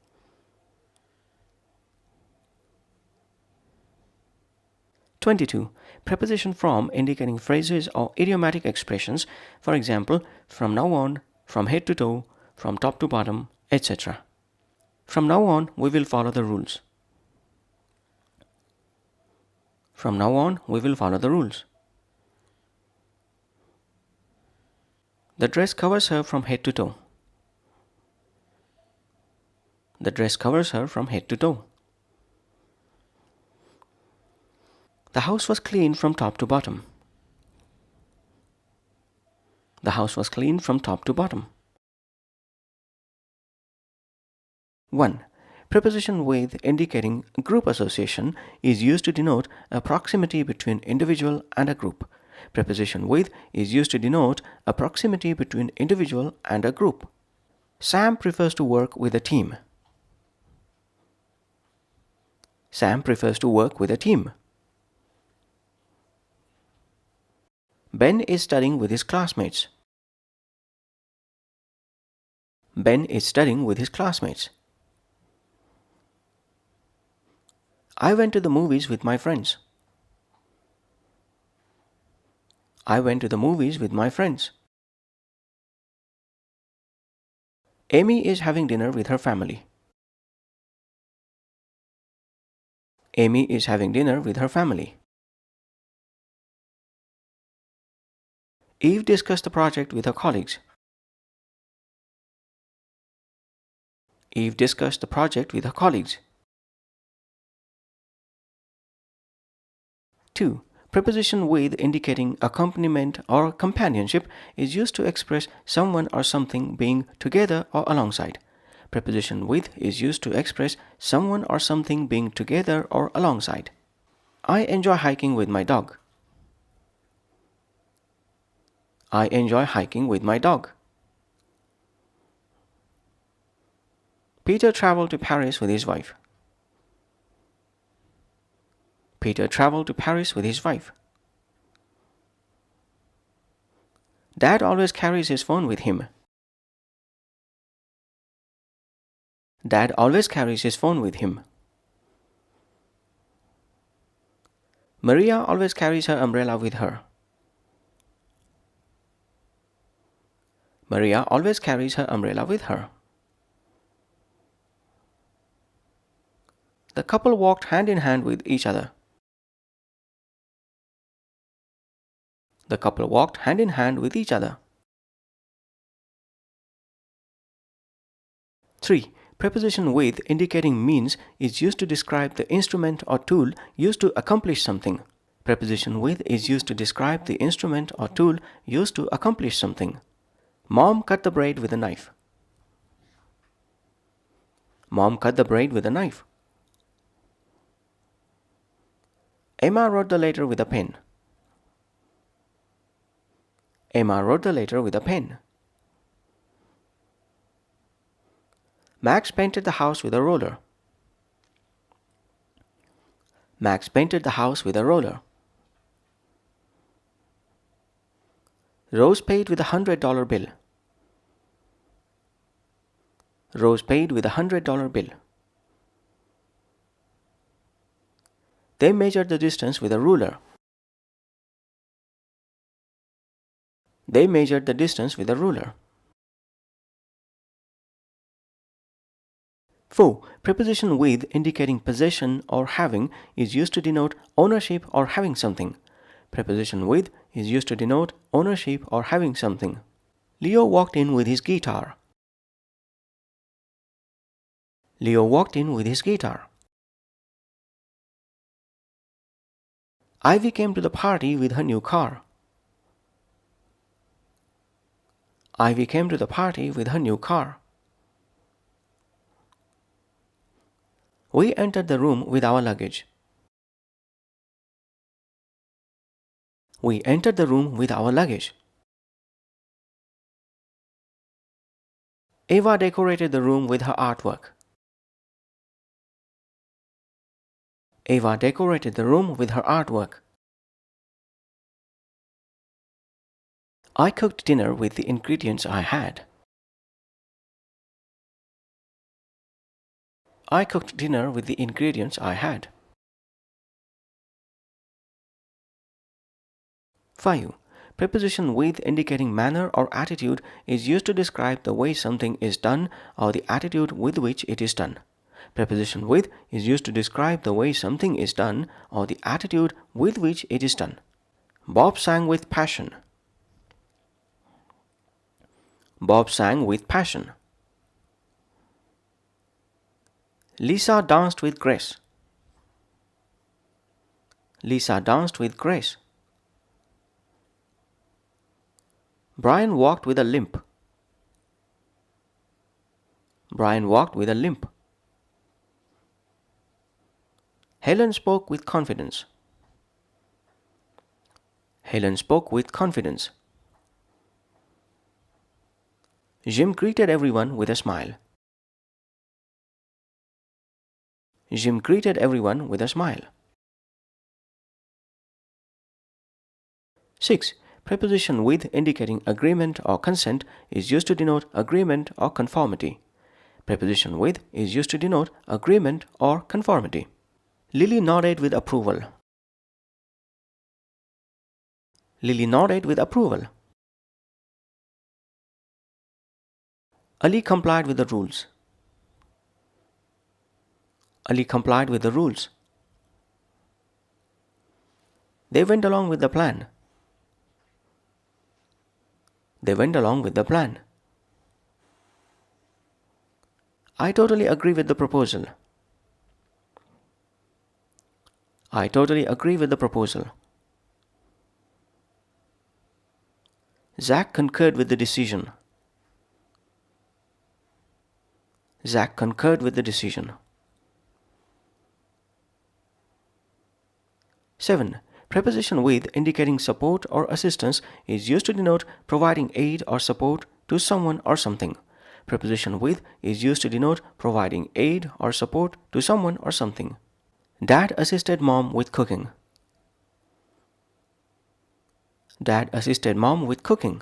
[SPEAKER 1] 22. Preposition from indicating phrases or idiomatic expressions, for example, from now on, from head to toe, from top to bottom, etc. From now on, we will follow the rules. From now on, we will follow the rules. The dress covers her from head to toe. The dress covers her from head to toe. The house was clean from top to bottom. The house was clean from top to bottom. 1. Preposition with indicating group association is used to denote a proximity between individual and a group. Preposition with is used to denote a proximity between individual and a group. Sam prefers to work with a team. Sam prefers to work with a team. Ben is studying with his classmates. Ben is studying with his classmates. I went to the movies with my friends. I went to the movies with my friends. Amy is having dinner with her family. Amy is having dinner with her family. Eve discussed the project with her colleagues. Eve discussed the project with her colleagues. 2. Preposition with indicating accompaniment or companionship is used to express someone or something being together or alongside. Preposition with is used to express someone or something being together or alongside. I enjoy hiking with my dog. I enjoy hiking with my dog. Peter traveled to Paris with his wife. Peter traveled to Paris with his wife. Dad always carries his phone with him. Dad always carries his phone with him. Maria always carries her umbrella with her. Maria always carries her umbrella with her. The couple walked hand in hand with each other. The couple walked hand in hand with each other. 3. Preposition with indicating means is used to describe the instrument or tool used to accomplish something. Preposition with is used to describe the instrument or tool used to accomplish something. Mom cut the bread with a knife. Mom cut the bread with a knife. Emma wrote the letter with a pen. Emma wrote the letter with a pen. Max painted the house with a roller. Max painted the house with a roller. Rose paid with $100 bill. Rose paid with $100 bill. They measured the distance with a ruler. They measured the distance with a ruler. 4. Preposition with indicating possession or having is used to denote ownership or having something. Preposition with is used to denote ownership or having something. Leo walked in with his guitar. Leo walked in with his guitar. Ivy came to the party with her new car. Ivy came to the party with her new car. We entered the room with our luggage. We entered the room with our luggage. Eva decorated the room with her artwork. Eva decorated the room with her artwork. I cooked dinner with the ingredients I had. I cooked dinner with the ingredients I had. 5. Preposition with indicating manner or attitude is used to describe the way something is done or the attitude with which it is done. Preposition with is used to describe the way something is done or the attitude with which it is done. Bob sang with passion. Bob sang with passion. Lisa danced with grace. Lisa danced with grace. Brian walked with a limp. Brian walked with a limp. Helen spoke with confidence. Helen spoke with confidence. Jim greeted everyone with a smile. Jim greeted everyone with a smile. 6. Preposition with indicating agreement or consent is used to denote agreement or conformity. Preposition with is used to denote agreement or conformity. Lily nodded with approval. Lily nodded with approval. Ali complied with the rules. Ali complied with the rules. They went along with the plan. They went along with the plan. I totally agree with the proposal. I totally agree with the proposal. Zach concurred with the decision. Zach concurred with the decision. 7. Preposition with indicating support or assistance is used to denote providing aid or support to someone or something. Preposition with is used to denote providing aid or support to someone or something. Dad assisted mom with cooking. Dad assisted mom with cooking.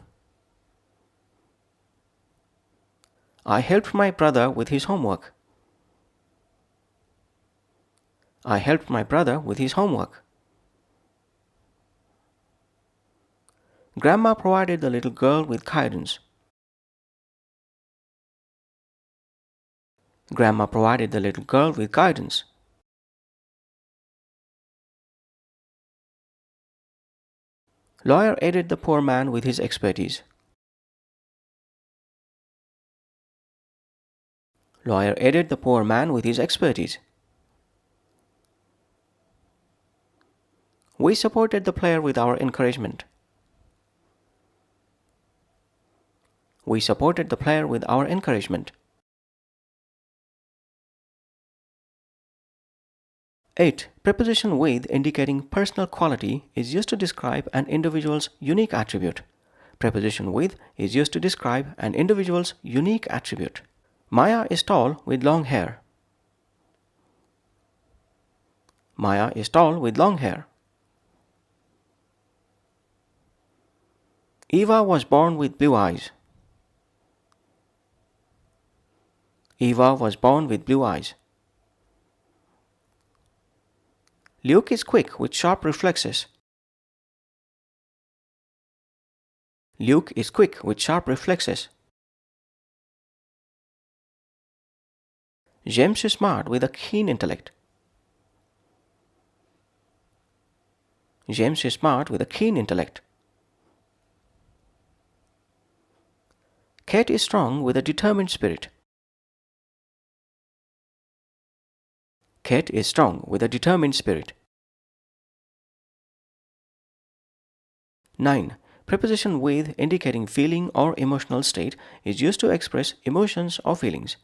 [SPEAKER 1] I helped my brother with his homework. I helped my brother with his homework. Grandma provided the little girl with guidance. Grandma provided the little girl with guidance. Lawyer aided the poor man with his expertise. Lawyer aided the poor man with his expertise. We supported the player with our encouragement. We supported the player with our encouragement. 8. Preposition with indicating personal quality is used to describe an individual's unique attribute. Preposition with is used to describe an individual's unique attribute. Maya is tall with long hair. Maya is tall with long hair. Eva was born with blue eyes. Eva was born with blue eyes. Luke is quick with sharp reflexes. Luke is quick with sharp reflexes. James is smart with a keen intellect. James is smart with a keen intellect. Kate is strong with a determined spirit. Kate is strong with a determined spirit. 9. Preposition with indicating feeling or emotional state is used to express emotions or feelings.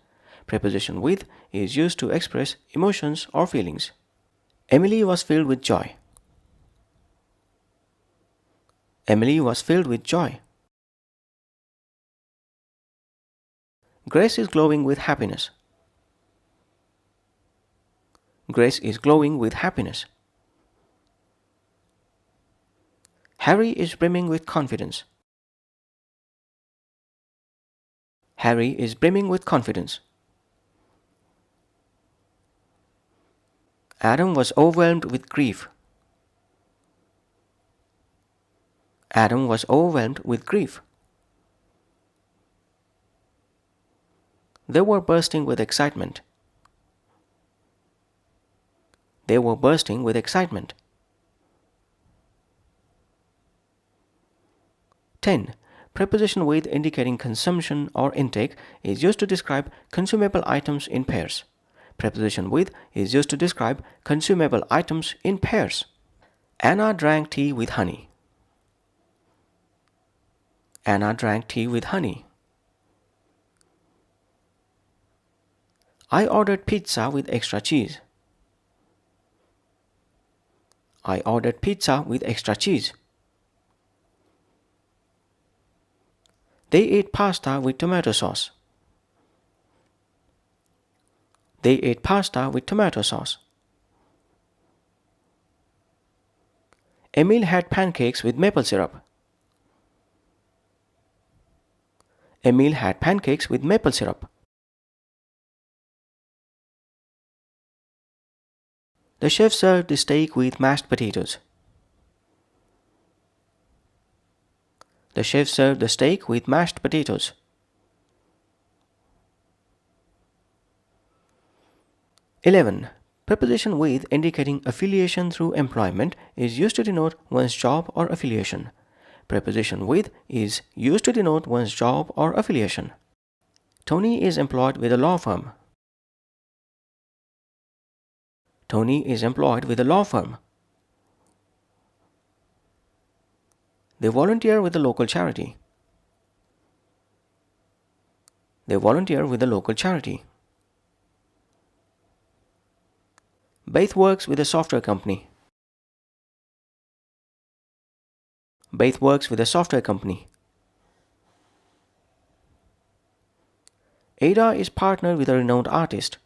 [SPEAKER 1] Preposition with is used to express emotions or feelings. Emily was filled with joy. Emily was filled with joy. Grace is glowing with happiness. Grace is glowing with happiness. Harry is brimming with confidence. Harry is brimming with confidence. Adam was overwhelmed with grief. Adam was overwhelmed with grief. They were bursting with excitement. They were bursting with excitement. 10. Preposition with indicating consumption or intake is used to describe consumable items in pairs. Preposition with is used to describe consumable items in pairs. Anna drank tea with honey. Anna drank tea with honey. I ordered pizza with extra cheese. I ordered pizza with extra cheese. They ate pasta with tomato sauce. They ate pasta with tomato sauce. Emil had pancakes with maple syrup. Emil had pancakes with maple syrup. The chef served the steak with mashed potatoes. The chef served the steak with mashed potatoes. 11. Preposition with indicating affiliation through employment is used to denote one's job or affiliation. Preposition with is used to denote one's job or affiliation. Tony is employed with a law firm. Tony is employed with a law firm. They volunteer with a local charity. They volunteer with a local charity. Beth works with a software company. Beth works with a software company. Ada is partnered with a renowned artist.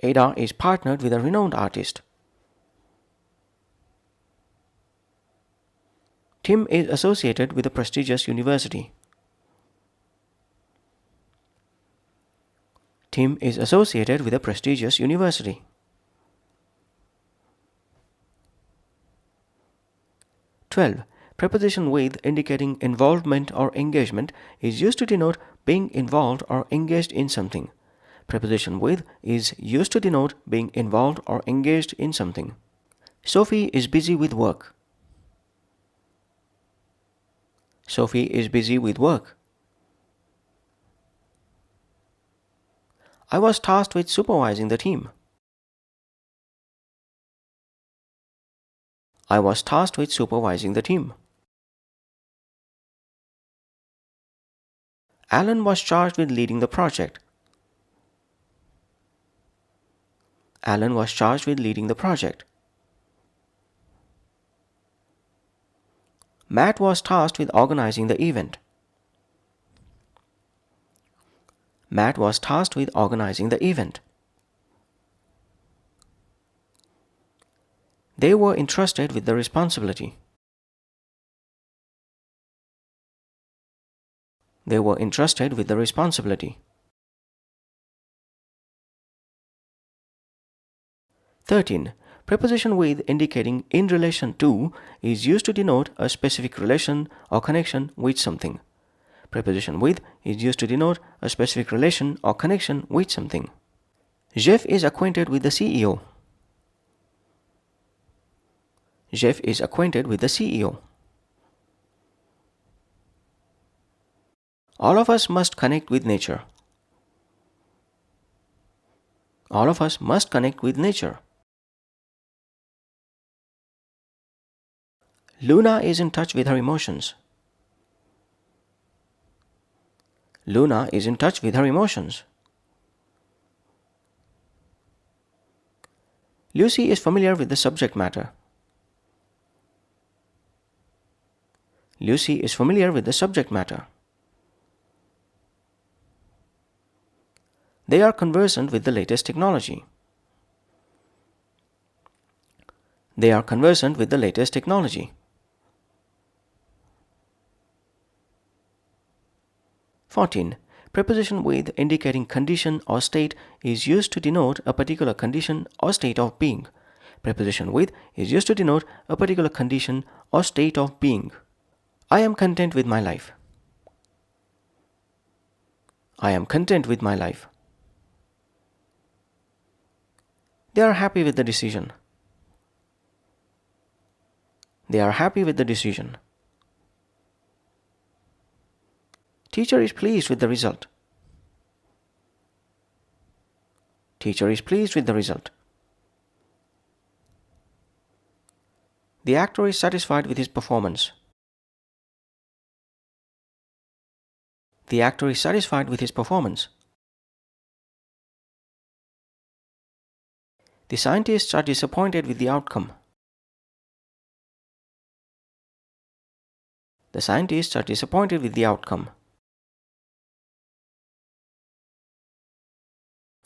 [SPEAKER 1] Ada is partnered with a renowned artist. Tim is associated with a prestigious university. Tim is associated with a prestigious university. 12. Preposition with indicating involvement or engagement is used to denote being involved or engaged in something. Preposition with is used to denote being involved or engaged in something. Sophie is busy with work. Sophie is busy with work. I was tasked with supervising the team. I was tasked with supervising the team. Alan was charged with leading the project. Alan was charged with leading the project. Matt was tasked with organizing the event. Matt was tasked with organizing the event. They were entrusted with the responsibility. They were entrusted with the responsibility. 13. Preposition with indicating in relation to is used to denote a specific relation or connection with something. Preposition with is used to denote a specific relation or connection with something. Jeff is acquainted with the CEO. Jeff is acquainted with the CEO. All of us must connect with nature. All of us must connect with nature. Luna is in touch with her emotions. Luna is in touch with her emotions. Lucy is familiar with the subject matter. Lucy is familiar with the subject matter. They are conversant with the latest technology. They are conversant with the latest technology. 14. Preposition with indicating condition or state is used to denote a particular condition or state of being. Preposition with is used to denote a particular condition or state of being. I am content with my life. I am content with my life. They are happy with the decision. They are happy with the decision. Teacher is pleased with the result. Teacher is pleased with the result. The actor is satisfied with his performance. The actor is satisfied with his performance. The scientists are disappointed with the outcome. The scientists are disappointed with the outcome.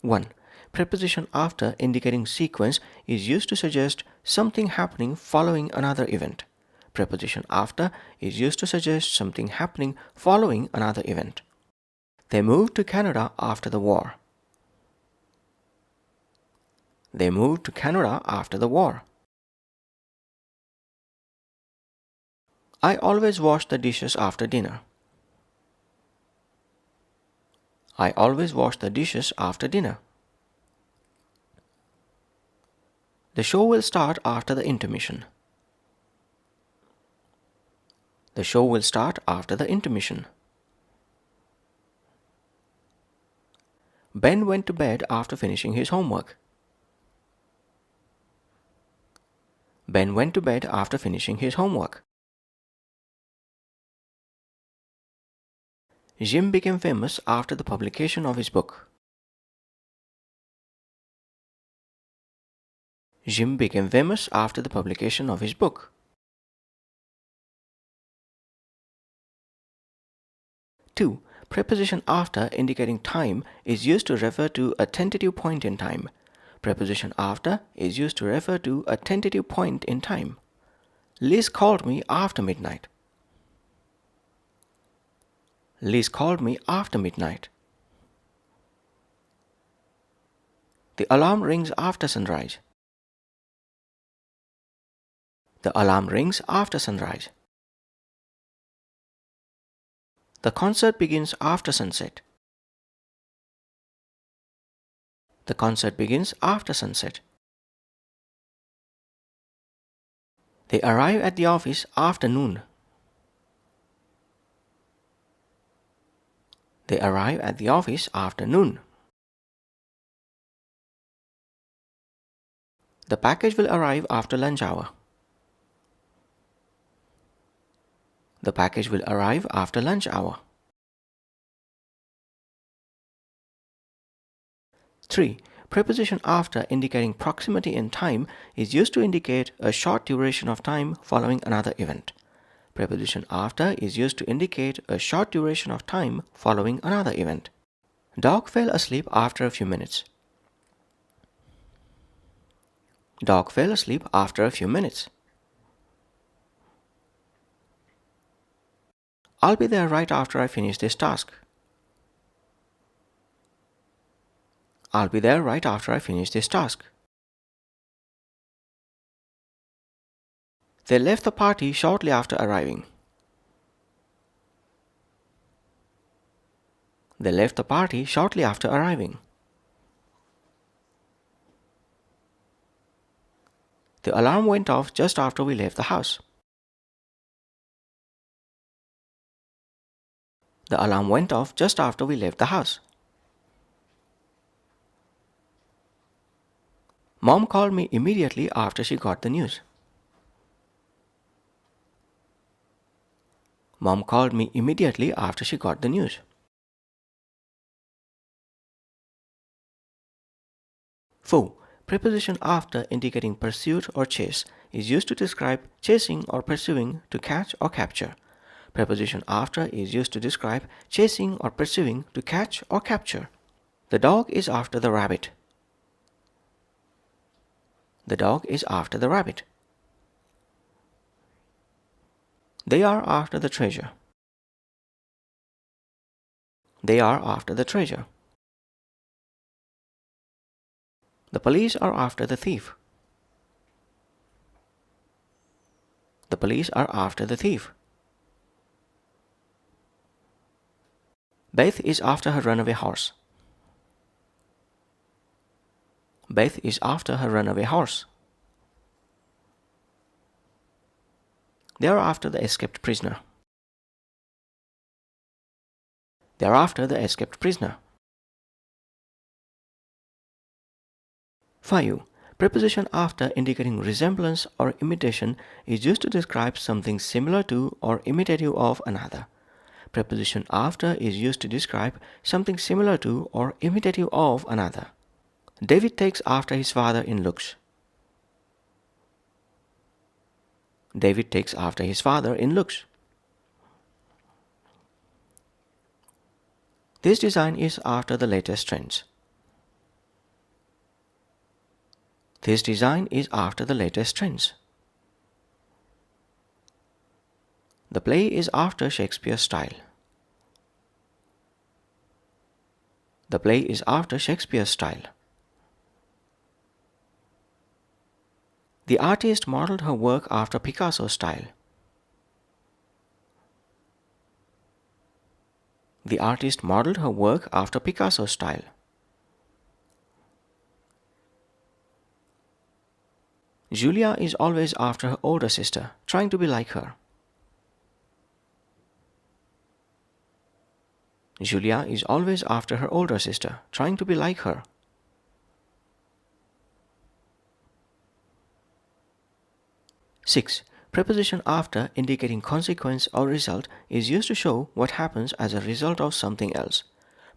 [SPEAKER 1] 1. Preposition after indicating sequence is used to suggest something happening following another event. Preposition after is used to suggest something happening following another event. They moved to Canada after the war. They moved to Canada after the war. I always wash the dishes after dinner. I always wash the dishes after dinner. The show will start after the intermission. The show will start after the intermission. Ben went to bed after finishing his homework. Ben went to bed after finishing his homework. Jim became famous after the publication of his book. Jim became famous after the publication of his book. 2. Preposition after indicating time is used to refer to a tentative point in time. Preposition after is used to refer to a tentative point in time. Liz called me after midnight. Liz called me after midnight. The alarm rings after sunrise. The alarm rings after sunrise. The concert begins after sunset. The concert begins after sunset. They arrive at the office after noon. They arrive at the office after noon. The package will arrive after lunch hour. The package will arrive after lunch hour. 3. Preposition after indicating proximity in time is used to indicate a short duration of time following another event. Preposition after is used to indicate a short duration of time following another event. Dog fell asleep after a few minutes. Dog fell asleep after a few minutes. I'll be there right after I finish this task. I'll be there right after I finish this task. They left the party shortly after arriving. They left the party shortly after arriving. The alarm went off just after we left the house. The alarm went off just after we left the house. Mom called me immediately after she got the news. Mom called me immediately after she got the news. 4. Preposition after indicating pursuit or chase is used to describe chasing or pursuing to catch or capture. Preposition after is used to describe chasing or pursuing to catch or capture. The dog is after the rabbit. The dog is after the rabbit. They are after the treasure. They are after the treasure. The police are after the thief. The police are after the thief. Beth is after her runaway horse. Beth is after her runaway horse. They are after the escaped prisoner. They are after the escaped prisoner. 5. Preposition after indicating resemblance or imitation is used to describe something similar to or imitative of another. Preposition after is used to describe something similar to or imitative of another. David takes after his father in looks. David takes after his father in looks. This design is after the latest trends. This design is after the latest trends. The play is after Shakespeare's style. The play is after Shakespeare's style. The artist modeled her work after Picasso's style. The artist modeled her work after Picasso's style. Julia is always after her older sister, trying to be like her. Julia is always after her older sister, trying to be like her. 6. Preposition after indicating consequence or result is used to show what happens as a result of something else.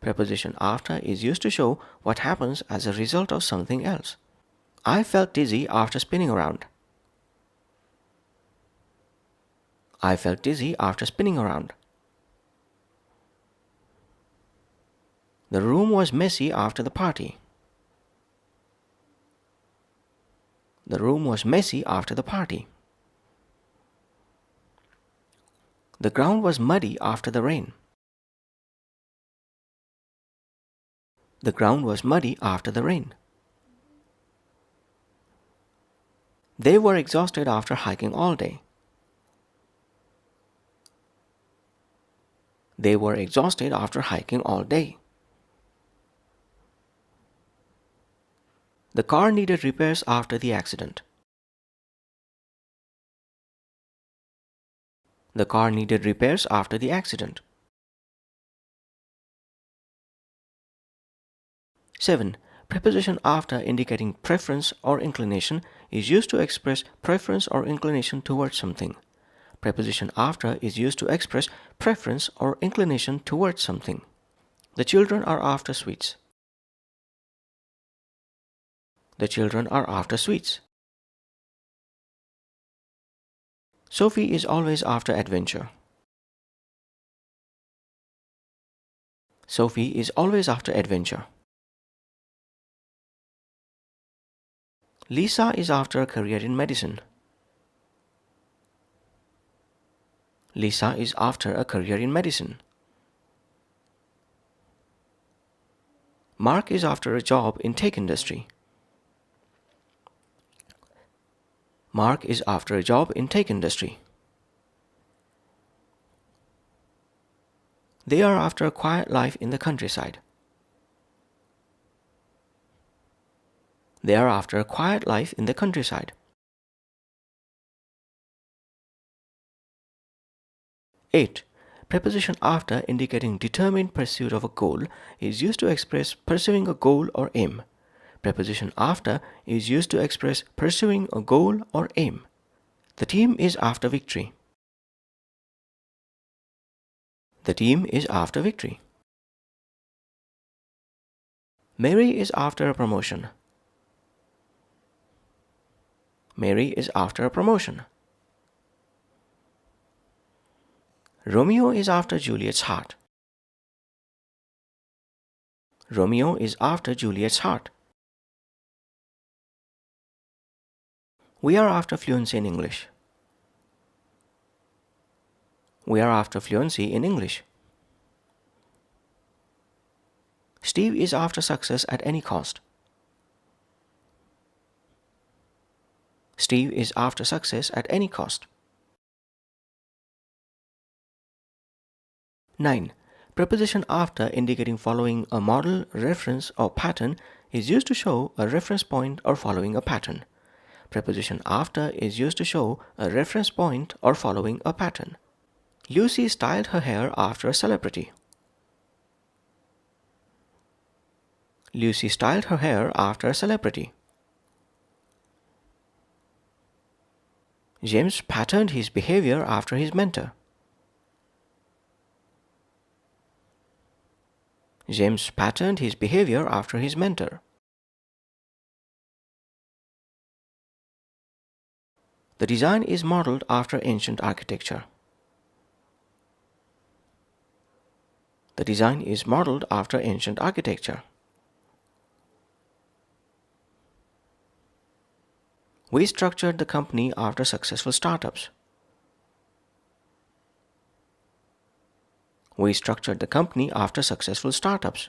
[SPEAKER 1] Preposition after is used to show what happens as a result of something else. I felt dizzy after spinning around. I felt dizzy after spinning around. The room was messy after the party. The room was messy after the party. The ground was muddy after the rain. The ground was muddy after the rain. They were exhausted after hiking all day. They were exhausted after hiking all day. The car needed repairs after the accident. The car needed repairs after the accident. 7. Preposition after indicating preference or inclination is used to express preference or inclination towards something. Preposition after is used to express preference or inclination towards something. The children are after sweets. The children are after sweets. Sophie is always after adventure. Sophie is always after adventure. Lisa is after a career in medicine. Lisa is after a career in medicine. Mark is after a job in tech industry. Mark is after a job in tech industry. They are after a quiet life in the countryside. They are after a quiet life in the countryside. 8. Preposition after indicating determined pursuit of a goal is used to express pursuing a goal or aim. Preposition after is used to express pursuing a goal or aim. The team is after victory. The team is after victory. Mary is after a promotion. Mary is after a promotion. Romeo is after Juliet's heart. Romeo is after Juliet's heart. We are after fluency in English. We are after fluency in English. Steve is after success at any cost. Steve is after success at any cost. 9. Preposition after indicating following a model, reference, or pattern is used to show a reference point or following a pattern. Preposition after is used to show a reference point or following a pattern. Lucy styled her hair after a celebrity. Lucy styled her hair after a celebrity. James patterned his behavior after his mentor. James patterned his behavior after his mentor. The design is modeled after ancient architecture. The design is modeled after ancient architecture. We structured the company after successful startups. We structured the company after successful startups.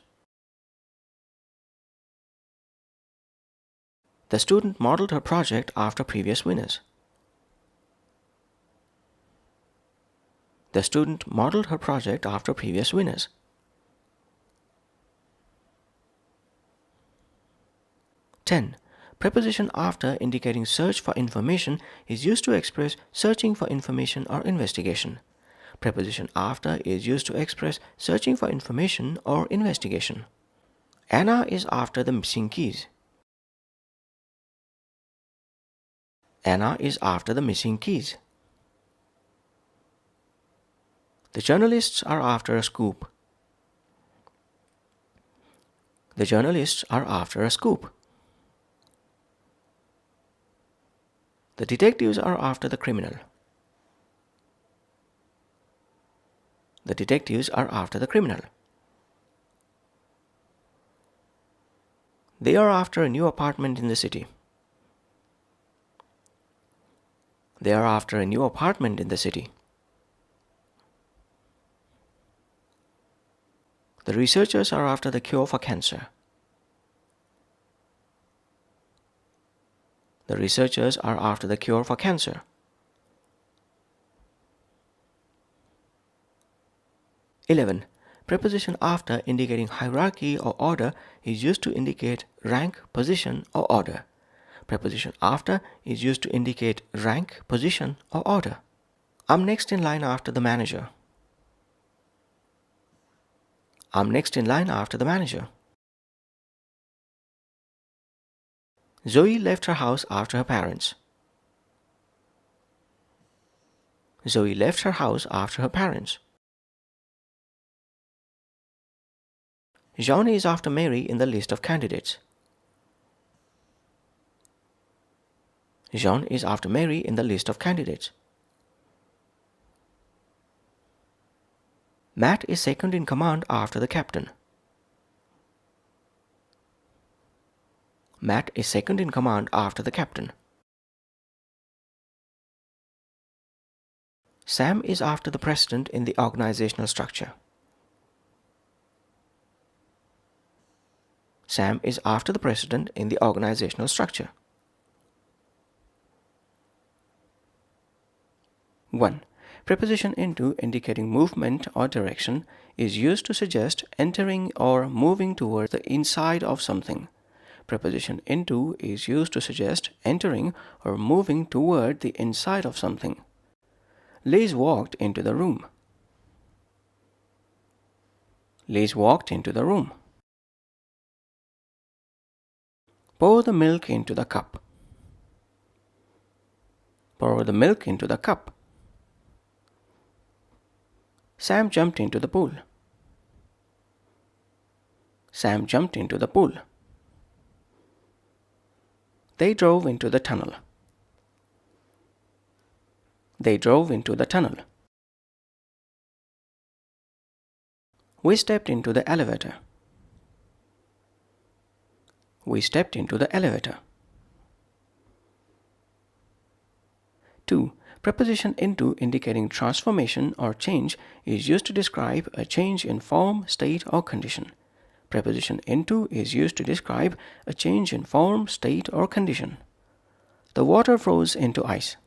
[SPEAKER 1] The student modeled her project after previous winners. The student modeled her project after previous winners. 10. Preposition after indicating search for information is used to express searching for information or investigation. Preposition after is used to express searching for information or investigation. Anna is after the missing keys. Anna is after the missing keys. The journalists are after a scoop. The journalists are after a scoop. The detectives are after the criminal. The detectives are after the criminal. They are after a new apartment in the city. They are after a new apartment in the city. The researchers are after the cure for cancer. The researchers are after the cure for cancer. 11. Preposition after indicating hierarchy or order is used to indicate rank, position, or order. Preposition after is used to indicate rank, position, or order. I'm next in line after the manager. I'm next in line after the manager. Zoe left her house after her parents. Zoe left her house after her parents. Jean is after Mary in the list of candidates. Jean is after Mary in the list of candidates. Matt is second in command after the captain. Matt is second in command after the captain. Sam is after the president in the organizational structure. Sam is after the president in the organizational structure. 1. Preposition into indicating movement or direction is used to suggest entering or moving toward the inside of something. Preposition into is used to suggest entering or moving toward the inside of something. Liz walked into the room. Liz walked into the room. Pour the milk into the cup. Pour the milk into the cup. Sam jumped into the pool. Sam jumped into the pool. They drove into the tunnel. They drove into the tunnel. We stepped into the elevator. We stepped into the elevator. 2. Preposition into indicating transformation or change is used to describe a change in form, state, or condition. Preposition into is used to describe a change in form, state, or condition. The water froze into ice.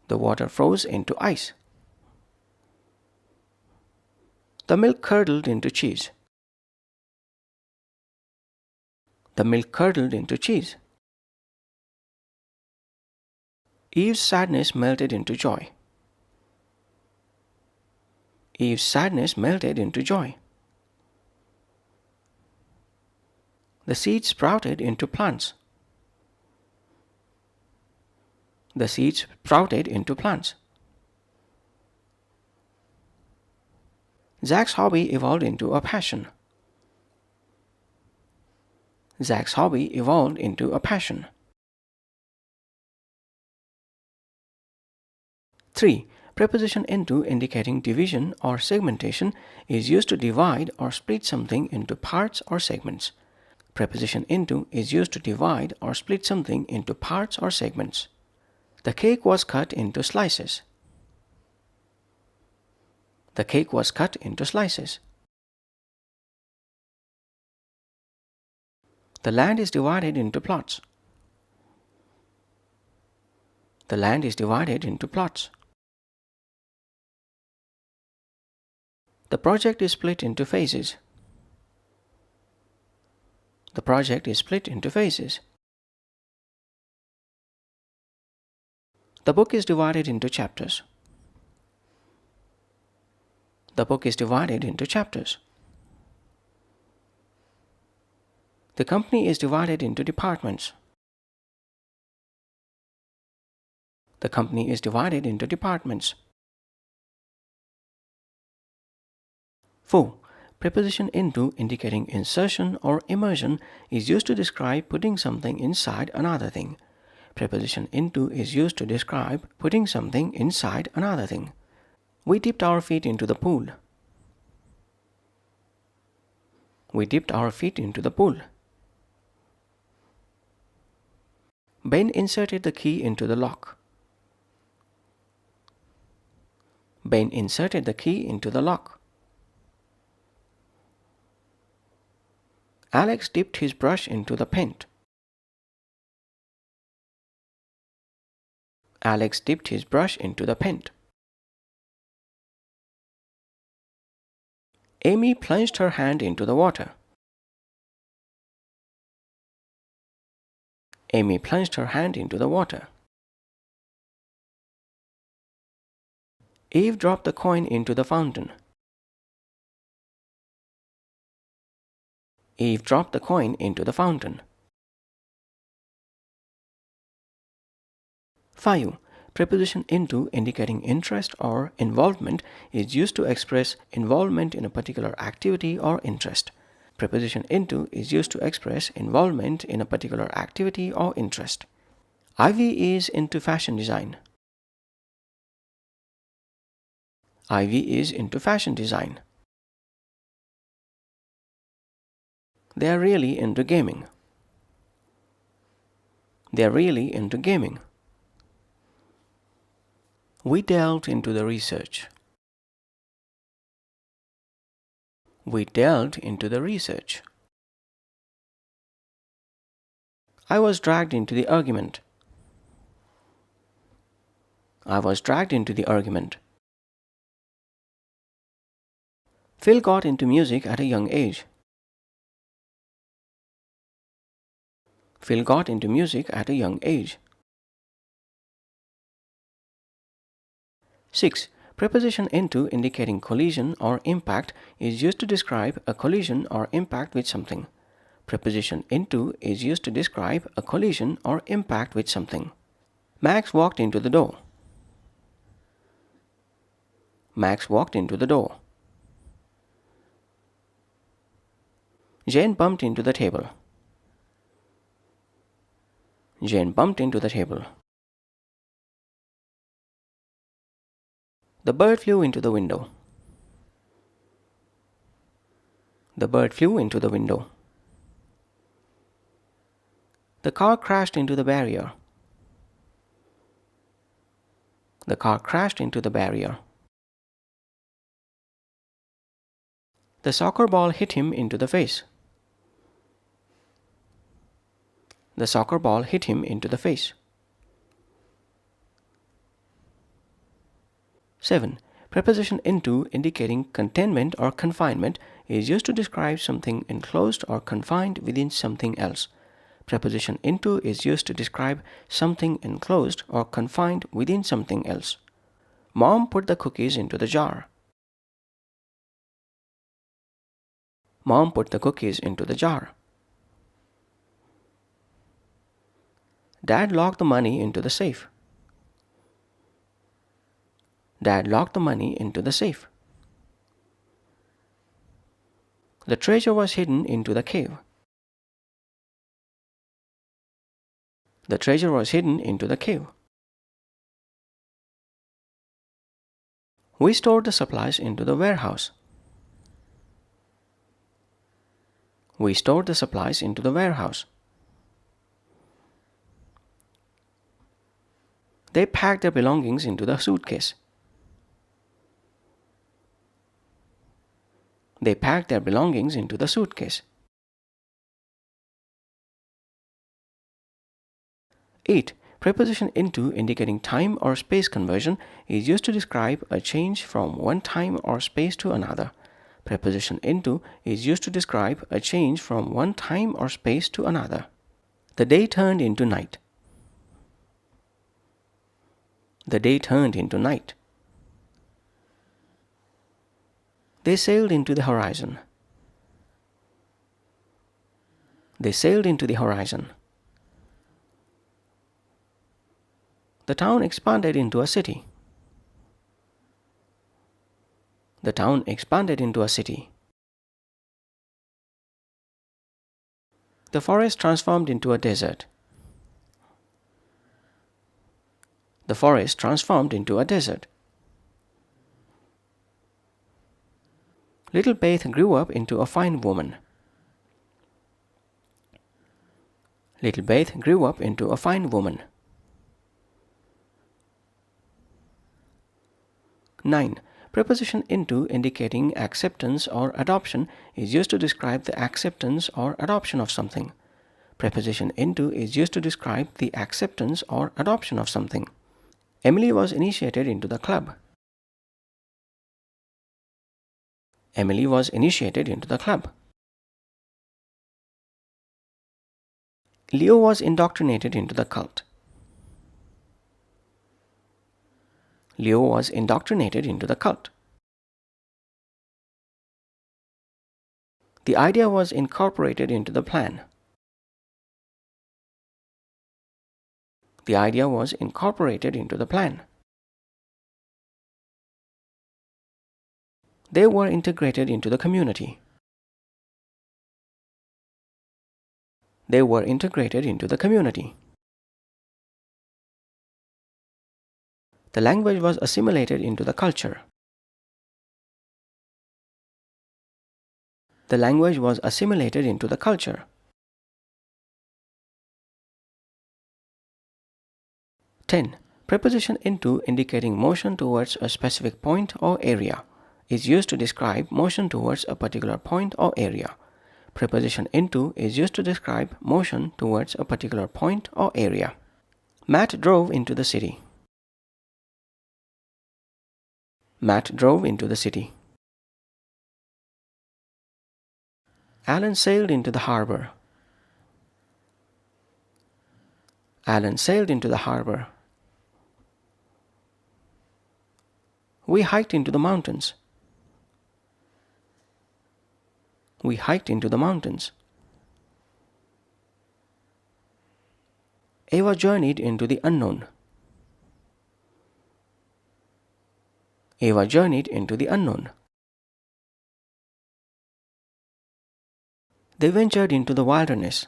[SPEAKER 1] The water froze into ice. The milk curdled into cheese. The milk curdled into cheese. Eve's sadness melted into joy. Eve's sadness melted into joy. The seeds sprouted into plants. The seeds sprouted into plants. Zach's hobby evolved into a passion. Zach's hobby evolved into a passion. 3. Preposition into indicating division or segmentation is used to divide or split something into parts or segments. Preposition into is used to divide or split something into parts or segments. The cake was cut into slices. The cake was cut into slices. The land is divided into plots. The land is divided into plots. The project is split into phases. The project is split into phases. The book is divided into chapters. The book is divided into chapters. The company is divided into departments. The company is divided into departments. 4. Preposition into indicating insertion or immersion is used to describe putting something inside another thing. Preposition into is used to describe putting something inside another thing. We dipped our feet into the pool. We dipped our feet into the pool. Ben inserted the key into the lock. Ben inserted the key into the lock. Alex dipped his brush into the paint. Alex dipped his brush into the paint. Amy plunged her hand into the water. Amy plunged her hand into the water. Eve dropped the coin into the fountain. Eve dropped the coin into the fountain. 5. Preposition into indicating interest or involvement is used to express involvement in a particular activity or interest. Preposition into is used to express involvement in a particular activity or interest. Ivy is into fashion design. Ivy is into fashion design. They are really into gaming. They are really into gaming. We delved into the research. We delved into the research. I was dragged into the argument. I was dragged into the argument. Phil got into music at a young age. Phil got into music at a young age. 6. Preposition into indicating collision or impact is used to describe a collision or impact with something. Preposition into is used to describe a collision or impact with something. Max walked into the door. Max walked into the door. Jane bumped into the table. Jane bumped into the table. The bird flew into the window. The bird flew into the window. The car crashed into the barrier. The car crashed into the barrier. The soccer ball hit him into the face. The soccer ball hit him into the face. 7. Preposition into indicating containment or confinement is used to describe something enclosed or confined within something else. Preposition into is used to describe something enclosed or confined within something else. Mom put the cookies into the jar. Mom put the cookies into the jar. Dad locked the money into the safe. Dad locked the money into the safe. The treasure was hidden into the cave. The treasure was hidden into the cave. We stored the supplies into the warehouse. We stored the supplies into the warehouse. They packed their belongings into the suitcase. They packed their belongings into the suitcase. 8. Preposition into indicating time or space conversion is used to describe a change from one time or space to another. Preposition into is used to describe a change from one time or space to another. The day turned into night. The day turned into night. They sailed into the horizon. They sailed into the horizon. The town expanded into a city. The town expanded into a city. The forest transformed into a desert. The forest transformed into a desert. Little Faith grew up into a fine woman. Little Faith grew up into a fine woman. 9. Preposition into indicating acceptance or adoption is used to describe the acceptance or adoption of something. Preposition into is used to describe the acceptance or adoption of something. Emily was initiated into the club. Emily was initiated into the club. Leo was indoctrinated into the cult. Leo was indoctrinated into the cult. The idea was incorporated into the plan. The idea was incorporated into the plan. They were integrated into the community. They were integrated into the community. The language was assimilated into the culture. The language was assimilated into the culture. 10. Preposition into indicating motion towards a specific point or area is used to describe motion towards a particular point or area. Preposition into is used to describe motion towards a particular point or area. Matt drove into the city. Matt drove into the city. Alan sailed into the harbor. Alan sailed into the harbor. We hiked into the mountains. We hiked into the mountains. Eva journeyed into the unknown. Eva journeyed into the unknown. They ventured into the wilderness.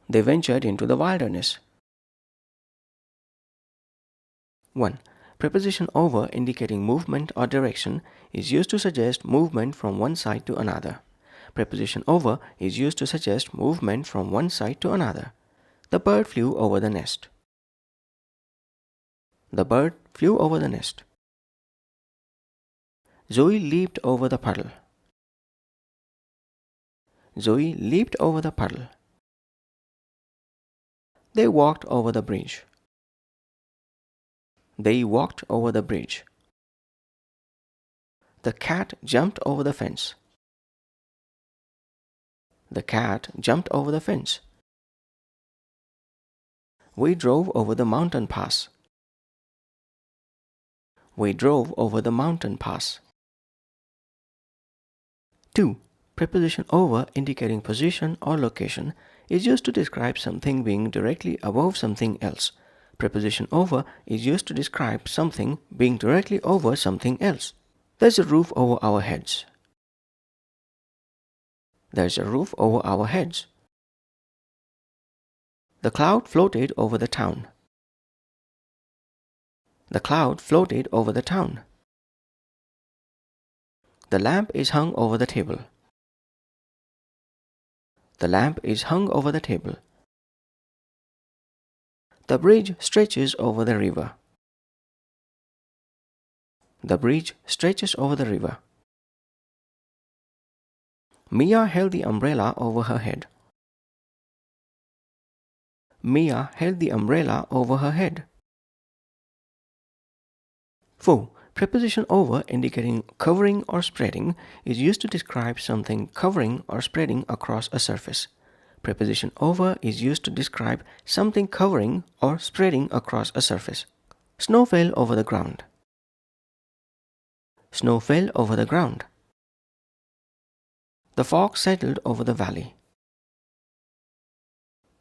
[SPEAKER 1] They ventured into the wilderness. 1. Preposition over indicating movement or direction is used to suggest movement from one side to another. Preposition over is used to suggest movement from one side to another. The bird flew over the nest. The bird flew over the nest. Zoe leaped over the puddle. Zoe leaped over the puddle. They walked over the bridge. They walked over the bridge. The cat jumped over the fence. The cat jumped over the fence. We drove over the mountain pass. We drove over the mountain pass. 2. Preposition over indicating position or location is used to describe something being directly above something else. Preposition over is used to describe something being directly over something else. There's a roof over our heads. There's a roof over our heads. The cloud floated over the town. The cloud floated over the town. The lamp is hung over the table. The lamp is hung over the table. The bridge stretches over the river. The bridge stretches over the river. Mia held the umbrella over her head. Mia held the umbrella over her head. 4. Preposition over indicating covering or spreading is used to describe something covering or spreading across a surface. Preposition over is used to describe something covering or spreading across a surface. Snow fell over the ground. Snow fell over the ground. The fog settled over the valley.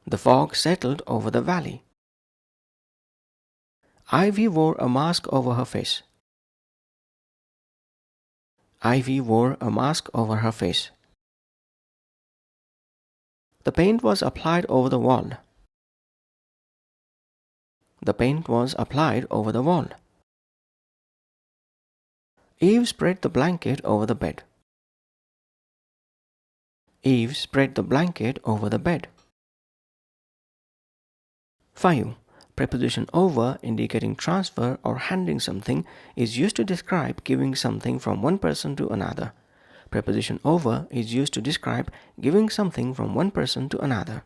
[SPEAKER 1] The fog settled over the valley. Ivy wore a mask over her face. Ivy wore a mask over her face. The paint was applied over the wall. The paint was applied over the wall. Eve spread the blanket over the bed. Eve spread the blanket over the bed. 5. Preposition over indicating transfer or handing something is used to describe giving something from one person to another. Preposition over is used to describe giving something from one person to another.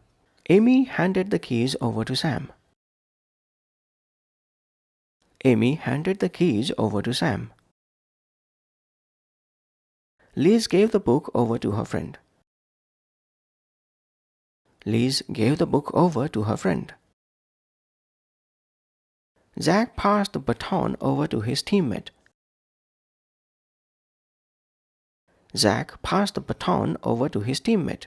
[SPEAKER 1] Amy handed the keys over to Sam. Amy handed the keys over to Sam. Liz gave the book over to her friend. Liz gave the book over to her friend. Zach passed the baton over to his teammate. Zach passed the baton over to his teammate.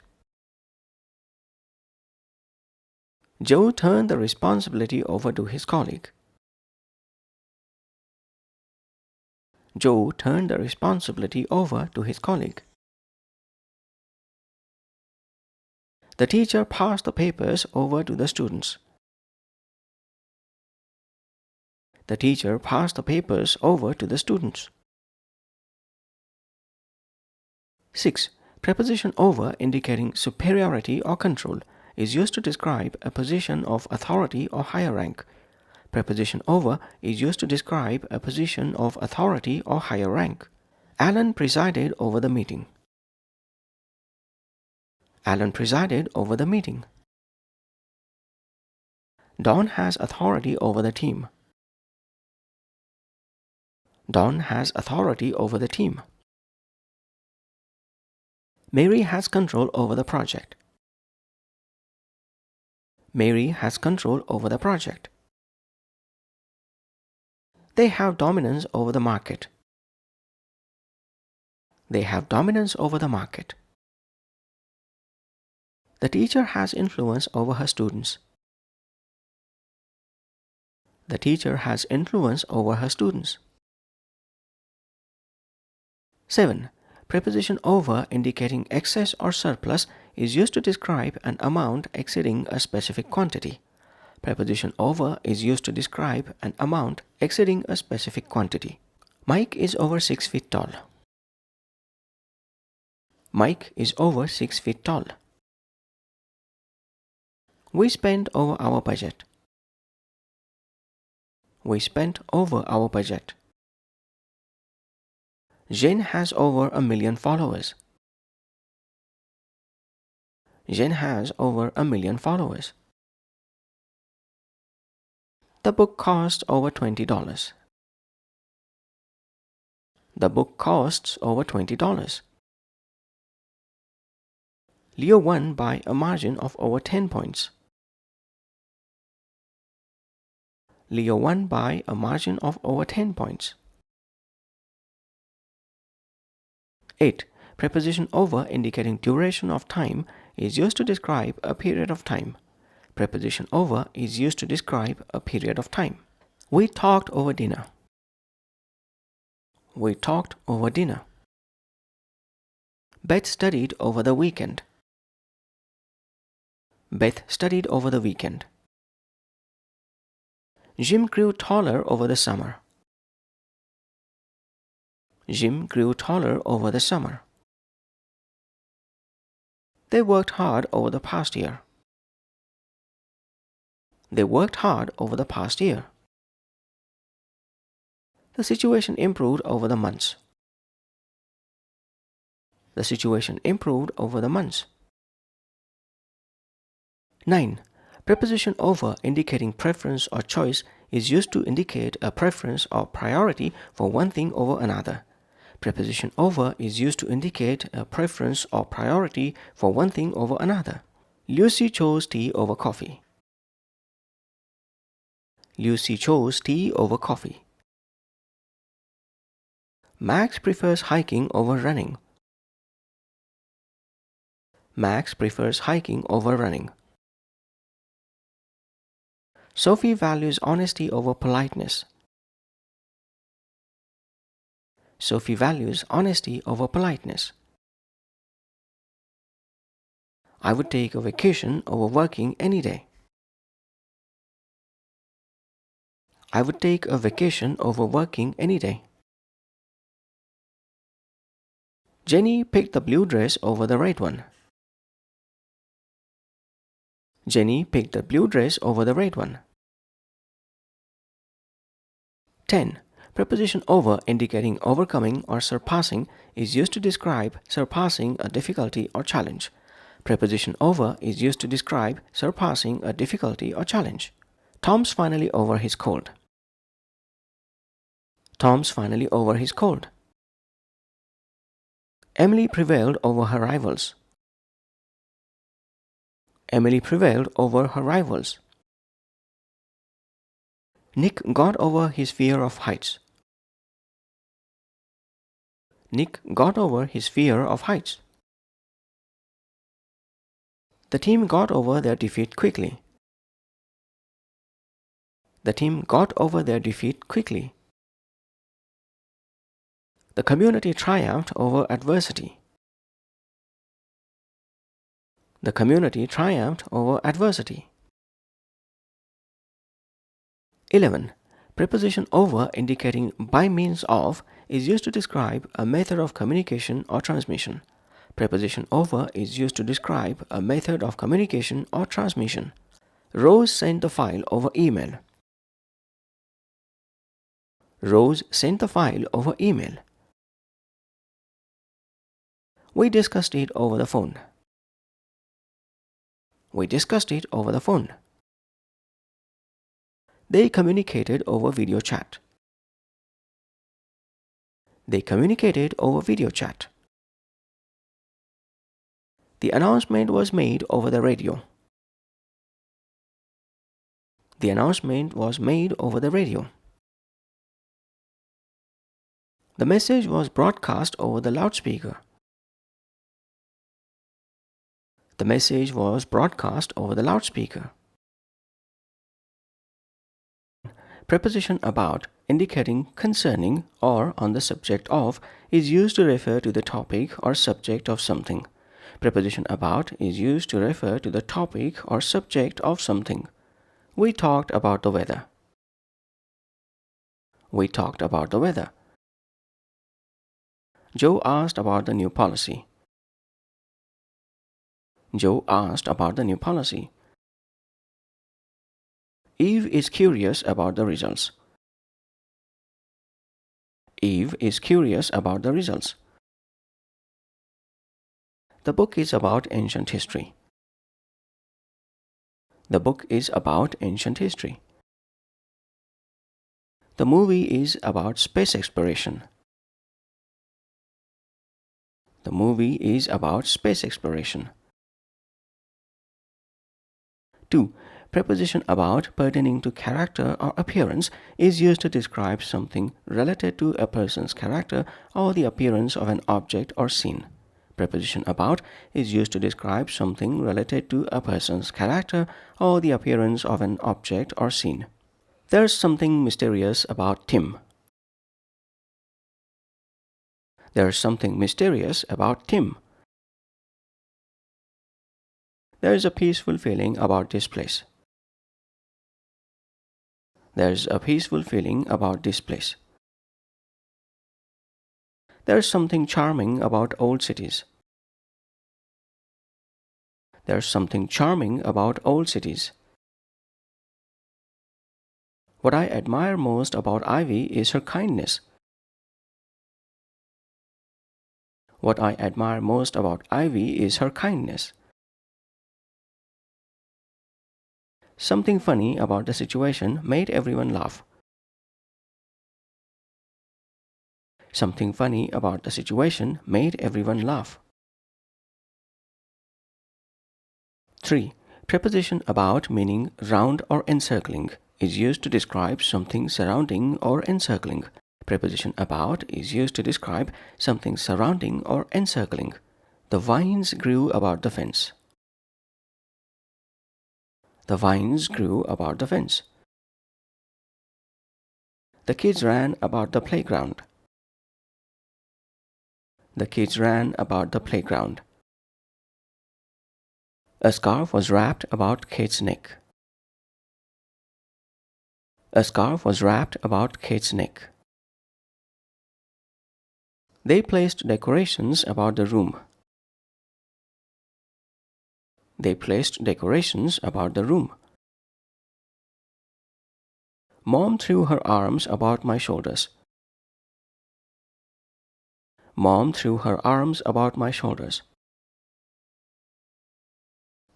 [SPEAKER 1] Joe turned the responsibility over to his colleague. Joe turned the responsibility over to his colleague. The teacher passed the papers over to the students. The teacher passed the papers over to the students. 6. Preposition over indicating superiority or control is used to describe a position of authority or higher rank. Preposition over is used to describe a position of authority or higher rank. Alan presided over the meeting. Alan presided over the meeting. Don has authority over the team. Don has authority over the team. Mary has control over the project. Mary has control over the project. They have dominance over the market. They have dominance over the market. The teacher has influence over her students. The teacher has influence over her students. 7. Preposition over indicating excess or surplus is used to describe an amount exceeding a specific quantity. Preposition over is used to describe an amount exceeding a specific quantity. Mike is over 6 feet tall. Mike is over 6 feet tall. We spent over our budget. We spent over our budget. Jen has over 1 million followers. Jen has over 1 million followers. The book costs over $20. The book costs over $20. Leo won by a margin of over 10 points. Leo won by a margin of over 10 points. 8. Preposition over indicating duration of time is used to describe a period of time. Preposition over is used to describe a period of time. We talked over dinner. We talked over dinner. Beth studied over the weekend. Beth studied over the weekend. Jim grew taller over the summer. Jim grew taller over the summer. They worked hard over the past year. They worked hard over the past year. The situation improved over the months. The situation improved over the months. 9. Preposition over indicating preference or choice is used to indicate a preference or priority for one thing over another. Preposition over is used to indicate a preference or priority for one thing over another. Lucy chose tea over coffee. Lucy chose tea over coffee. Max prefers hiking over running. Max prefers hiking over running. Sophie values honesty over politeness. Sophie values honesty over politeness. I would take a vacation over working any day. I would take a vacation over working any day. Jenny picked the blue dress over the red one. Jenny picked the blue dress over the red one. 10. Preposition over indicating overcoming or surpassing is used to describe surpassing a difficulty or challenge. Preposition over is used to describe surpassing a difficulty or challenge. Tom's finally over his cold. Tom's finally over his cold. Emily prevailed over her rivals. Emily prevailed over her rivals. Nick got over his fear of heights. Nick got over his fear of heights. The team got over their defeat quickly. The team got over their defeat quickly. The community triumphed over adversity. The community triumphed over adversity. 11. Preposition over indicating by means of is used to describe a method of communication or transmission. Preposition over is used to describe a method of communication or transmission. Rose sent the file over email. Rose sent the file over email. We discussed it over the phone. We discussed it over the phone. They communicated over video chat. They communicated over video chat. The announcement was made over the radio. The announcement was made over the radio. The message was broadcast over the loudspeaker. The message was broadcast over the loudspeaker. Preposition about indicating concerning or on the subject of is used to refer to the topic or subject of something. Preposition about is used to refer to the topic or subject of something. We talked about the weather. We talked about the weather. Joe asked about the new policy. Joe asked about the new policy. Eve is curious about the results. Eve is curious about the results. The book is about ancient history. The book is about ancient history. The movie is about space exploration. The movie is about space exploration. 2. Preposition about pertaining to character or appearance is used to describe something related to a person's character or the appearance of an object or scene. Preposition about is used to describe something related to a person's character or the appearance of an object or scene. There's something mysterious about Tim. There's something mysterious about Tim. There's a peaceful feeling about this place. There's a peaceful feeling about this place. There's something charming about old cities. There's something charming about old cities. What I admire most about Ivy is her kindness. What I admire most about Ivy is her kindness. Something funny about the situation made everyone laugh. Something funny about the situation made everyone laugh. 3. Preposition about meaning round or encircling is used to describe something surrounding or encircling. Preposition about is used to describe something surrounding or encircling. The vines grew about the fence. The vines grew about the fence. The kids ran about the playground. The kids ran about the playground. A scarf was wrapped about Kate's neck. A scarf was wrapped about Kate's neck. They placed decorations about the room. They placed decorations about the room. Mom threw her arms about my shoulders. Mom threw her arms about my shoulders.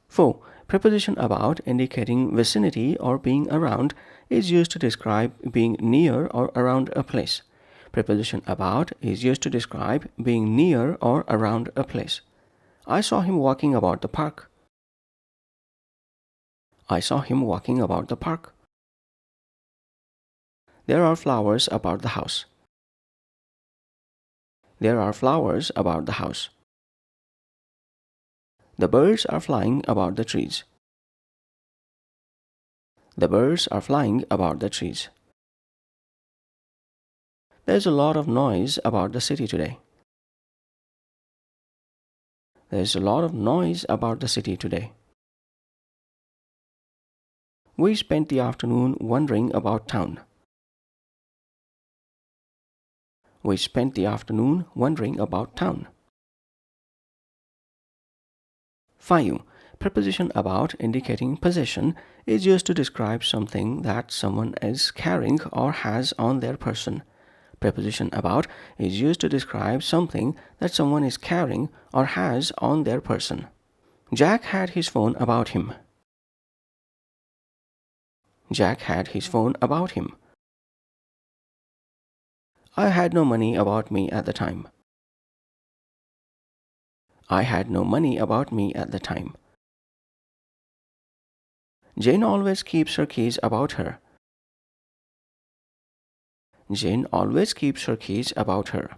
[SPEAKER 1] 4. Preposition about indicating vicinity or being around is used to describe being near or around a place. Preposition about is used to describe being near or around a place. I saw him walking about the park. I saw him walking about the park. There are flowers about the house. There are flowers about the house. The birds are flying about the trees. The birds are flying about the trees. There's a lot of noise about the city today. There's a lot of noise about the city today. We spent the afternoon wandering about town. We spent the afternoon wandering about town. 5. Preposition about indicating possession is used to describe something that someone is carrying or has on their person. Preposition about is used to describe something that someone is carrying or has on their person. Jack had his phone about him. Jack had his phone about him. I had no money about me at the time. I had no money about me at the time. Jane always keeps her keys about her. Jane always keeps her keys about her.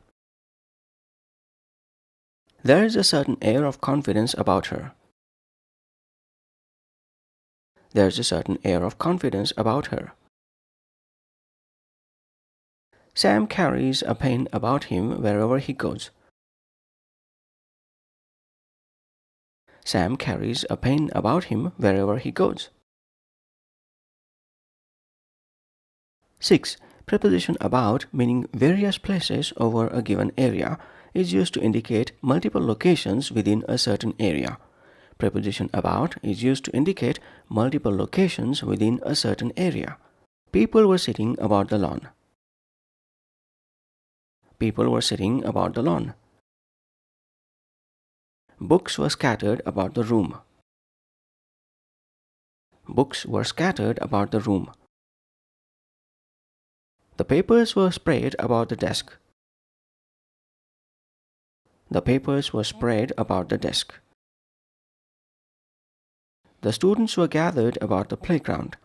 [SPEAKER 1] There is a certain air of confidence about her. There's a certain air of confidence about her. Sam carries a pen about him wherever he goes. Sam carries a pen about him wherever he goes. 6. Preposition about meaning various places over a given area is used to indicate multiple locations within a certain area. Preposition about is used to indicate multiple locations within a certain area. People were sitting about the lawn. People were sitting about the lawn. Books were scattered about the room. Books were scattered about the room. The papers were spread about the desk. The papers were spread about the desk. The students were gathered about the playground.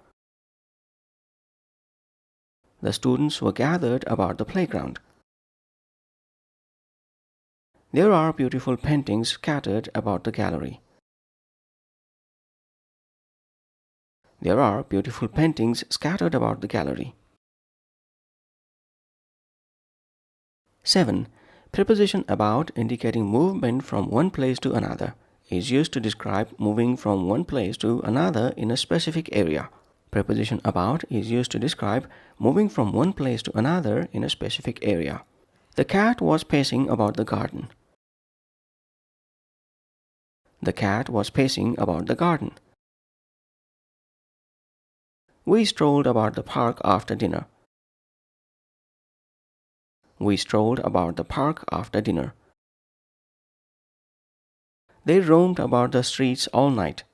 [SPEAKER 1] The students were gathered about the playground. There are beautiful paintings scattered about the gallery. There are beautiful paintings scattered about the gallery. 7. Preposition about indicating movement from one place to another is used to describe moving from one place to another in a specific area. Preposition about is used to describe moving from one place to another in a specific area. The cat was pacing about the garden. The cat was pacing about the garden. We strolled about the park after dinner. We strolled about the park after dinner. They roamed about the streets all night.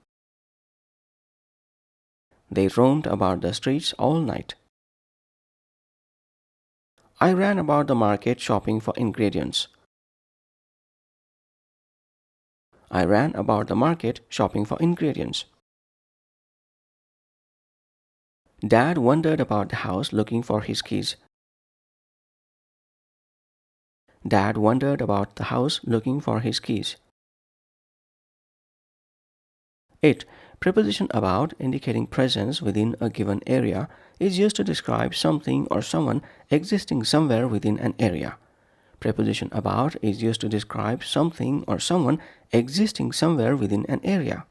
[SPEAKER 1] They roamed about the streets all night. I ran about the market shopping for ingredients. I ran about the market shopping for ingredients. Dad wandered about the house looking for his keys. Dad wandered about the house looking for his keys. 8. Preposition about indicating presence within a given area is used to describe something or someone existing somewhere within an area. Preposition about is used to describe something or someone existing somewhere within an area.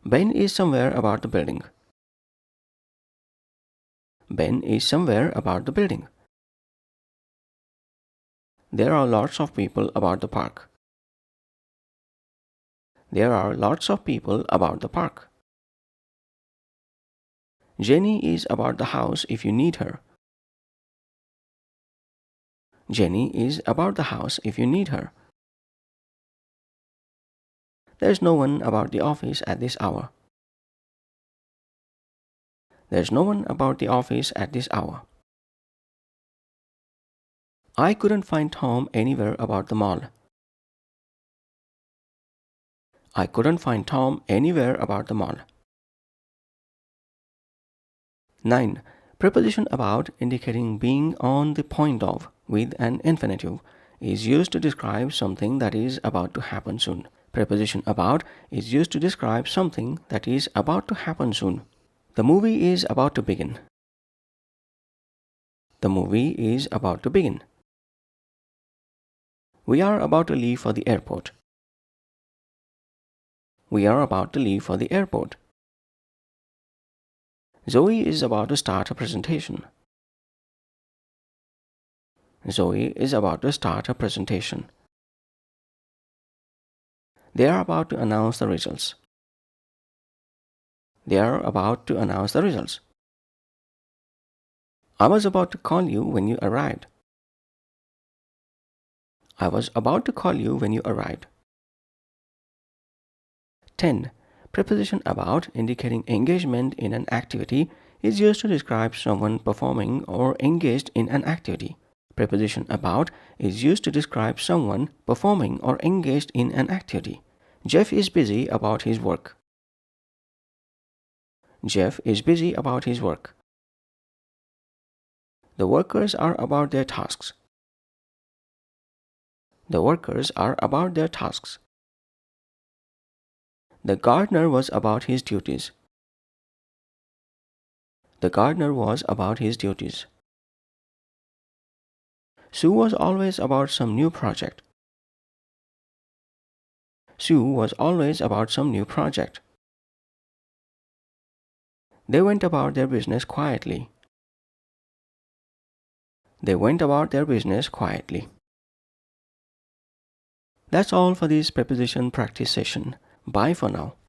[SPEAKER 1] Ben is somewhere about the building. Ben is somewhere about the building. There are lots of people about the park. There are lots of people about the park. Jenny is about the house if you need her. Jenny is about the house if you need her. There's no one about the office at this hour. There's no one about the office at this hour. I couldn't find Tom anywhere about the mall. I couldn't find Tom anywhere about the mall. 9. Preposition about indicating being on the point of with an infinitive is used to describe something that is about to happen soon. Preposition about is used to describe something that is about to happen soon. The movie is about to begin. The movie is about to begin. We are about to leave for the airport. We are about to leave for the airport. Zoe is about to start a presentation. Zoe is about to start a presentation. They are about to announce the results. They are about to announce the results. I was about to call you when you arrived. I was about to call you when you arrived. 10. Preposition about indicating engagement in an activity is used to describe someone performing or engaged in an activity. Preposition about is used to describe someone performing or engaged in an activity. Jeff is busy about his work. Jeff is busy about his work. The workers are about their tasks. The workers are about their tasks. The gardener was about his duties. The gardener was about his duties. Sue was always about some new project. Sue was always about some new project. They went about their business quietly. They went about their business quietly. That's all for this preposition practice session. Bye for now.